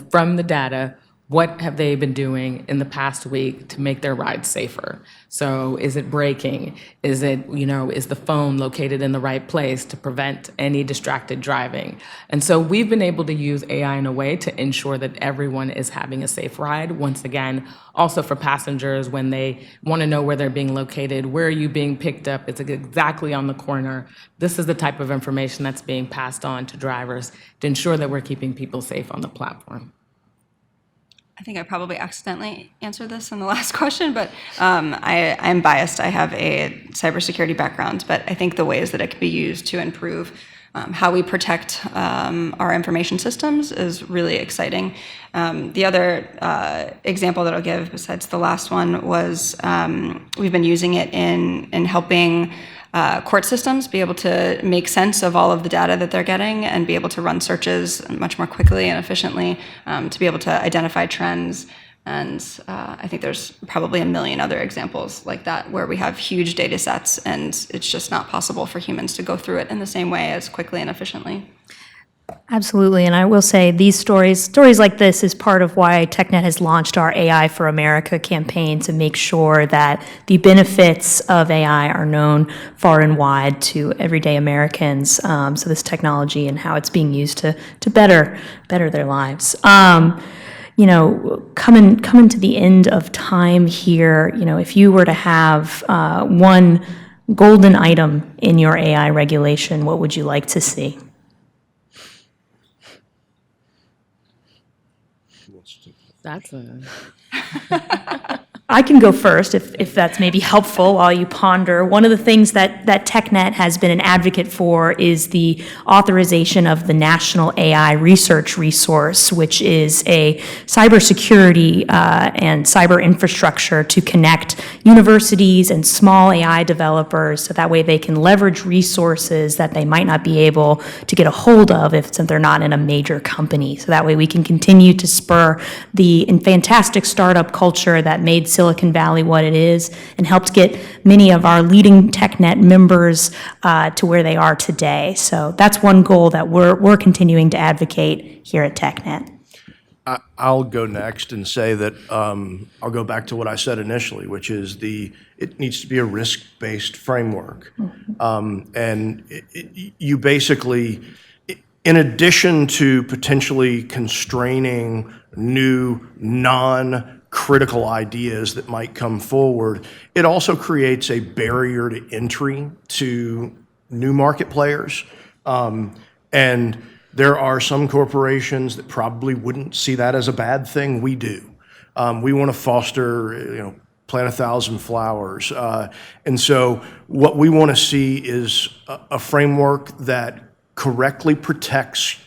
Speaker 17: from the data, what have they been doing in the past week to make their rides safer? So is it braking? Is it, is the phone located in the right place to prevent any distracted driving? And so we've been able to use AI in a way to ensure that everyone is having a safe ride. Once again, also for passengers, when they want to know where they're being located, where are you being picked up? It's exactly on the corner. This is the type of information that's being passed on to drivers to ensure that we're keeping people safe on the platform.
Speaker 15: I think I probably accidentally answered this in the last question, but I'm biased. I have a cybersecurity background, but I think the ways that it can be used to improve how we protect our information systems is really exciting. The other example that I'll give, besides the last one, was we've been using it in helping court systems be able to make sense of all of the data that they're getting and be able to run searches much more quickly and efficiently, to be able to identify trends. And I think there's probably a million other examples like that where we have huge data sets and it's just not possible for humans to go through it in the same way as quickly and efficiently.
Speaker 16: Absolutely, and I will say these stories like this is part of why TechNet has launched our AI for America campaign to make sure that the benefits of AI are known far and wide to everyday Americans. So this technology and how it's being used to better their lives. Coming to the end of time here, if you were to have one golden item in your AI regulation, what would you like to see?
Speaker 17: That's a...
Speaker 16: I can go first if that's maybe helpful while you ponder. One of the things that TechNet has been an advocate for is the authorization of the National AI Research Resource, which is a cybersecurity and cyber infrastructure to connect universities and small AI developers so that way they can leverage resources that they might not be able to get a hold of since they're not in a major company. So that way we can continue to spur the fantastic startup culture that made Silicon Valley what it is and helped get many of our leading TechNet members to where they are today. So that's one goal that we're continuing to advocate here at TechNet.
Speaker 18: I'll go next and say that I'll go back to what I said initially, which is it needs to be a risk-based framework. You basically, in addition to potentially constraining new non-critical ideas that might come forward, it also creates a barrier to entry to new market players. And there are some corporations that probably wouldn't see that as a bad thing. We do. We want to foster, plant 1,000 flowers. And so what we want to see is a framework that correctly protects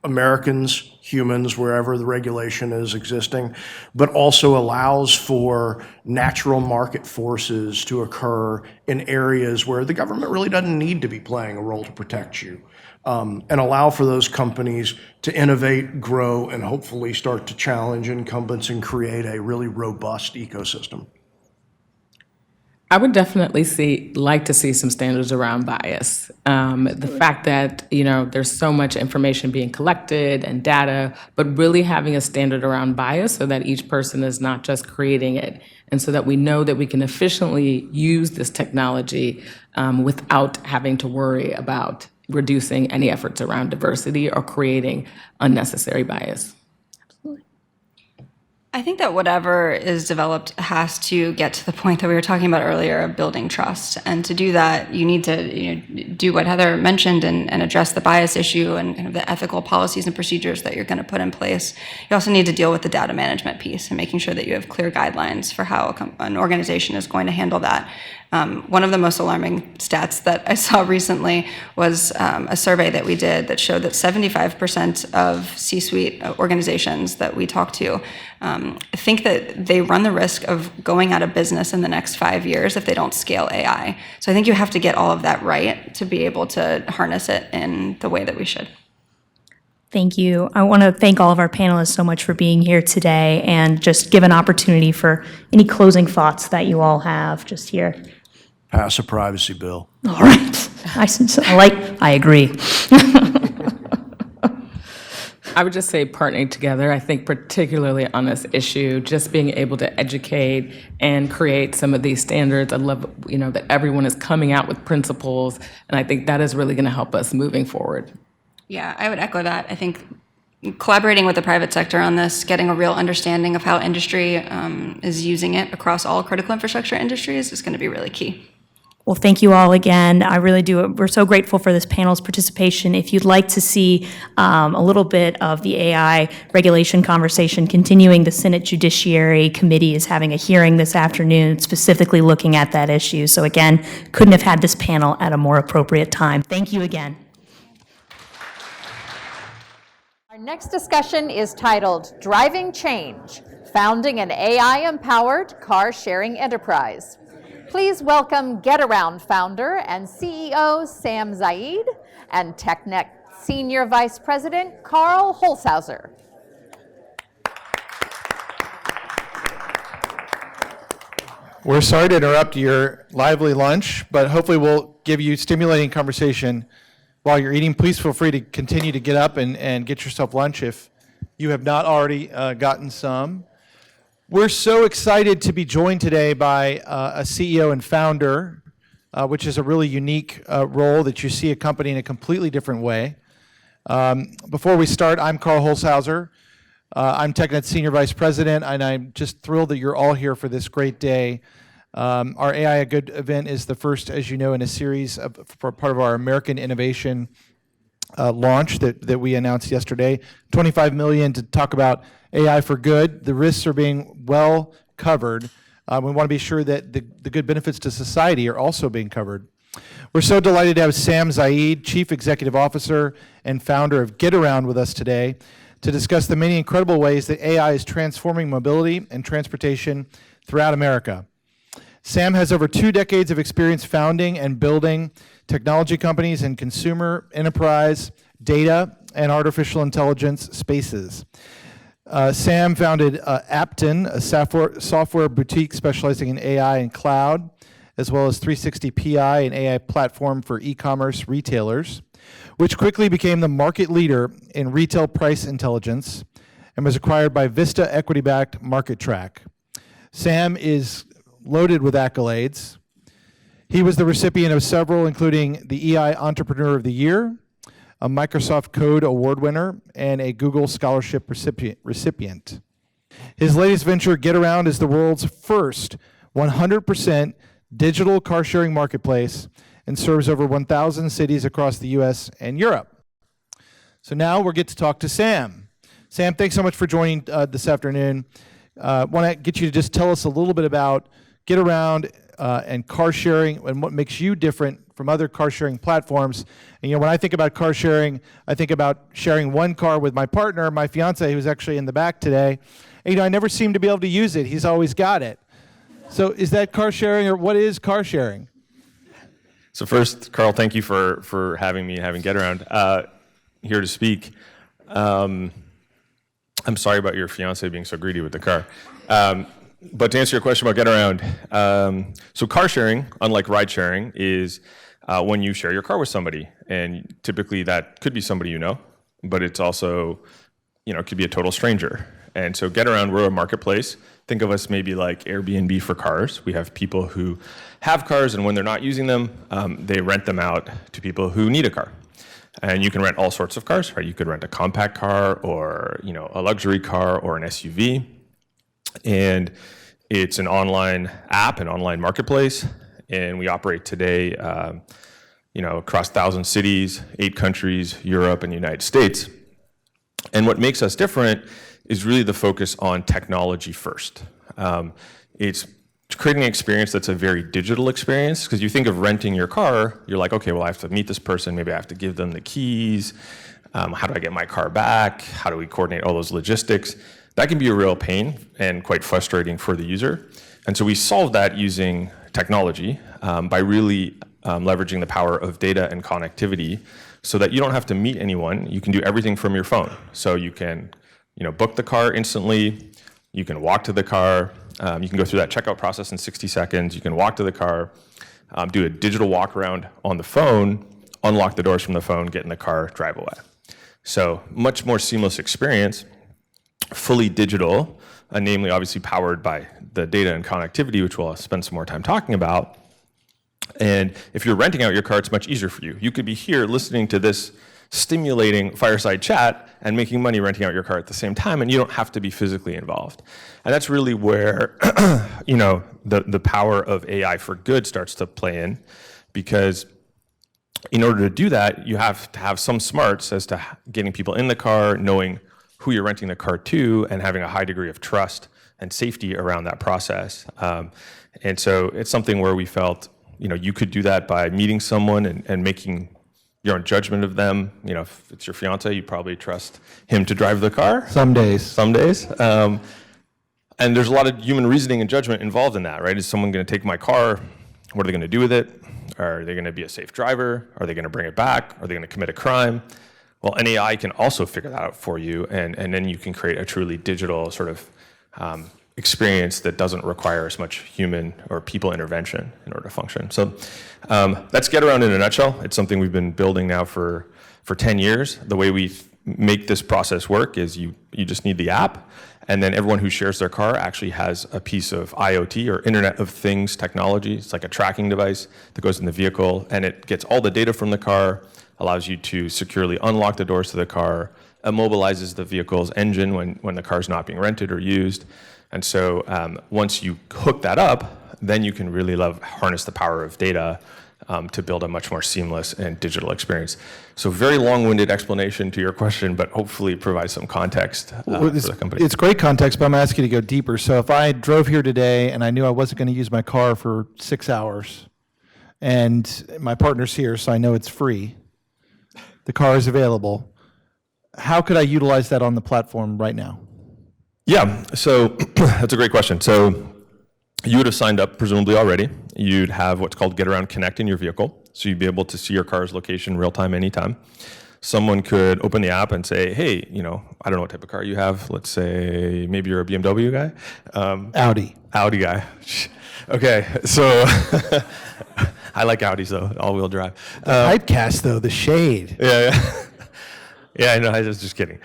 Speaker 18: Americans, humans, wherever the regulation is existing, but also allows for natural market forces to occur in areas where the government really doesn't need to be playing a role to protect you, and allow for those companies to innovate, grow, and hopefully start to challenge incumbents and create a really robust ecosystem.
Speaker 17: I would definitely like to see some standards around bias. The fact that, there's so much information being collected and data, but really having a standard around bias so that each person is not just creating it, and so that we know that we can efficiently use this technology without having to worry about reducing any efforts around diversity or creating unnecessary bias.
Speaker 15: I think that whatever is developed has to get to the point that we were talking about earlier of building trust. And to do that, you need to do what Heather mentioned and address the bias issue and kind of the ethical policies and procedures that you're going to put in place. You also need to deal with the data management piece and making sure that you have clear guidelines for how an organization is going to handle that. One of the most alarming stats that I saw recently was a survey that we did that showed that 75% of C-suite organizations that we talk to think that they run the risk of going out of business in the next 5 years if they don't scale AI. So I think you have to get all of that right to be able to harness it in the way that we should.
Speaker 16: Thank you. I want to thank all of our panelists so much for being here today and just give an opportunity for any closing thoughts that you all have just here.
Speaker 18: Pass a privacy bill.
Speaker 16: All right. I agree.
Speaker 17: I would just say partnering together. I think particularly on this issue, just being able to educate and create some of these standards. I love, that everyone is coming out with principles, and I think that is really going to help us moving forward.
Speaker 15: Yeah, I would echo that. I think collaborating with the private sector on this, getting a real understanding of how industry is using it across all critical infrastructure industries is going to be really key.
Speaker 16: Well, thank you all again. I really do. We're so grateful for this panel's participation. If you'd like to see a little bit of the AI regulation conversation continuing, the Senate Judiciary Committee is having a hearing this afternoon specifically looking at that issue. So again, couldn't have had this panel at a more appropriate time. Thank you again.
Speaker 2: Our next discussion is titled Driving Change, Founding an AI-Empowered Car-Sharing Enterprise. Please welcome GetAround founder and CEO Sam Zaid and TechNet Senior Vice President Carl Holzhauser.
Speaker 19: We're sorry to interrupt your lively lunch, but hopefully we'll give you stimulating conversation
Speaker 20: while you're eating. Please feel free to continue to get up and get yourself lunch if you have not already gotten some. We're so excited to be joined today by a CEO and founder, which is a really unique role that you see a company in a completely different way. Before we start, I'm Carl Holzhauser. I'm TechNet's Senior Vice President, and I'm just thrilled that you're all here for this great day. Our AI A Good event is the first, as you know, in a series for part of our American Innovation launch that we announced yesterday. $25 million to talk about AI for good. The risks are being well covered. We want to be sure that the good benefits to society are also being covered. We're so delighted to have Sam Zaid, Chief Executive Officer and founder of GetAround, with us today to discuss the many incredible ways that AI is transforming mobility and transportation throughout America. Sam has over 2 decades of experience founding and building technology companies in consumer, enterprise, data, and artificial intelligence spaces. Sam founded Apton, a software boutique specializing in AI and cloud, as well as 360 PI, an AI platform for e-commerce retailers, which quickly became the market leader in retail price intelligence and was acquired by Vista equity-backed Market Track. Sam is loaded with accolades. He was the recipient of several, including the EI Entrepreneur of the Year, a Microsoft Code Award winner, and a Google Scholarship recipient. His latest venture, GetAround, is the world's first 100% digital car-sharing marketplace and serves over 1,000 cities across the US and Europe. So now we'll get to talk to Sam. Sam, thanks so much for joining this afternoon. I want to get you to just tell us a little bit about GetAround and car sharing and what makes you different from other car sharing platforms. And when I think about car sharing, I think about sharing one car with my partner, my fiance, who's actually in the back today. And, I never seem to be able to use it. He's always got it. So is that car sharing, or what is car sharing?
Speaker 21: So first, Carl, thank you for having me and having GetAround here to speak. I'm sorry about your fiance being so greedy with the car. But to answer your question about GetAround, so car sharing, unlike ride sharing, is when you share your car with somebody. And typically that could be somebody you know, but it's also, it could be a total stranger. And so GetAround, we're a marketplace. Think of us maybe like Airbnb for cars. We have people who have cars, and when they're not using them, they rent them out to people who need a car. And you can rent all sorts of cars, right? You could rent a compact car, or a luxury car, or an SUV. And it's an online app, an online marketplace, and we operate today, across 1,000 cities, 8 countries, Europe, and the United States. And what makes us different is really the focus on technology first. It's creating an experience that's a very digital experience, because you think of renting your car, you're like, okay, well, I have to meet this person, maybe I have to give them the keys, how do I get my car back, how do we coordinate all those logistics? That can be a real pain and quite frustrating for the user. And so we solve that using technology by really leveraging the power of data and connectivity, so that you don't have to meet anyone. You can do everything from your phone. So you can book the car instantly, you can walk to the car, you can go through that checkout process in 60 seconds, you can walk to the car, do a digital walk around on the phone, unlock the doors from the phone, get in the car, drive away. So much more seamless experience, fully digital, namely obviously powered by the data and connectivity, which we'll spend some more time talking about. And if you're renting out your car, it's much easier for you. You could be here listening to this stimulating fireside chat and making money renting out your car at the same time, and you don't have to be physically involved. And that's really where the power of AI for good starts to play in, because in order to do that, you have to have some smarts as to getting people in the car, knowing who you're renting the car to, and having a high degree of trust and safety around that process. And so it's something where we felt, you could do that by meeting someone and making your own judgment of them. If it's your fiance, you probably trust him to drive the car.
Speaker 20: Some days.
Speaker 21: And there's a lot of human reasoning and judgment involved in that, right? Is someone going to take my car? What are they going to do with it? Are they going to be a safe driver? Are they going to bring it back? Are they going to commit a crime? Well, an AI can also figure that out for you, and then you can create a truly digital sort of experience that doesn't require as much human or people intervention in order to function. So that's Get Around in a nutshell. It's something we've been building now for 10 years. The way we make this process work is you just need the app, and then everyone who shares their car actually has a piece of IoT, or Internet of Things technology. It's like a tracking device that goes in the vehicle, and it gets all the data from the car, allows you to securely unlock the doors to the car, immobilizes the vehicle's engine when the car's not being rented or used. And so once you hook that up, then you can really harness the power of data to build a much more seamless and digital experience. So very long-winded explanation to your question, but hopefully provide some context for the company.
Speaker 20: It's great context, but I'm asking you to go deeper. So if I drove here today and I knew I wasn't going to use my car for 6 hours, and my partner's here, so I know it's free, the car is available, how could I utilize that on the platform right now?
Speaker 21: Yeah, so that's a great question. So you would have signed up presumably already. You'd have what's called Get Around Connect in your vehicle. So you'd be able to see your car's location real time, anytime. Someone could open the app and say, hey, I don't know what type of car you have. Let's say maybe you're a BMW guy. Audi guy. Okay, so I like Audis though, all-wheel drive.
Speaker 20: Typecast though, the shade.
Speaker 21: Yeah. Yeah, I know, I was just kidding.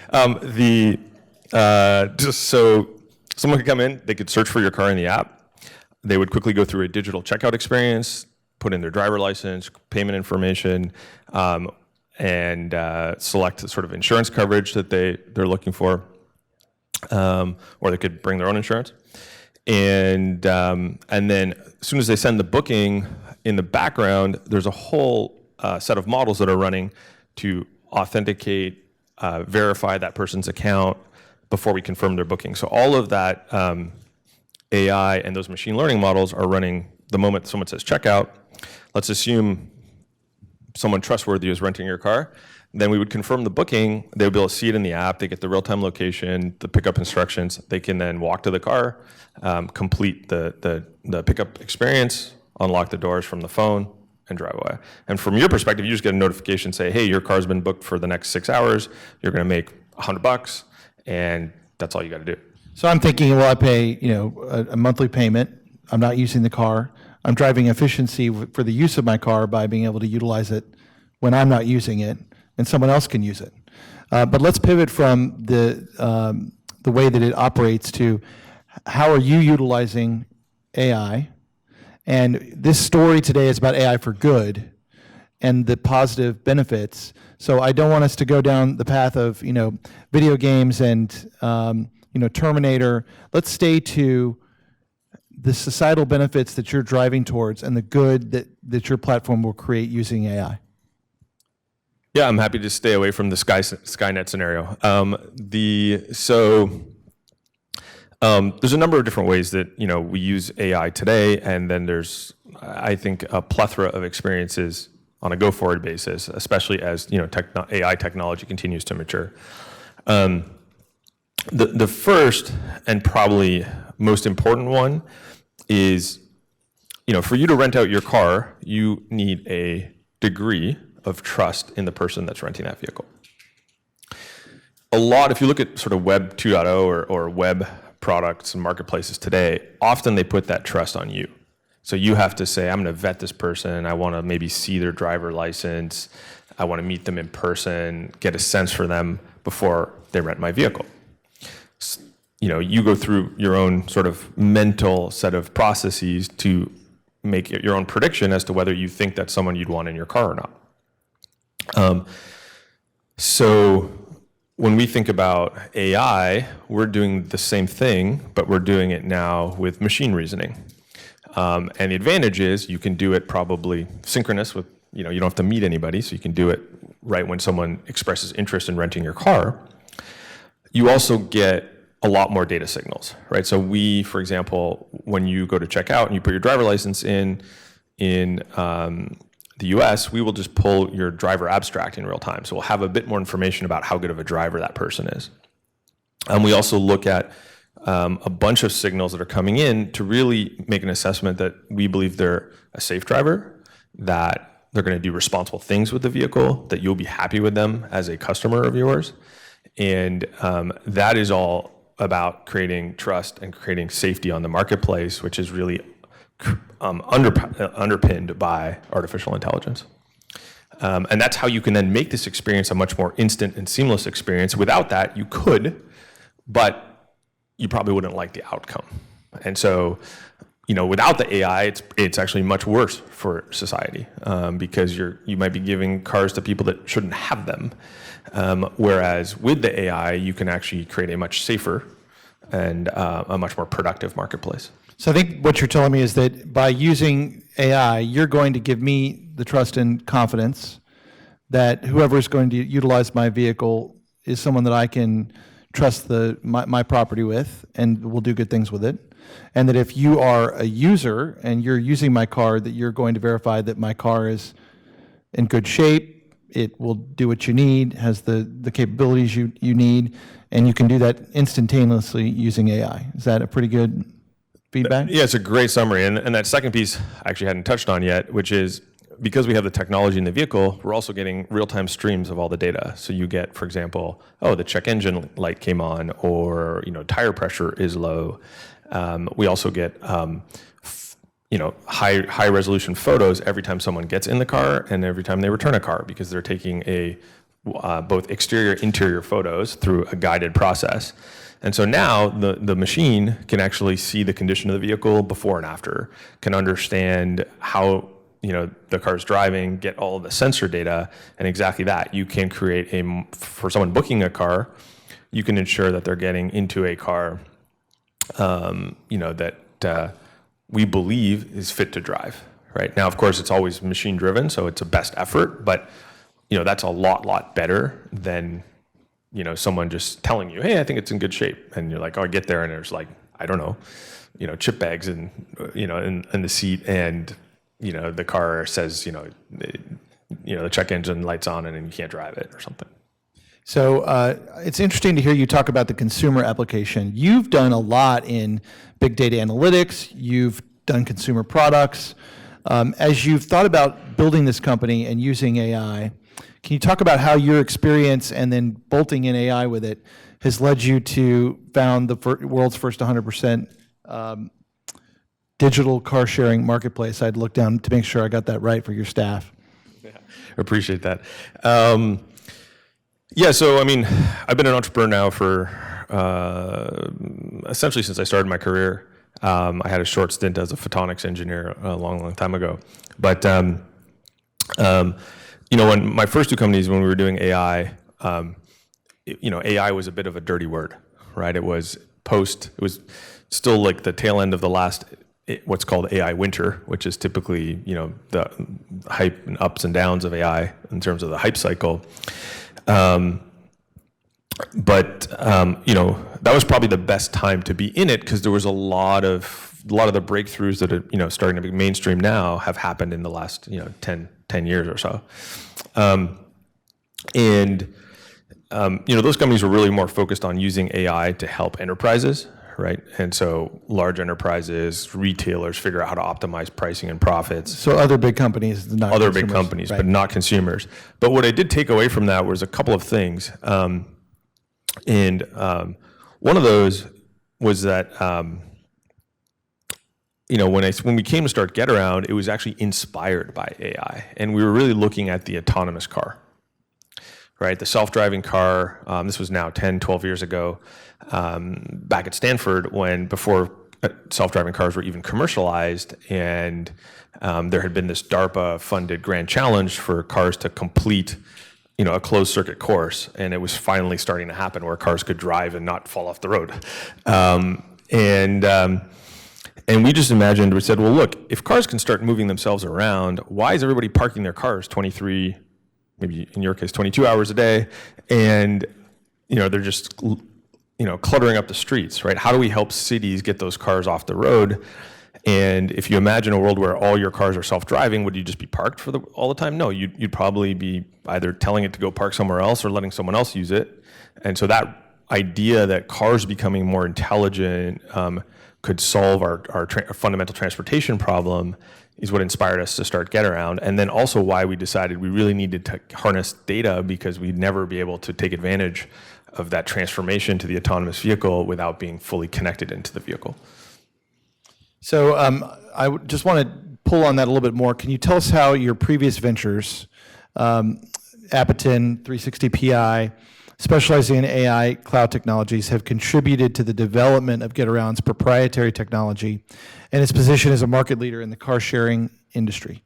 Speaker 21: Just so someone could come in, they could search for your car in the app. They would quickly go through a digital checkout experience, put in their driver license, payment information, and select the sort of insurance coverage that they're looking for, or they could bring their own insurance. And then as soon as they send the booking, in the background, there's a whole set of models that are running to authenticate, verify that person's account before we confirm their booking. So all of that AI and those machine learning models are running the moment someone says checkout. Let's assume someone trustworthy is renting your car. Then we would confirm the booking. They would be able to see it in the app. They get the real-time location, the pickup instructions. They can then walk to the car, complete the pickup experience, unlock the doors from the phone, and drive away. And from your perspective, you just get a notification say, hey, your car's been booked for the next 6 hours. You're going to make $100, and that's all you got to do.
Speaker 20: So I'm thinking, well, I pay a monthly payment. I'm not using the car. I'm driving efficiency for the use of my car by being able to utilize it when I'm not using it, and someone else can use it. But let's pivot from the way that it operates to how are you utilizing AI? And this story today is about AI for good and the positive benefits. So I don't want us to go down the path of video games and Terminator. Let's stay to the societal benefits that you're driving towards and the good that your platform will create using AI.
Speaker 21: Yeah, I'm happy to stay away from the Skynet scenario. There's a number of different ways that we use AI today, and then there's, I think, a plethora of experiences on a go-forward basis, especially as AI technology continues to mature. The first and probably most important one is, for you to rent out your car, you need a degree of trust in the person that's renting that vehicle. If you look at sort of Web 2.0 or web products and marketplaces today, often they put that trust on you. So you have to say, I'm going to vet this person. I want to maybe see their driver license. I want to meet them in person, get a sense for them before they rent my vehicle. You go through your own sort of mental set of processes to make your own prediction as to whether you think that's someone you'd want in your car or not. So when we think about AI, we're doing the same thing, but we're doing it now with machine reasoning. And the advantage is you can do it probably synchronous with, you don't have to meet anybody, so you can do it right when someone expresses interest in renting your car. You also get a lot more data signals, right? So we, for example, when you go to check out and you put your driver license in the US, we will just pull your driver abstract in real time. So we'll have a bit more information about how good of a driver that person is. And we also look at a bunch of signals that are coming in to really make an assessment that we believe they're a safe driver, that they're going to do responsible things with the vehicle, that you'll be happy with them as a customer of yours. And that is all about creating trust and creating safety on the marketplace, which is really underpinned by artificial intelligence. And that's how you can then make this experience a much more instant and seamless experience. Without that, you could, but you probably wouldn't like the outcome. And so, without the AI, it's actually much worse for society because you might be giving cars to people that shouldn't have them. Whereas with the AI, you can actually create a much safer and a much more productive marketplace.
Speaker 20: So I think what you're telling me is that by using AI, you're going to give me the trust and confidence that whoever is going to utilize my vehicle is someone that I can trust my property with and will do good things with it. And that if you are a user and you're using my car, that you're going to verify that my car is in good shape, it will do what you need, has the capabilities you need, and you can do that instantaneously using AI. Is that a pretty good feedback?
Speaker 21: Yeah, it's a great summary. And that second piece I actually hadn't touched on yet, which is because we have the technology in the vehicle, we're also getting real-time streams of all the data. So you get, for example, the check engine light came on, or tire pressure is low. We also get high resolution photos every time someone gets in the car and every time they return a car, because they're taking both exterior interior photos through a guided process. And so now the machine can actually see the condition of the vehicle before and after, can understand how the car's driving, get all of the sensor data, and exactly that. You can create for someone booking a car, you can ensure that they're getting into a car that we believe is fit to drive. Right now, of course, it's always machine driven, so it's a best effort, but that's a lot better than someone just telling you, hey, I think it's in good shape, and you're like, oh, I get there and there's like, I don't know, chip bags in the seat, and the car says the check engine light's on and then you can't drive it or something.
Speaker 20: So it's interesting to hear you talk about the consumer application. You've done a lot in big data analytics. You've done consumer products. As you've thought about building this company and using AI, can you talk about how your experience and then bolting in AI with it has led you to found the world's first 100% digital car sharing marketplace? I'd look down to make sure I got that right for your staff.
Speaker 21: Yeah, appreciate that. So I've been an entrepreneur now for essentially since I started my career. I had a short stint as a photonics engineer a long time ago. But when my first two companies, when we were doing AI, AI was a bit of a dirty word, right? It was still like the tail end of the last what's called AI winter, which is typically the hype and ups and downs of AI in terms of the hype cycle. That was probably the best time to be in it because there was a lot of the breakthroughs that are starting to be mainstream now have happened in the last 10 years or so. Those companies were really more focused on using AI to help enterprises, right? And so large enterprises, retailers figure out how to optimize pricing and profits.
Speaker 20: So other big companies, not
Speaker 21: other
Speaker 20: consumers.
Speaker 21: Big companies,
Speaker 20: Right.
Speaker 21: but not consumers. But what I did take away from that was a couple of things. One of those was that when we came to start Getaround, it was actually inspired by AI, and we were really looking at the autonomous car, right? The self-driving car. This was now 10, 12 years ago, back at Stanford, before self-driving cars were even commercialized, and there had been this DARPA-funded grand challenge for cars to complete a closed circuit course, and it was finally starting to happen where cars could drive and not fall off the road. And we just imagined, we said, well, look, if cars can start moving themselves around, why is everybody parking their cars 23, maybe in your case, 22 hours a day, and they're just cluttering up the streets, right? How do we help cities get those cars off the road? And if you imagine a world where all your cars are self-driving, would you just be parked all the time? No, you'd probably be either telling it to go park somewhere else or letting someone else use it. And so that idea that cars becoming more intelligent could solve our fundamental transportation problem is what inspired us to start Getaround. And then also why we decided we really needed to harness data because we'd never be able to take advantage of that transformation to the autonomous vehicle without being fully connected into the vehicle.
Speaker 20: So just want to pull on that a little bit more. Can you tell us how your previous ventures, Appiton, 360pi, specializing in AI cloud technologies, have contributed to the development of GetAround's proprietary technology and its position as a market leader in the car sharing industry?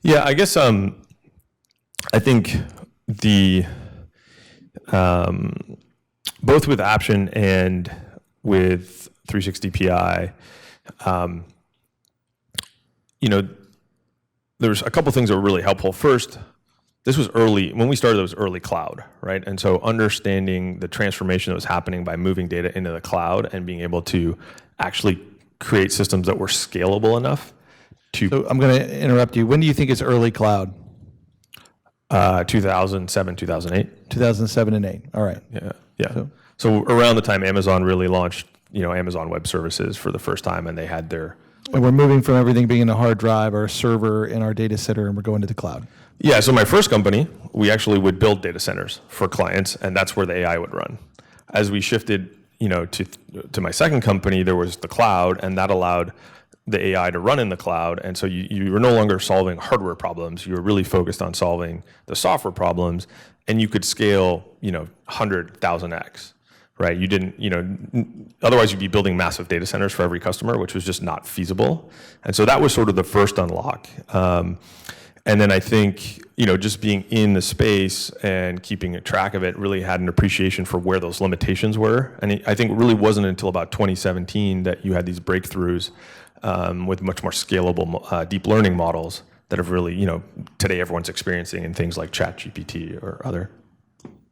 Speaker 21: Yeah, I guess I think the both with Appiton and with 360pi, there's a couple things that were really helpful. First, this was early. When we started, it was early cloud, right? And so understanding the transformation that was happening by moving data into the cloud and being able to actually create systems that were scalable enough to...
Speaker 20: So I'm going to interrupt you. When do you think is early cloud?
Speaker 21: 2007, 2008.
Speaker 20: 2007 and 8. All right.
Speaker 21: Yeah. So around the time Amazon really launched, Amazon Web Services for the first time, and they had their...
Speaker 20: And we're moving from everything being in a hard drive or a server in our data center, and we're going to the cloud.
Speaker 21: Yeah, so my first company, we actually would build data centers for clients, and that's where the AI would run. As we shifted, to my second company, there was the cloud, and that allowed the AI to run in the cloud. And so you were no longer solving hardware problems. You were really focused on solving the software problems, and you could scale, 100,000x. Right, you didn't, otherwise you'd be building massive data centers for every customer, which was just not feasible. And so that was sort of the first unlock. And then I think, just being in the space and keeping track of it really had an appreciation for where those limitations were. And I think it really wasn't until about 2017 that you had these breakthroughs with much more scalable deep learning models that have really, today everyone's experiencing in things like ChatGPT or other.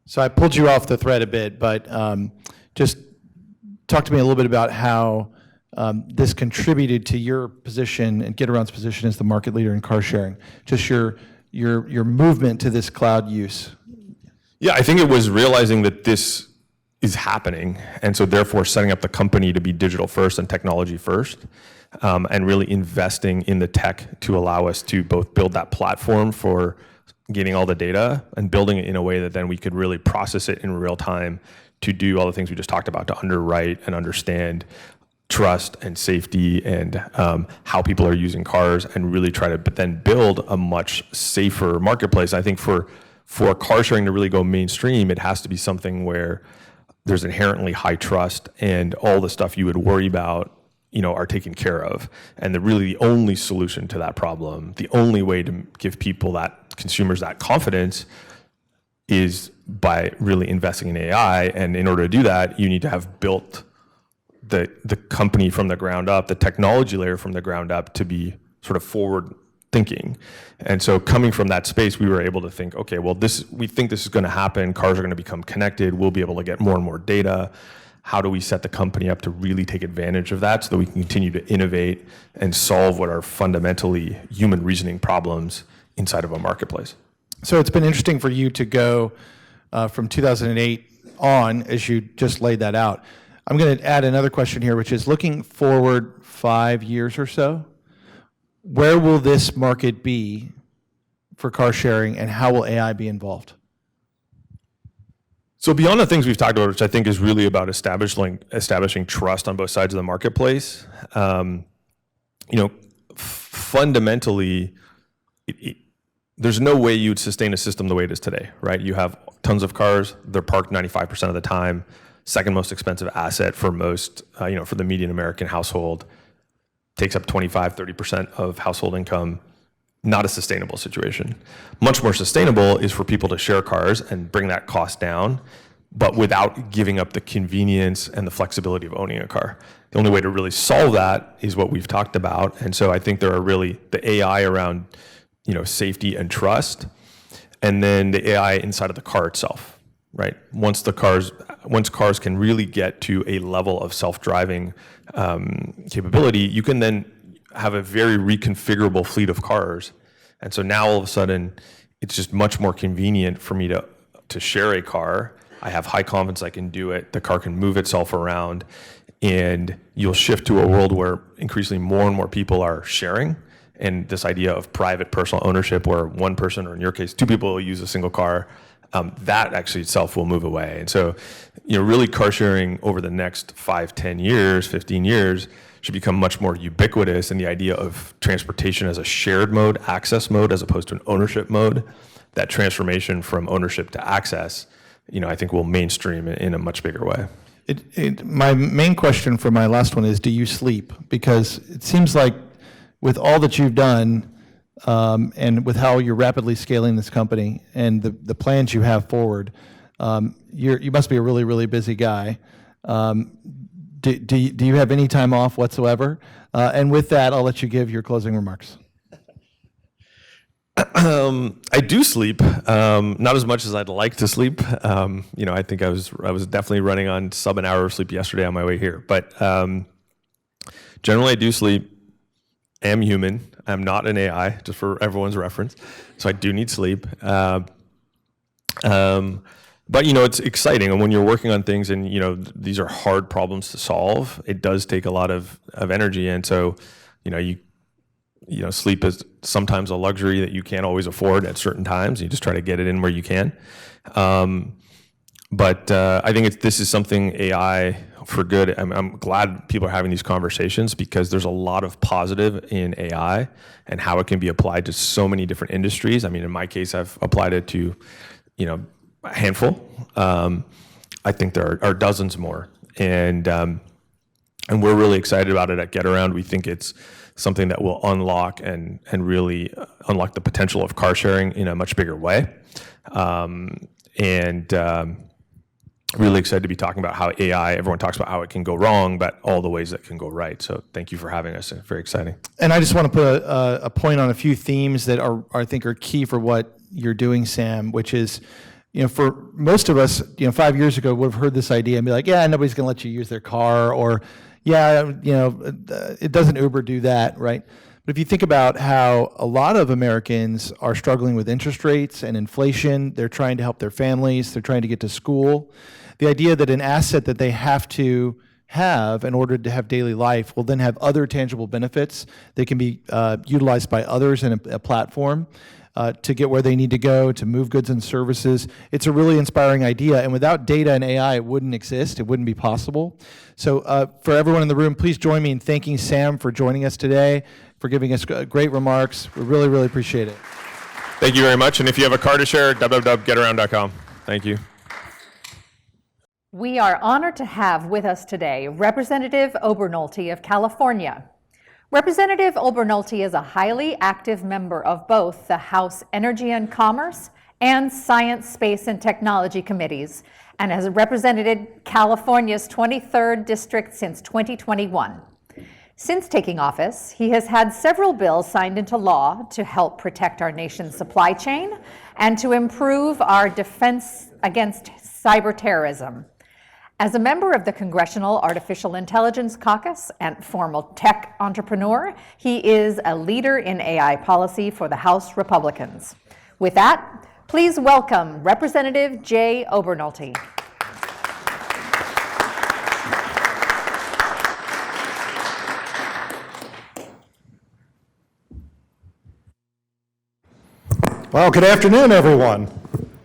Speaker 20: So I pulled you off the thread a bit, but just talk to me a little bit about how this contributed to your position and GetAround's position as the market leader in car sharing. Just your movement to this cloud use.
Speaker 21: Yeah, I think it was realizing that this is happening, and so therefore setting up the company to be digital first and technology first, and really investing in the tech to allow us to both build that platform for getting all the data and building it in a way that then we could really process it in real time to do all the things we just talked about, to underwrite and understand trust and safety and how people are using cars, and really try to then build a much safer marketplace. I think for car sharing to really go mainstream, it has to be something where there's inherently high trust and all the stuff you would worry about are taken care of. And the only solution to that problem, the only way to give consumers that confidence is by really investing in AI. And in order to do that, you need to have built the company from the ground up, the technology layer from the ground up, to be sort of forward thinking. And so coming from that space, we were able to think, okay, well, we think this is going to happen. Cars are going to become connected. We'll be able to get more and more data. How do we set the company up to really take advantage of that so that we can continue to innovate and solve what are fundamentally human reasoning problems inside of a marketplace?
Speaker 20: So it's been interesting for you to go from 2008 on, as you just laid that out. I'm going to add another question here, which is looking forward 5 years or so, where will this market be for car sharing, and how will AI be involved?
Speaker 21: So beyond the things we've talked about, which I think is really about establishing trust on both sides of the marketplace, fundamentally, there's no way you'd sustain a system the way it is today, right? You have tons of cars, they're parked 95% of the time, second most expensive asset for most, for the median American household, takes up 25, 30% of household income. Not a sustainable situation. Much more sustainable is for people to share cars and bring that cost down, but without giving up the convenience and the flexibility of owning a car. The only way to really solve that is what we've talked about. And so I think there are really the AI around, safety and trust, and then the AI inside of the car itself, right? Once cars can really get to a level of self-driving capability, you can then have a very reconfigurable fleet of cars. And so now all of a sudden, it's just much more convenient for me to share a car. I have high confidence I can do it. The car can move itself around, and you'll shift to a world where increasingly more and more people are sharing. And this idea of private personal ownership, where one person, or in your case, two people, will use a single car, that actually itself will move away. And so, really car sharing over the next 5, 10 years, 15 years should become much more ubiquitous, and the idea of transportation as a shared mode, access mode, as opposed to an ownership mode, that transformation from ownership to access, I think will mainstream in a much bigger way.
Speaker 20: My main question for my last one is, do you sleep? Because it seems like with all that you've done, and with how you're rapidly scaling this company and the plans you have forward, you must be a really, really busy guy. Do you have any time off whatsoever? And with that, I'll let you give your closing remarks.
Speaker 21: I do sleep, not as much as I'd like to sleep. I think I was definitely running on sub an hour of sleep yesterday on my way here. But generally, I do sleep. Am human. I'm not an AI, just for everyone's reference. So I do need sleep. But it's exciting, and when you're working on things, and these are hard problems to solve, it does take a lot of energy, and so sleep is sometimes a luxury that you can't always afford at certain times. You just try to get it in where you can. But I think this is something AI for good. I'm glad people are having these conversations, because there's a lot of positive in AI and how it can be applied to so many different industries. I mean, in my case, I've applied it to, a handful. I think there are dozens more, and we're really excited about it at Get Around. We think it's something that will unlock and really unlock the potential of car sharing in a much bigger way. Really excited to be talking about how AI, everyone talks about how it can go wrong, but all the ways that can go right. So thank you for having us. It's very exciting.
Speaker 20: And I just want to put a point on a few themes that I think are key for what you're doing, Sam, which is, for most of us, 5 years ago would have heard this idea and be like, yeah, nobody's going to let you use their car, or yeah, it doesn't Uber do that, right? But if you think about how a lot of Americans are struggling with interest rates and inflation, they're trying to help their families, they're trying to get to school. The idea that an asset that they have to have in order to have daily life will then have other tangible benefits that can be utilized by others in a platform to get where they need to go, to move goods and services. It's a really inspiring idea, and without data and AI, it wouldn't exist. It wouldn't be possible. So for everyone in the room, please join me in thanking Sam for joining us today, for giving us great remarks. We really, really appreciate it.
Speaker 21: Thank you very much. And if you have a car to share, www.getaround.com. Thank you.
Speaker 2: We are honored to have with us today Representative Obernolte of California. Representative Obernolte is a highly active member of both the House Energy and Commerce and Science, Space, and Technology committees, and has represented California's 23rd district since 2021. Since taking office, he has had several bills signed into law to help protect our nation's supply chain and to improve our defense against cyber terrorism. As a member of the Congressional Artificial Intelligence Caucus and former tech entrepreneur, he is a leader in AI policy for the House Republicans. With that, please welcome Representative Jay Obernolte.
Speaker 1: Well, good afternoon, everyone.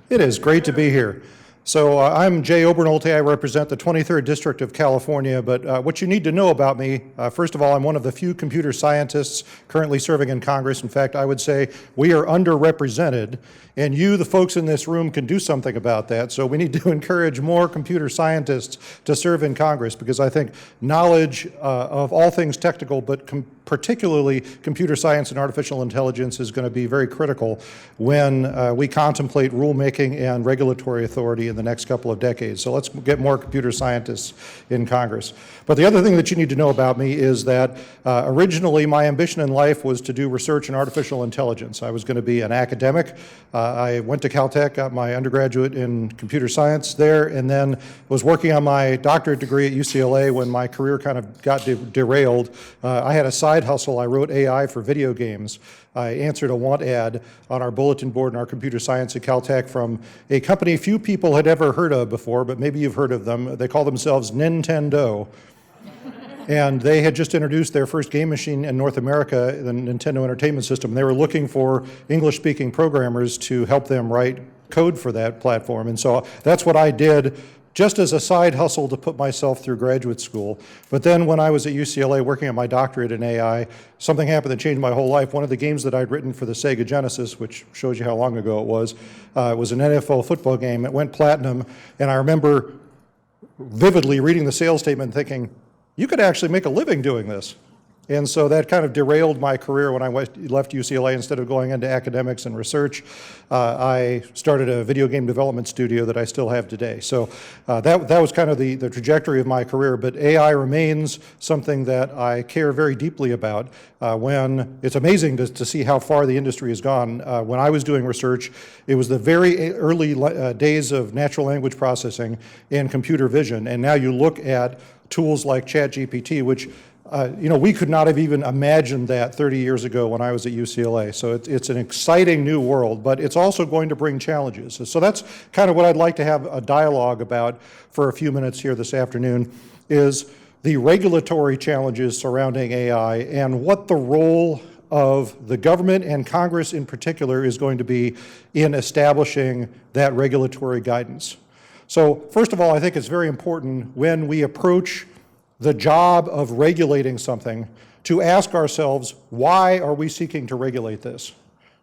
Speaker 1: It is great to be here. So I'm Jay Obernolte. I represent the 23rd District of California, but what you need to know about me, first of all, I'm one of the few computer scientists currently serving in Congress. In fact, I would say we are underrepresented, and you, the folks in this room, can do something about that. So we need to encourage more computer scientists to serve in Congress, because I think knowledge of all things technical, but particularly computer science and artificial intelligence, is going to be very critical when we contemplate rulemaking and regulatory authority in the next couple of decades. So let's get more computer scientists in Congress. But the other thing that you need to know about me is that originally my ambition in life was to do research in artificial intelligence. I was going to be an academic. I went to Caltech, got my undergraduate in computer science there, and then was working on my doctorate degree at UCLA when my career kind of got derailed. I had a side hustle. I wrote AI for video games. I answered a want ad on our bulletin board in our computer science at Caltech from a company few people had ever heard of before, but maybe you've heard of them. They call themselves Nintendo. And they had just introduced their first game machine in North America, the Nintendo Entertainment System. They were looking for English-speaking programmers to help them write code for that platform. And so that's what I did just as a side hustle to put myself through graduate school. But then when I was at UCLA working on my doctorate in AI, something happened that changed my whole life. One of the games that I'd written for the Sega Genesis, which shows you how long ago it was an NFL football game. It went platinum, and I remember vividly reading the sales statement and thinking, you could actually make a living doing this. And so that kind of derailed my career when I left UCLA. Instead of going into academics and research, I started a video game development studio that I still have today. So that was kind of the trajectory of my career. But AI remains something that I care very deeply about. When it's amazing to see how far the industry has gone. When I was doing research, it was the very early days of natural language processing and computer vision. And now you look at tools like ChatGPT, which we could not have even imagined that 30 years ago when I was at UCLA. So it's an exciting new world, but it's also going to bring challenges. So that's kind of what I'd like to have a dialogue about for a few minutes here this afternoon, is the regulatory challenges surrounding AI and what the role of the government and Congress in particular is going to be in establishing that regulatory guidance. So first of all, I think it's very important when we approach the job of regulating something to ask ourselves, why are we seeking to regulate this?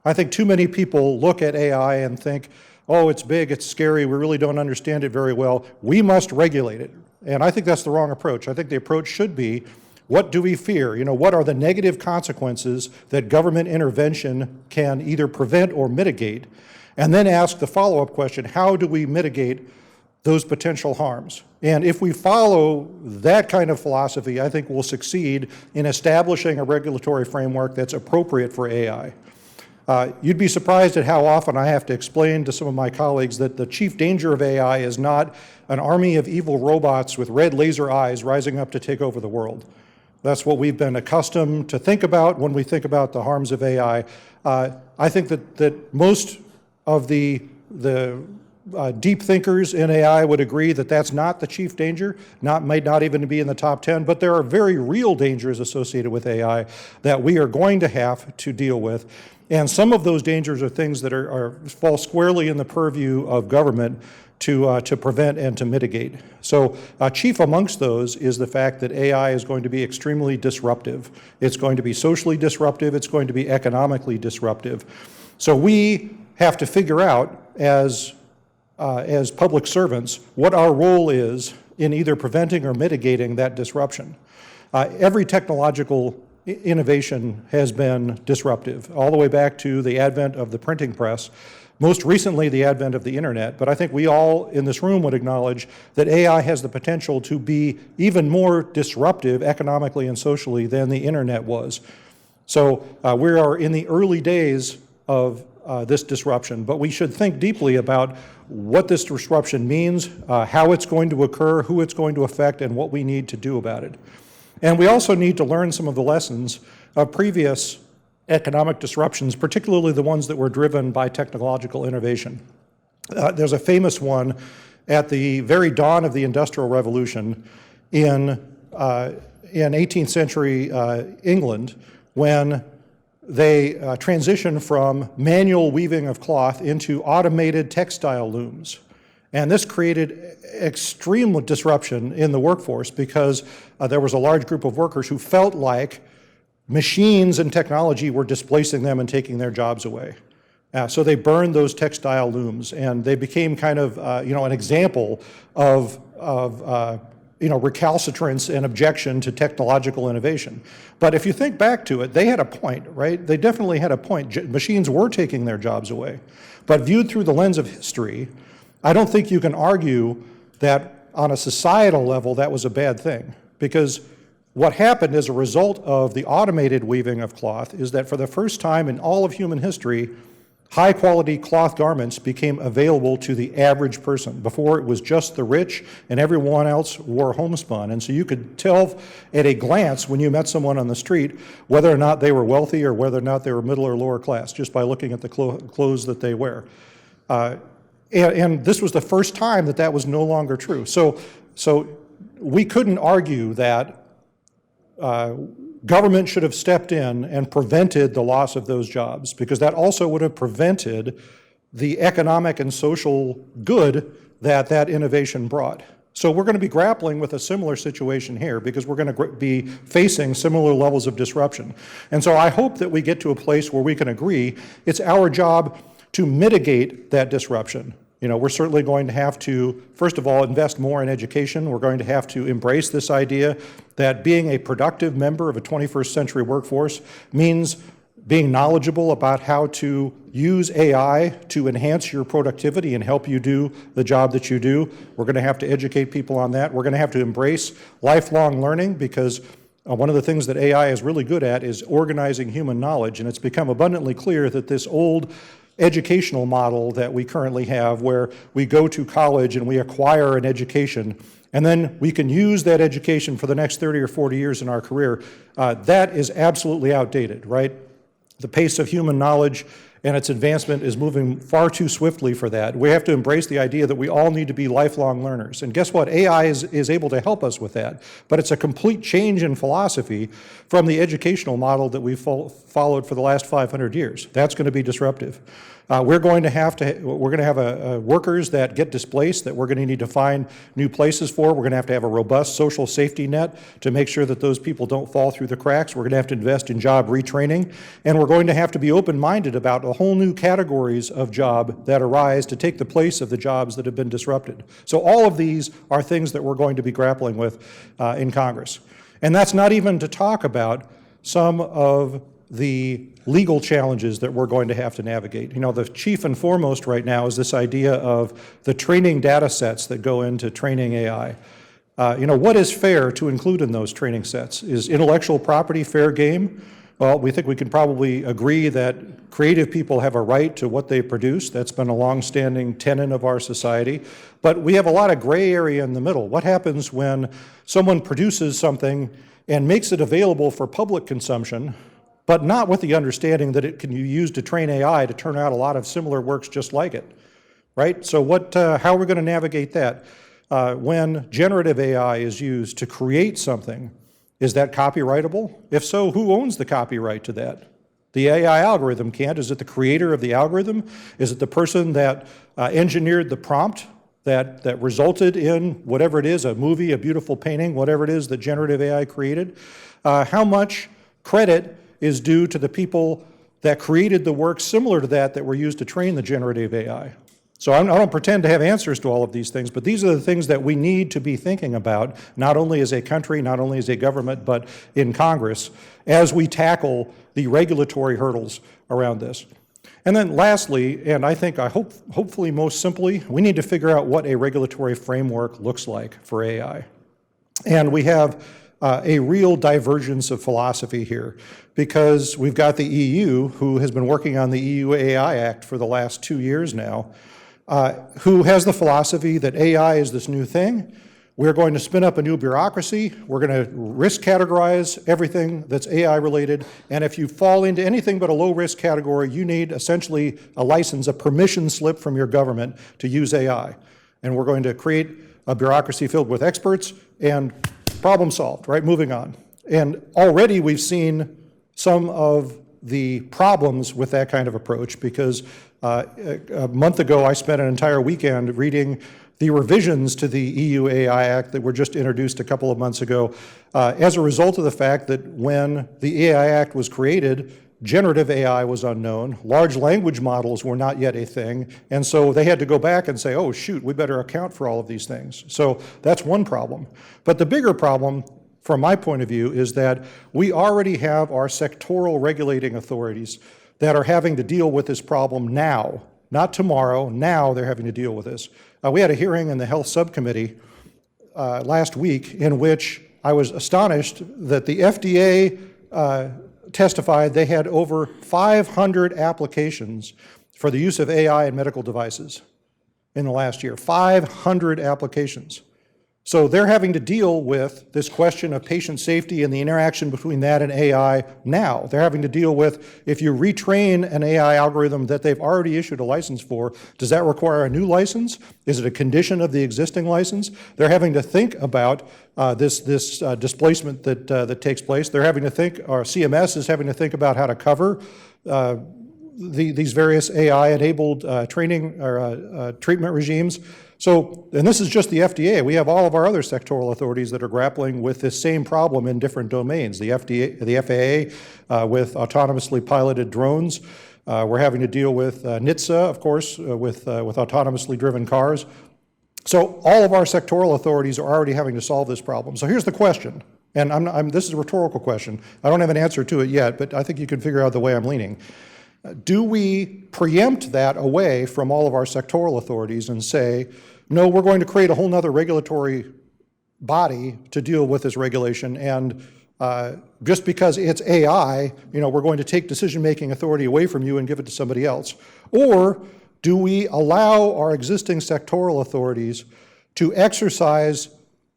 Speaker 1: I think too many people look at AI and think, oh, it's big, it's scary, we really don't understand it very well, we must regulate it. And I think that's the wrong approach. I think the approach should be, what do we fear? What are the negative consequences that government intervention can either prevent or mitigate? And then ask the follow-up question, how do we mitigate those potential harms? And if we follow that kind of philosophy, I think we'll succeed in establishing a regulatory framework that's appropriate for AI. You'd be surprised at how often I have to explain to some of my colleagues that the chief danger of AI is not an army of evil robots with red laser eyes rising up to take over the world. That's what we've been accustomed to think about when we think about the harms of AI. I think that most of the deep thinkers in AI would agree that that's not the chief danger, might not even be in the top 10, but there are very real dangers associated with AI that we are going to have to deal with. And some of those dangers are things that fall squarely in the purview of government to prevent and to mitigate. So chief amongst those is the fact that AI is going to be extremely disruptive. It's going to be socially disruptive. It's going to be economically disruptive. So we have to figure out as public servants what our role is in either preventing or mitigating that disruption. Every technological innovation has been disruptive, all the way back to the advent of the printing press, most recently the advent of the internet. But I think we all in this room would acknowledge that AI has the potential to be even more disruptive economically and socially than the internet was. So we are in the early days of this disruption, but we should think deeply about what this disruption means, how it's going to occur, who it's going to affect, and what we need to do about it. And we also need to learn some of the lessons of previous economic disruptions, particularly the ones that were driven by technological innovation. There's a famous one at the very dawn of the Industrial Revolution in 18th century England, when they transitioned from manual weaving of cloth into automated textile looms. And this created extreme disruption in the workforce because there was a large group of workers who felt like machines and technology were displacing them and taking their jobs away. So they burned those textile looms, and they became kind of an example of recalcitrance and objection to technological innovation. But if you think back to it, they had a point, right? They definitely had a point. Machines were taking their jobs away. But viewed through the lens of history, I don't think you can argue that on a societal level that was a bad thing. Because what happened as a result of the automated weaving of cloth is that for the first time in all of human history, high-quality cloth garments became available to the average person. Before, it was just the rich, and everyone else wore homespun. And so you could tell at a glance when you met someone on the street whether or not they were wealthy or whether or not they were middle or lower class, just by looking at the clothes that they wear. And this was the first time that that was no longer true. So we couldn't argue that government should have stepped in and prevented the loss of those jobs, because that also would have prevented the economic and social good that that innovation brought. So we're going to be grappling with a similar situation here because we're going to be facing similar levels of disruption. And so I hope that we get to a place where we can agree it's our job to mitigate that disruption. You know, we're certainly going to have to, first of all, invest more in education. We're going to have to embrace this idea that being a productive member of a 21st century workforce means being knowledgeable about how to use AI to enhance your productivity and help you do the job that you do. We're going to have to educate people on that. We're going to have to embrace lifelong learning because one of the things that AI is really good at is organizing human knowledge, and it's become abundantly clear that this old educational model that we currently have where we go to college and we acquire an education and then we can use that education for the next 30 or 40 years in our career, that is absolutely outdated, right? The pace of human knowledge and its advancement is moving far too swiftly for that. We have to embrace the idea that we all need to be lifelong learners. And guess what? AI is able to help us with that. But it's a complete change in philosophy from the educational model that we've followed for the last 500 years. That's going to be disruptive. We're going to have workers that get displaced that we're going to need to find new places for. We're going to have a robust social safety net to make sure that those people don't fall through the cracks. We're going to have to invest in job retraining. And we're going to have to be open-minded about a whole new categories of job that arise to take the place of the jobs that have been disrupted. So all of these are things that we're going to be grappling with in Congress. And that's not even to talk about some of the legal challenges that we're going to have to navigate. You know, the chief and foremost right now is this idea of the training data sets that go into training AI. You know, what is fair to include in those training sets? Is intellectual property fair game? Well, we think we can probably agree that creative people have a right to what they produce. That's been a long-standing tenet of our society. But we have a lot of gray area in the middle. What happens when someone produces something and makes it available for public consumption, but not with the understanding that it can be used to train AI to turn out a lot of similar works just like it, right? So how are we going to navigate that? When generative AI is used to create something, is that copyrightable? If so, who owns the copyright to that? The AI algorithm can't. Is it the creator of the algorithm? Is it the person that engineered the prompt that resulted in whatever it is, a movie, a beautiful painting, whatever it is that generative AI created? How much credit is due to the people that created the work similar to that were used to train the generative AI? So I don't pretend to have answers to all of these things, but these are the things that we need to be thinking about, not only as a country, not only as a government, but in Congress, as we tackle the regulatory hurdles around this. And then lastly, and I think hopefully most simply, we need to figure out what a regulatory framework looks like for AI. And we have a real divergence of philosophy here because we've got the EU, who has been working on the EU AI Act for the last 2 years now, who has the philosophy that AI is this new thing. We're going to spin up a new bureaucracy. We're going to risk categorize everything that's AI related. And if you fall into anything but a low risk category, you need essentially a license, a permission slip from your government to use AI. And we're going to create a bureaucracy filled with experts and problem solved, right? Moving on. And already we've seen some of the problems with that kind of approach because a month ago I spent an entire weekend reading the revisions to the EU AI Act that were just introduced a couple of months ago as a result of the fact that when the AI Act was created, generative AI was unknown, large language models were not yet a thing, and so they had to go back and say, oh shoot, we better account for all of these things. So that's one problem. But the bigger problem, from my point of view, is that we already have our sectoral regulating authorities that are having to deal with this problem now, not tomorrow. Now they're having to deal with this. We had a hearing in the Health Subcommittee last week in which I was astonished that the FDA testified they had over 500 applications for the use of AI in medical devices in the last year. 500 applications. So they're having to deal with this question of patient safety and the interaction between that and AI now. They're having to deal with, if you retrain an AI algorithm that they've already issued a license for, does that require a new license? Is it a condition of the existing license? They're having to think about this displacement that takes place. They're having to think, or CMS is having to think about how to cover these various AI-enabled training or treatment regimes. So, and this is just the FDA. We have all of our other sectoral authorities that are grappling with this same problem in different domains. The FAA with autonomously piloted drones. We're having to deal with NHTSA, of course, with autonomously driven cars. So all of our sectoral authorities are already having to solve this problem. So here's the question, and this is a rhetorical question. I don't have an answer to it yet, but I think you can figure out the way I'm leaning. Do we preempt that away from all of our sectoral authorities and say, no, we're going to create a whole nother regulatory body to deal with this regulation, and just because it's AI, we're going to take decision-making authority away from you and give it to somebody else? Or do we allow our existing sectoral authorities to exercise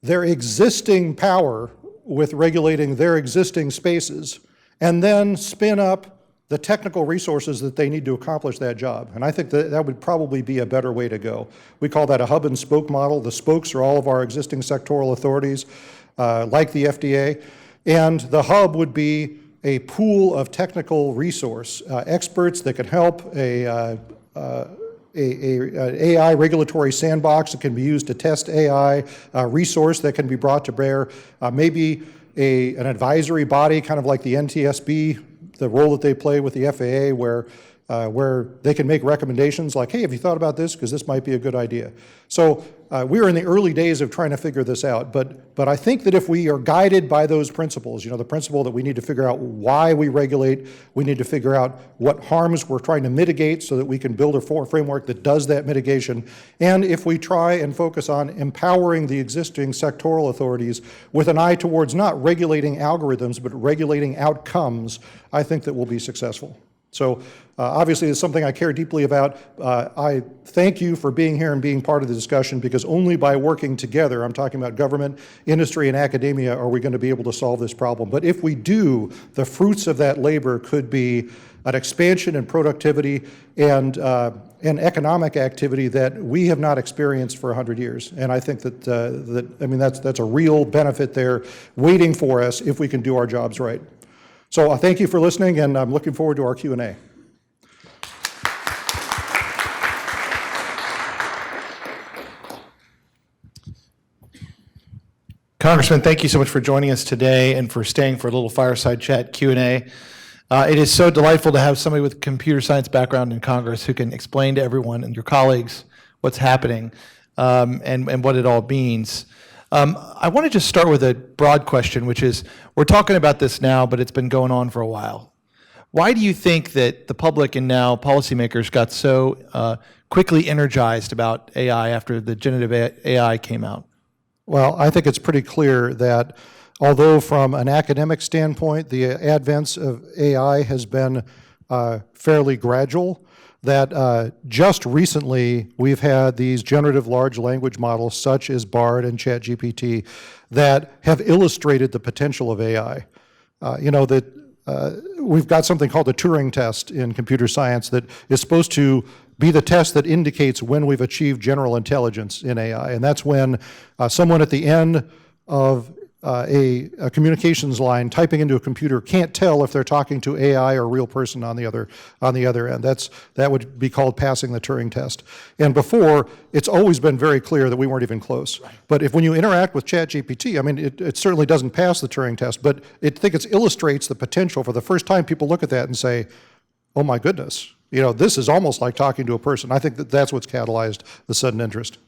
Speaker 1: their existing power with regulating their existing spaces and then spin up the technical resources that they need to accomplish that job? And I think that would probably be a better way to go. We call that a hub and spoke model. The spokes are all of our existing sectoral authorities, like the FDA, and the hub would be a pool of technical resource, experts that could help an AI regulatory sandbox that can be used to test AI, resource that can be brought to bear, maybe an advisory body, kind of like the NTSB, the role that they play with the FAA, where they can make recommendations like, hey, have you thought about this? Because this might be a good idea. So we're in the early days of trying to figure this out, but I think that if we are guided by those principles, the principle that we need to figure out why we regulate, we need to figure out what harms we're trying to mitigate so that we can build a framework that does that mitigation, and if we try and focus on empowering the existing sectoral authorities with an eye towards not regulating algorithms, but regulating outcomes, I think that we'll be successful. So obviously it's something I care deeply about. I thank you for being here and being part of the discussion, because only by working together, I'm talking about government, industry, and academia, are we going to be able to solve this problem. But if we do, the fruits of that labor could be an expansion in productivity and economic activity that we have not experienced for 100 years. And I think that's a real benefit there waiting for us if we can do our jobs right. So thank you for listening, and I'm looking forward to our Q&A.
Speaker 20: Congressman, thank you so much for joining us today and for staying for a little fireside chat Q&A. It is so delightful to have somebody with a computer science background in Congress who can explain to everyone and your colleagues what's happening and what it all means. I want to just start with a broad question, which is, we're talking about this now, but it's been going on for a while. Why do you think that the public and now policymakers got so quickly energized about AI after the generative AI came out?
Speaker 1: Well, I think it's pretty clear that although from an academic standpoint, the advance of AI has been fairly gradual, that just recently we've had these generative large language models such as BARD and ChatGPT that have illustrated the potential of AI. We've got something called the Turing test in computer science that is supposed to be the test that indicates when we've achieved general intelligence in AI, and that's when someone at the end of a communications line typing into a computer can't tell if they're talking to AI or a real person on the other end. That would be called passing the Turing test. And before, it's always been very clear that we weren't even close. Right. But when you interact with ChatGPT, I mean, it certainly doesn't pass the Turing test, but I think it illustrates the potential. For the first time, people look at that and say, oh my goodness, this is almost like talking to a person. I think that's what's catalyzed the sudden interest.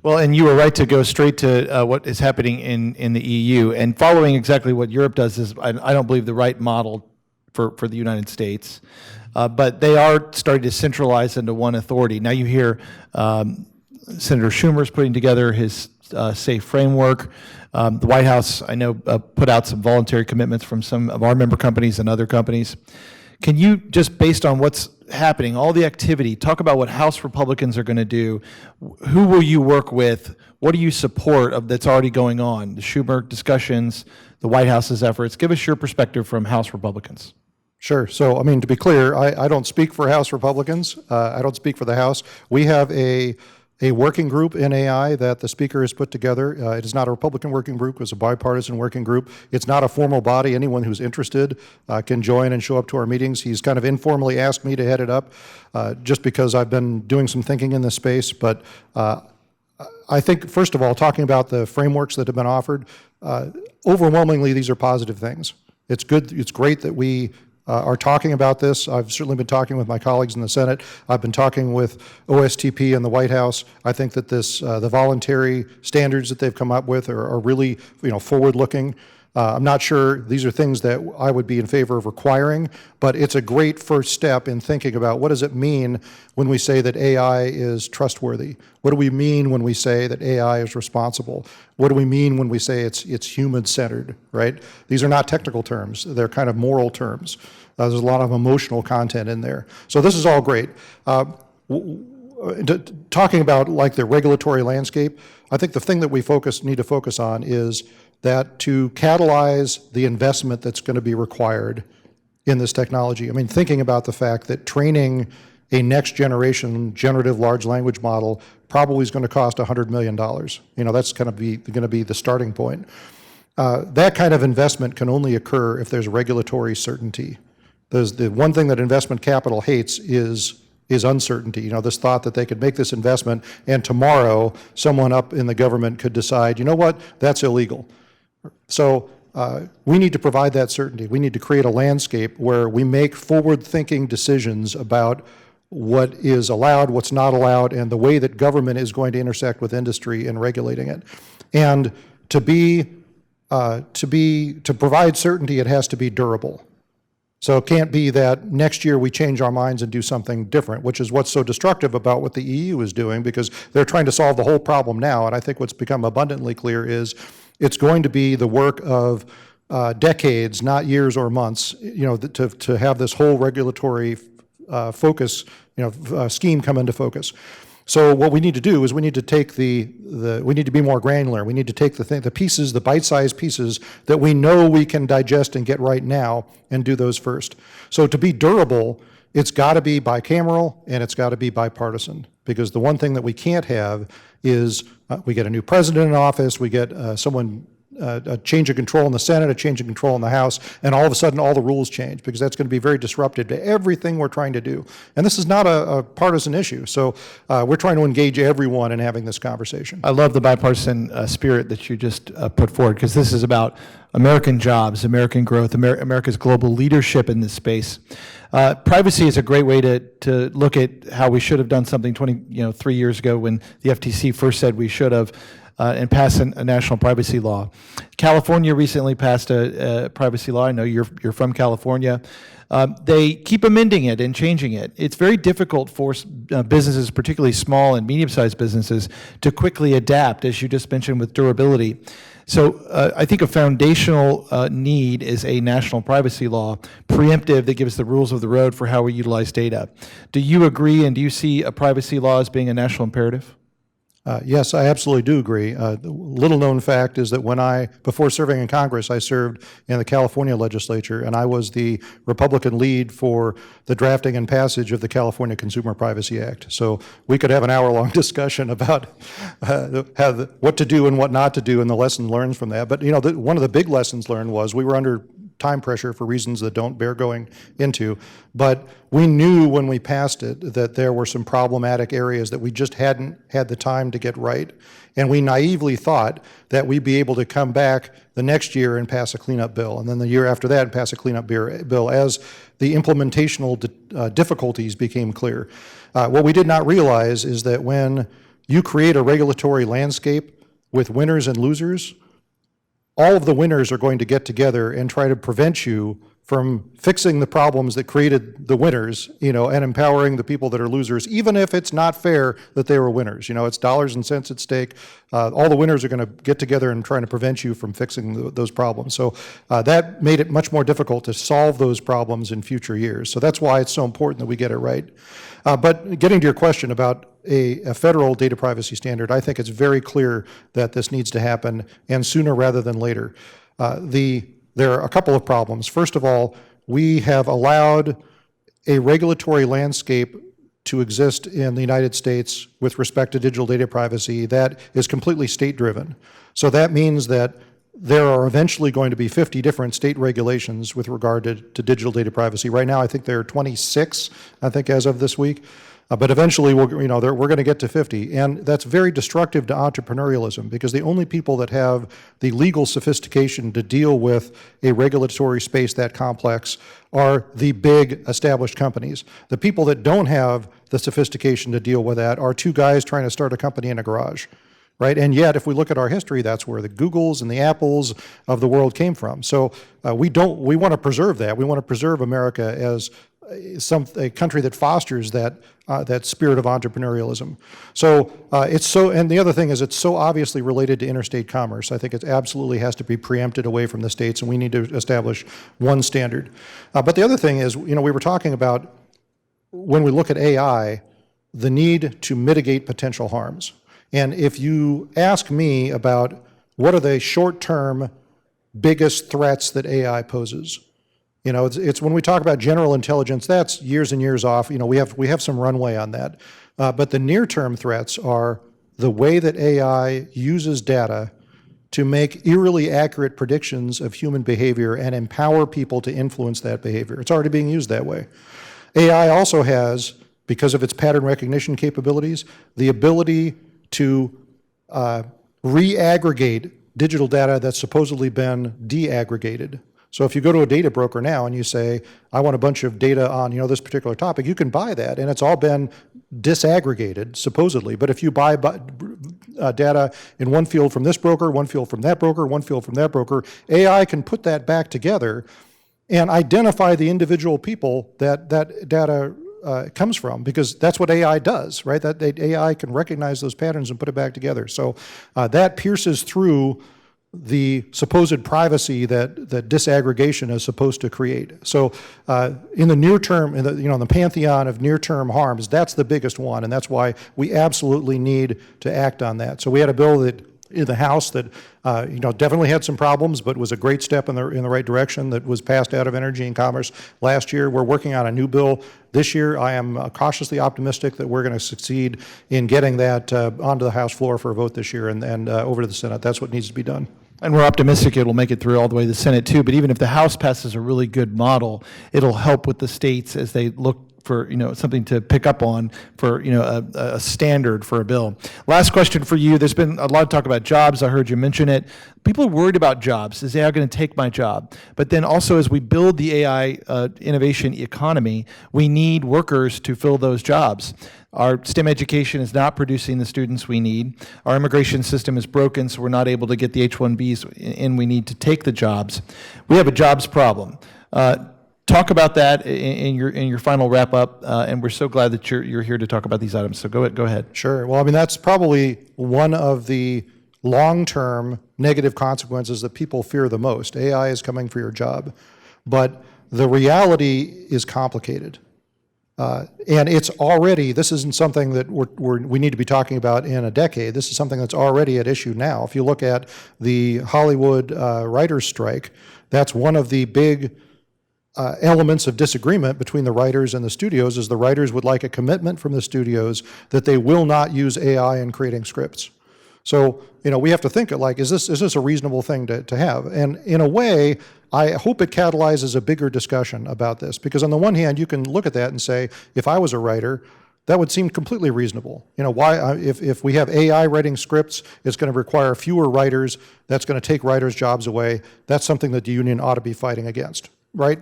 Speaker 20: Well, and you were right to go straight to what is happening in the EU. And following exactly what Europe does is, I don't believe, the right model for the United States. But they are starting to centralize into one authority. Now you hear Senator Schumer's putting together his SAFE framework. The White House, I know, put out some voluntary commitments from some of our member companies and other companies. Can you, just based on what's happening, all the activity, talk about what House Republicans are going to do? Who will you work with? What do you support that's already going on? The Schumer discussions, the White House's efforts. Give us your perspective from House Republicans.
Speaker 1: Sure. So, to be clear, I don't speak for House Republicans. I don't speak for the House. We have a a working group in AI that the speaker has put together. It is not a Republican working group, it's a bipartisan working group. It's not a formal body. Anyone who's interested can join and show up to our meetings. He's kind of informally asked me to head it up just because I've been doing some thinking in this space. But I think, first of all, talking about the frameworks that have been offered, overwhelmingly these are positive things. It's good, it's great that we are talking about this. I've certainly been talking with my colleagues in the Senate. I've been talking with OSTP in the White House. I think that this, the voluntary standards that they've come up with are really, forward-looking. I'm not sure these are things that I would be in favor of requiring, but it's a great first step in thinking about what does it mean when we say that AI is trustworthy? What do we mean when we say that AI is responsible? What do we mean when we say it's human-centered, right? These are not technical terms. They're kind of moral terms. There's a lot of emotional content in there. So this is all great. Talking about like the regulatory landscape, I think the thing that we need to focus on is that to catalyze the investment that's going to be required in this technology. I mean, thinking about the fact that training a next generation generative large language model probably is going to cost $100 million. That's going to be the starting point. That kind of investment can only occur if there's regulatory certainty. The one thing that investment capital hates is uncertainty. This thought that they could make this investment and tomorrow someone up in the government could decide, you know what, that's illegal. So we need to provide that certainty. We need to create a landscape where we make forward-thinking decisions about what is allowed, what's not allowed, and the way that government is going to intersect with industry in regulating it. And to provide certainty, it has to be durable. So it can't be that next year we change our minds and do something different, which is what's so destructive about what the EU is doing, because they're trying to solve the whole problem now. And I think what's become abundantly clear is it's going to be the work of decades, not years or months, to have this whole regulatory focus, scheme come into focus. So what we need to do is we need to take we need to be more granular. We need to take the pieces, the bite-sized pieces that we know we can digest and get right now and do those first. So to be durable, it's got to be bicameral and it's got to be bipartisan, because the one thing that we can't have is we get a new president in office, we get a change of control in the Senate, a change of control in the House, and all of a sudden all the rules change, because that's going to be very disruptive to everything we're trying to do. And this is not a partisan issue, so we're trying to engage everyone in having this conversation.
Speaker 20: I love the bipartisan spirit that you just put forward, because this is about American jobs, American growth, America's global leadership in this space. Privacy is a great way to look at how we should have done something 3 years ago when the FTC first said we should have, and pass a national privacy law. California recently passed a privacy law. I know you're from California. They keep amending it and changing it. It's very difficult for businesses, particularly small and medium-sized businesses, to quickly adapt, as you just mentioned, with durability. So I think a foundational need is a national privacy law, preemptive, that gives the rules of the road for how we utilize data. Do you agree, and do you see a privacy law as being a national imperative?
Speaker 1: Yes, I absolutely do agree. The little-known fact is that before serving in Congress, I served in the California legislature, and I was the Republican lead for the drafting and passage of the California Consumer Privacy Act. So we could have an hour-long discussion about what to do and what not to do and the lessons learned from that. But one of the big lessons learned was we were under time pressure for reasons that don't bear going into, but we knew when we passed it that there were some problematic areas that we just hadn't had the time to get right, and we naively thought that we'd be able to come back the next year and pass a cleanup bill, and then the year after that and pass a cleanup bill as the implementational difficulties became clear. What we did not realize is that when you create a regulatory landscape with winners and losers, all of the winners are going to get together and try to prevent you from fixing the problems that created the winners, and empowering the people that are losers, even if it's not fair that they were winners. It's dollars and cents at stake. All the winners are going to get together and trying to prevent you from fixing those problems. So that made it much more difficult to solve those problems in future years. So that's why it's so important that we get it right. But getting to your question about a federal data privacy standard, I think it's very clear that this needs to happen, and sooner rather than later. There are a couple of problems. First of all, we have allowed a regulatory landscape to exist in the United States with respect to digital data privacy that is completely state-driven. So that means that there are eventually going to be 50 different state regulations with regard to digital data privacy. Right now, I think there are 26, I think, as of this week. But eventually, we're going to get to 50. And that's very destructive to entrepreneurialism, because the only people that have the legal sophistication to deal with a regulatory space that complex are the big established companies. The people that don't have the sophistication to deal with that are two guys trying to start a company in a garage. Right? And yet, if we look at our history, that's where the Googles and the Apples of the world came from. So we want to preserve that. We want to preserve America as a country that fosters that spirit of entrepreneurialism. So and the other thing is, it's so obviously related to interstate commerce. I think it absolutely has to be preempted away from the states, and we need to establish one standard. But the other thing is, we were talking about, when we look at AI, the need to mitigate potential harms. And if you ask me about what are the short-term biggest threats that AI poses, it's when we talk about general intelligence, that's years and years off. We have some runway on that. But the near-term threats are the way that AI uses data to make eerily accurate predictions of human behavior and empower people to influence that behavior. It's already being used that way. AI also has, because of its pattern recognition capabilities, the ability to re-aggregate digital data that's supposedly been de-aggregated. So if you go to a data broker now and you say, I want a bunch of data on this particular topic, you can buy that, and it's all been disaggregated, supposedly. But if you buy data in one field from this broker, one field from that broker, one field from that broker, AI can put that back together and identify the individual people that data comes from, because that's what AI does, right? That AI can recognize those patterns and put it back together. So that pierces through the supposed privacy that disaggregation is supposed to create. So in the near term, in the pantheon of near-term harms, that's the biggest one, and that's why we absolutely need to act on that. So we had a bill that in the House that definitely had some problems, but was a great step in the right direction, that was passed out of Energy and Commerce last year. We're working on a new bill this year. I am cautiously optimistic that we're going to succeed in getting that onto the House floor for a vote this year and over to the Senate. That's what needs to be done.
Speaker 20: And we're optimistic it'll make it through all the way to the Senate too. But even if the House passes a really good model, it'll help with the states as they look for something to pick up on for a standard for a bill. Last question for you. There's been a lot of talk about jobs. I heard you mention it. People are worried about jobs. Is AI going to take my job? But then also, as we build the AI innovation economy, we need workers to fill those jobs. Our STEM education is not producing the students we need. Our immigration system is broken, so we're not able to get the H-1Bs in we need to take the jobs. We have a jobs problem. Talk about that in your final wrap up, and we're so glad that you're here to talk about these items. So go ahead.
Speaker 1: Sure. Well, that's probably one of the long-term negative consequences that people fear the most. AI is coming for your job, but the reality is complicated. And it's already, this isn't something that we need to be talking about in a decade. This is something that's already at issue now. If you look at the Hollywood writers' strike, that's one of the big elements of disagreement between the writers and the studios, is the writers would like a commitment from the studios that they will not use AI in creating scripts. So, we have to think is this a reasonable thing to have? And in a way, I hope it catalyzes a bigger discussion about this, because on the one hand, you can look at that and say, if I was a writer, that would seem completely reasonable. Why, if we have AI writing scripts, it's going to require fewer writers, that's going to take writers' jobs away. That's something that the union ought to be fighting against, right?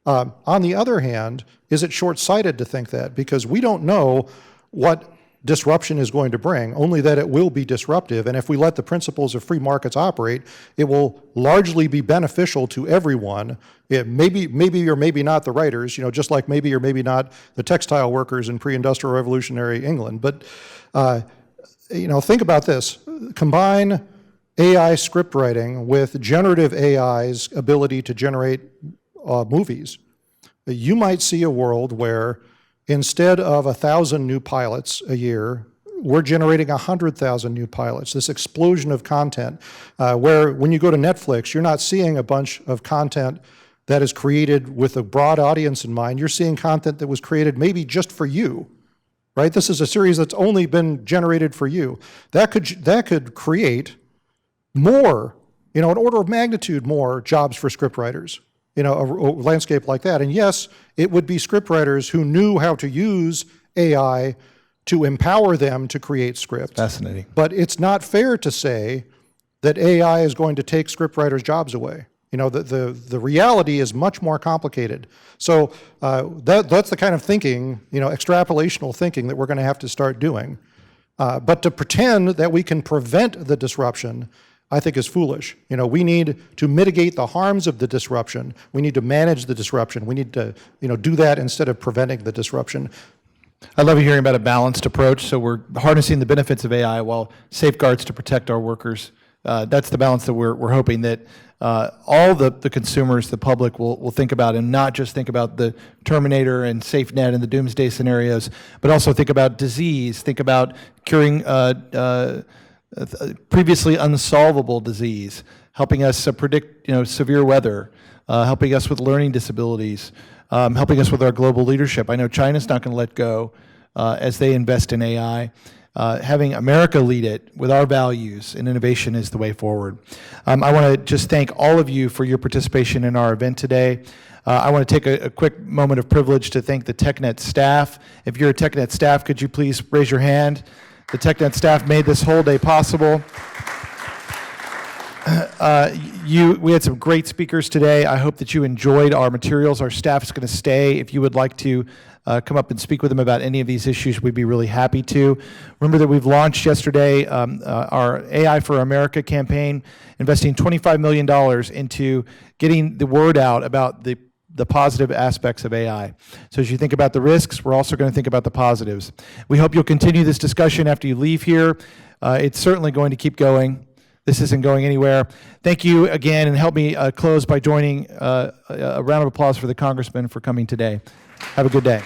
Speaker 1: On the other hand, is it short-sighted to think that? Because we don't know what disruption is going to bring, only that it will be disruptive. And if we let the principles of free markets operate, it will largely be beneficial to everyone. Maybe or maybe not the writers, just like maybe or maybe not the textile workers in pre-industrial revolutionary England. But, think about this. Combine AI script writing with generative AI's ability to generate movies. You might see a world where instead of 1,000 new pilots a year, we're generating 100,000 new pilots, this explosion of content, where when you go to Netflix, you're not seeing a bunch of content that is created with a broad audience in mind. You're seeing content that was created maybe just for you, right? This is a series that's only been generated for you. That could create more, an order of magnitude more jobs for scriptwriters, a landscape like that. And yes, it would be scriptwriters who knew how to use AI to empower them to create scripts.
Speaker 20: Fascinating.
Speaker 1: But it's not fair to say that AI is going to take scriptwriters' jobs away. The reality is much more complicated. So that's the kind of thinking, extrapolational thinking that we're going to have to start doing. But to pretend that we can prevent the disruption, I think is foolish. We need to mitigate the harms of the disruption. We need to manage the disruption. We need to, do that instead of preventing the disruption.
Speaker 20: I love hearing about a balanced approach. So we're harnessing the benefits of AI while safeguards to protect our workers. That's the balance that we're hoping that all the consumers, the public will think about, and not just think about the Terminator and SafeNet and the doomsday scenarios, but also think about disease, think about curing previously unsolvable disease, helping us predict severe weather, helping us with learning disabilities, helping us with our global leadership. I know China's not going to let go as they invest in AI. Having America lead it with our values and innovation is the way forward. I want to just thank all of you for your participation in our event today. I want to take a quick moment of privilege to thank the TechNet staff. If you're a TechNet staff, could you please raise your hand? The TechNet staff made this whole day possible. We had some great speakers today. I hope that you enjoyed our materials. Our staff is going to stay. If you would like to come up and speak with them about any of these issues, we'd be really happy to. Remember that we've launched yesterday our AI for America campaign, investing $25 million into getting the word out about the positive aspects of AI. So as you think about the risks, we're also going to think about the positives. We hope you'll continue this discussion after you leave here. It's certainly going to keep going. This isn't going anywhere. Thank you again, and help me close by joining a round of applause for the Congressman for coming today. Have a good day.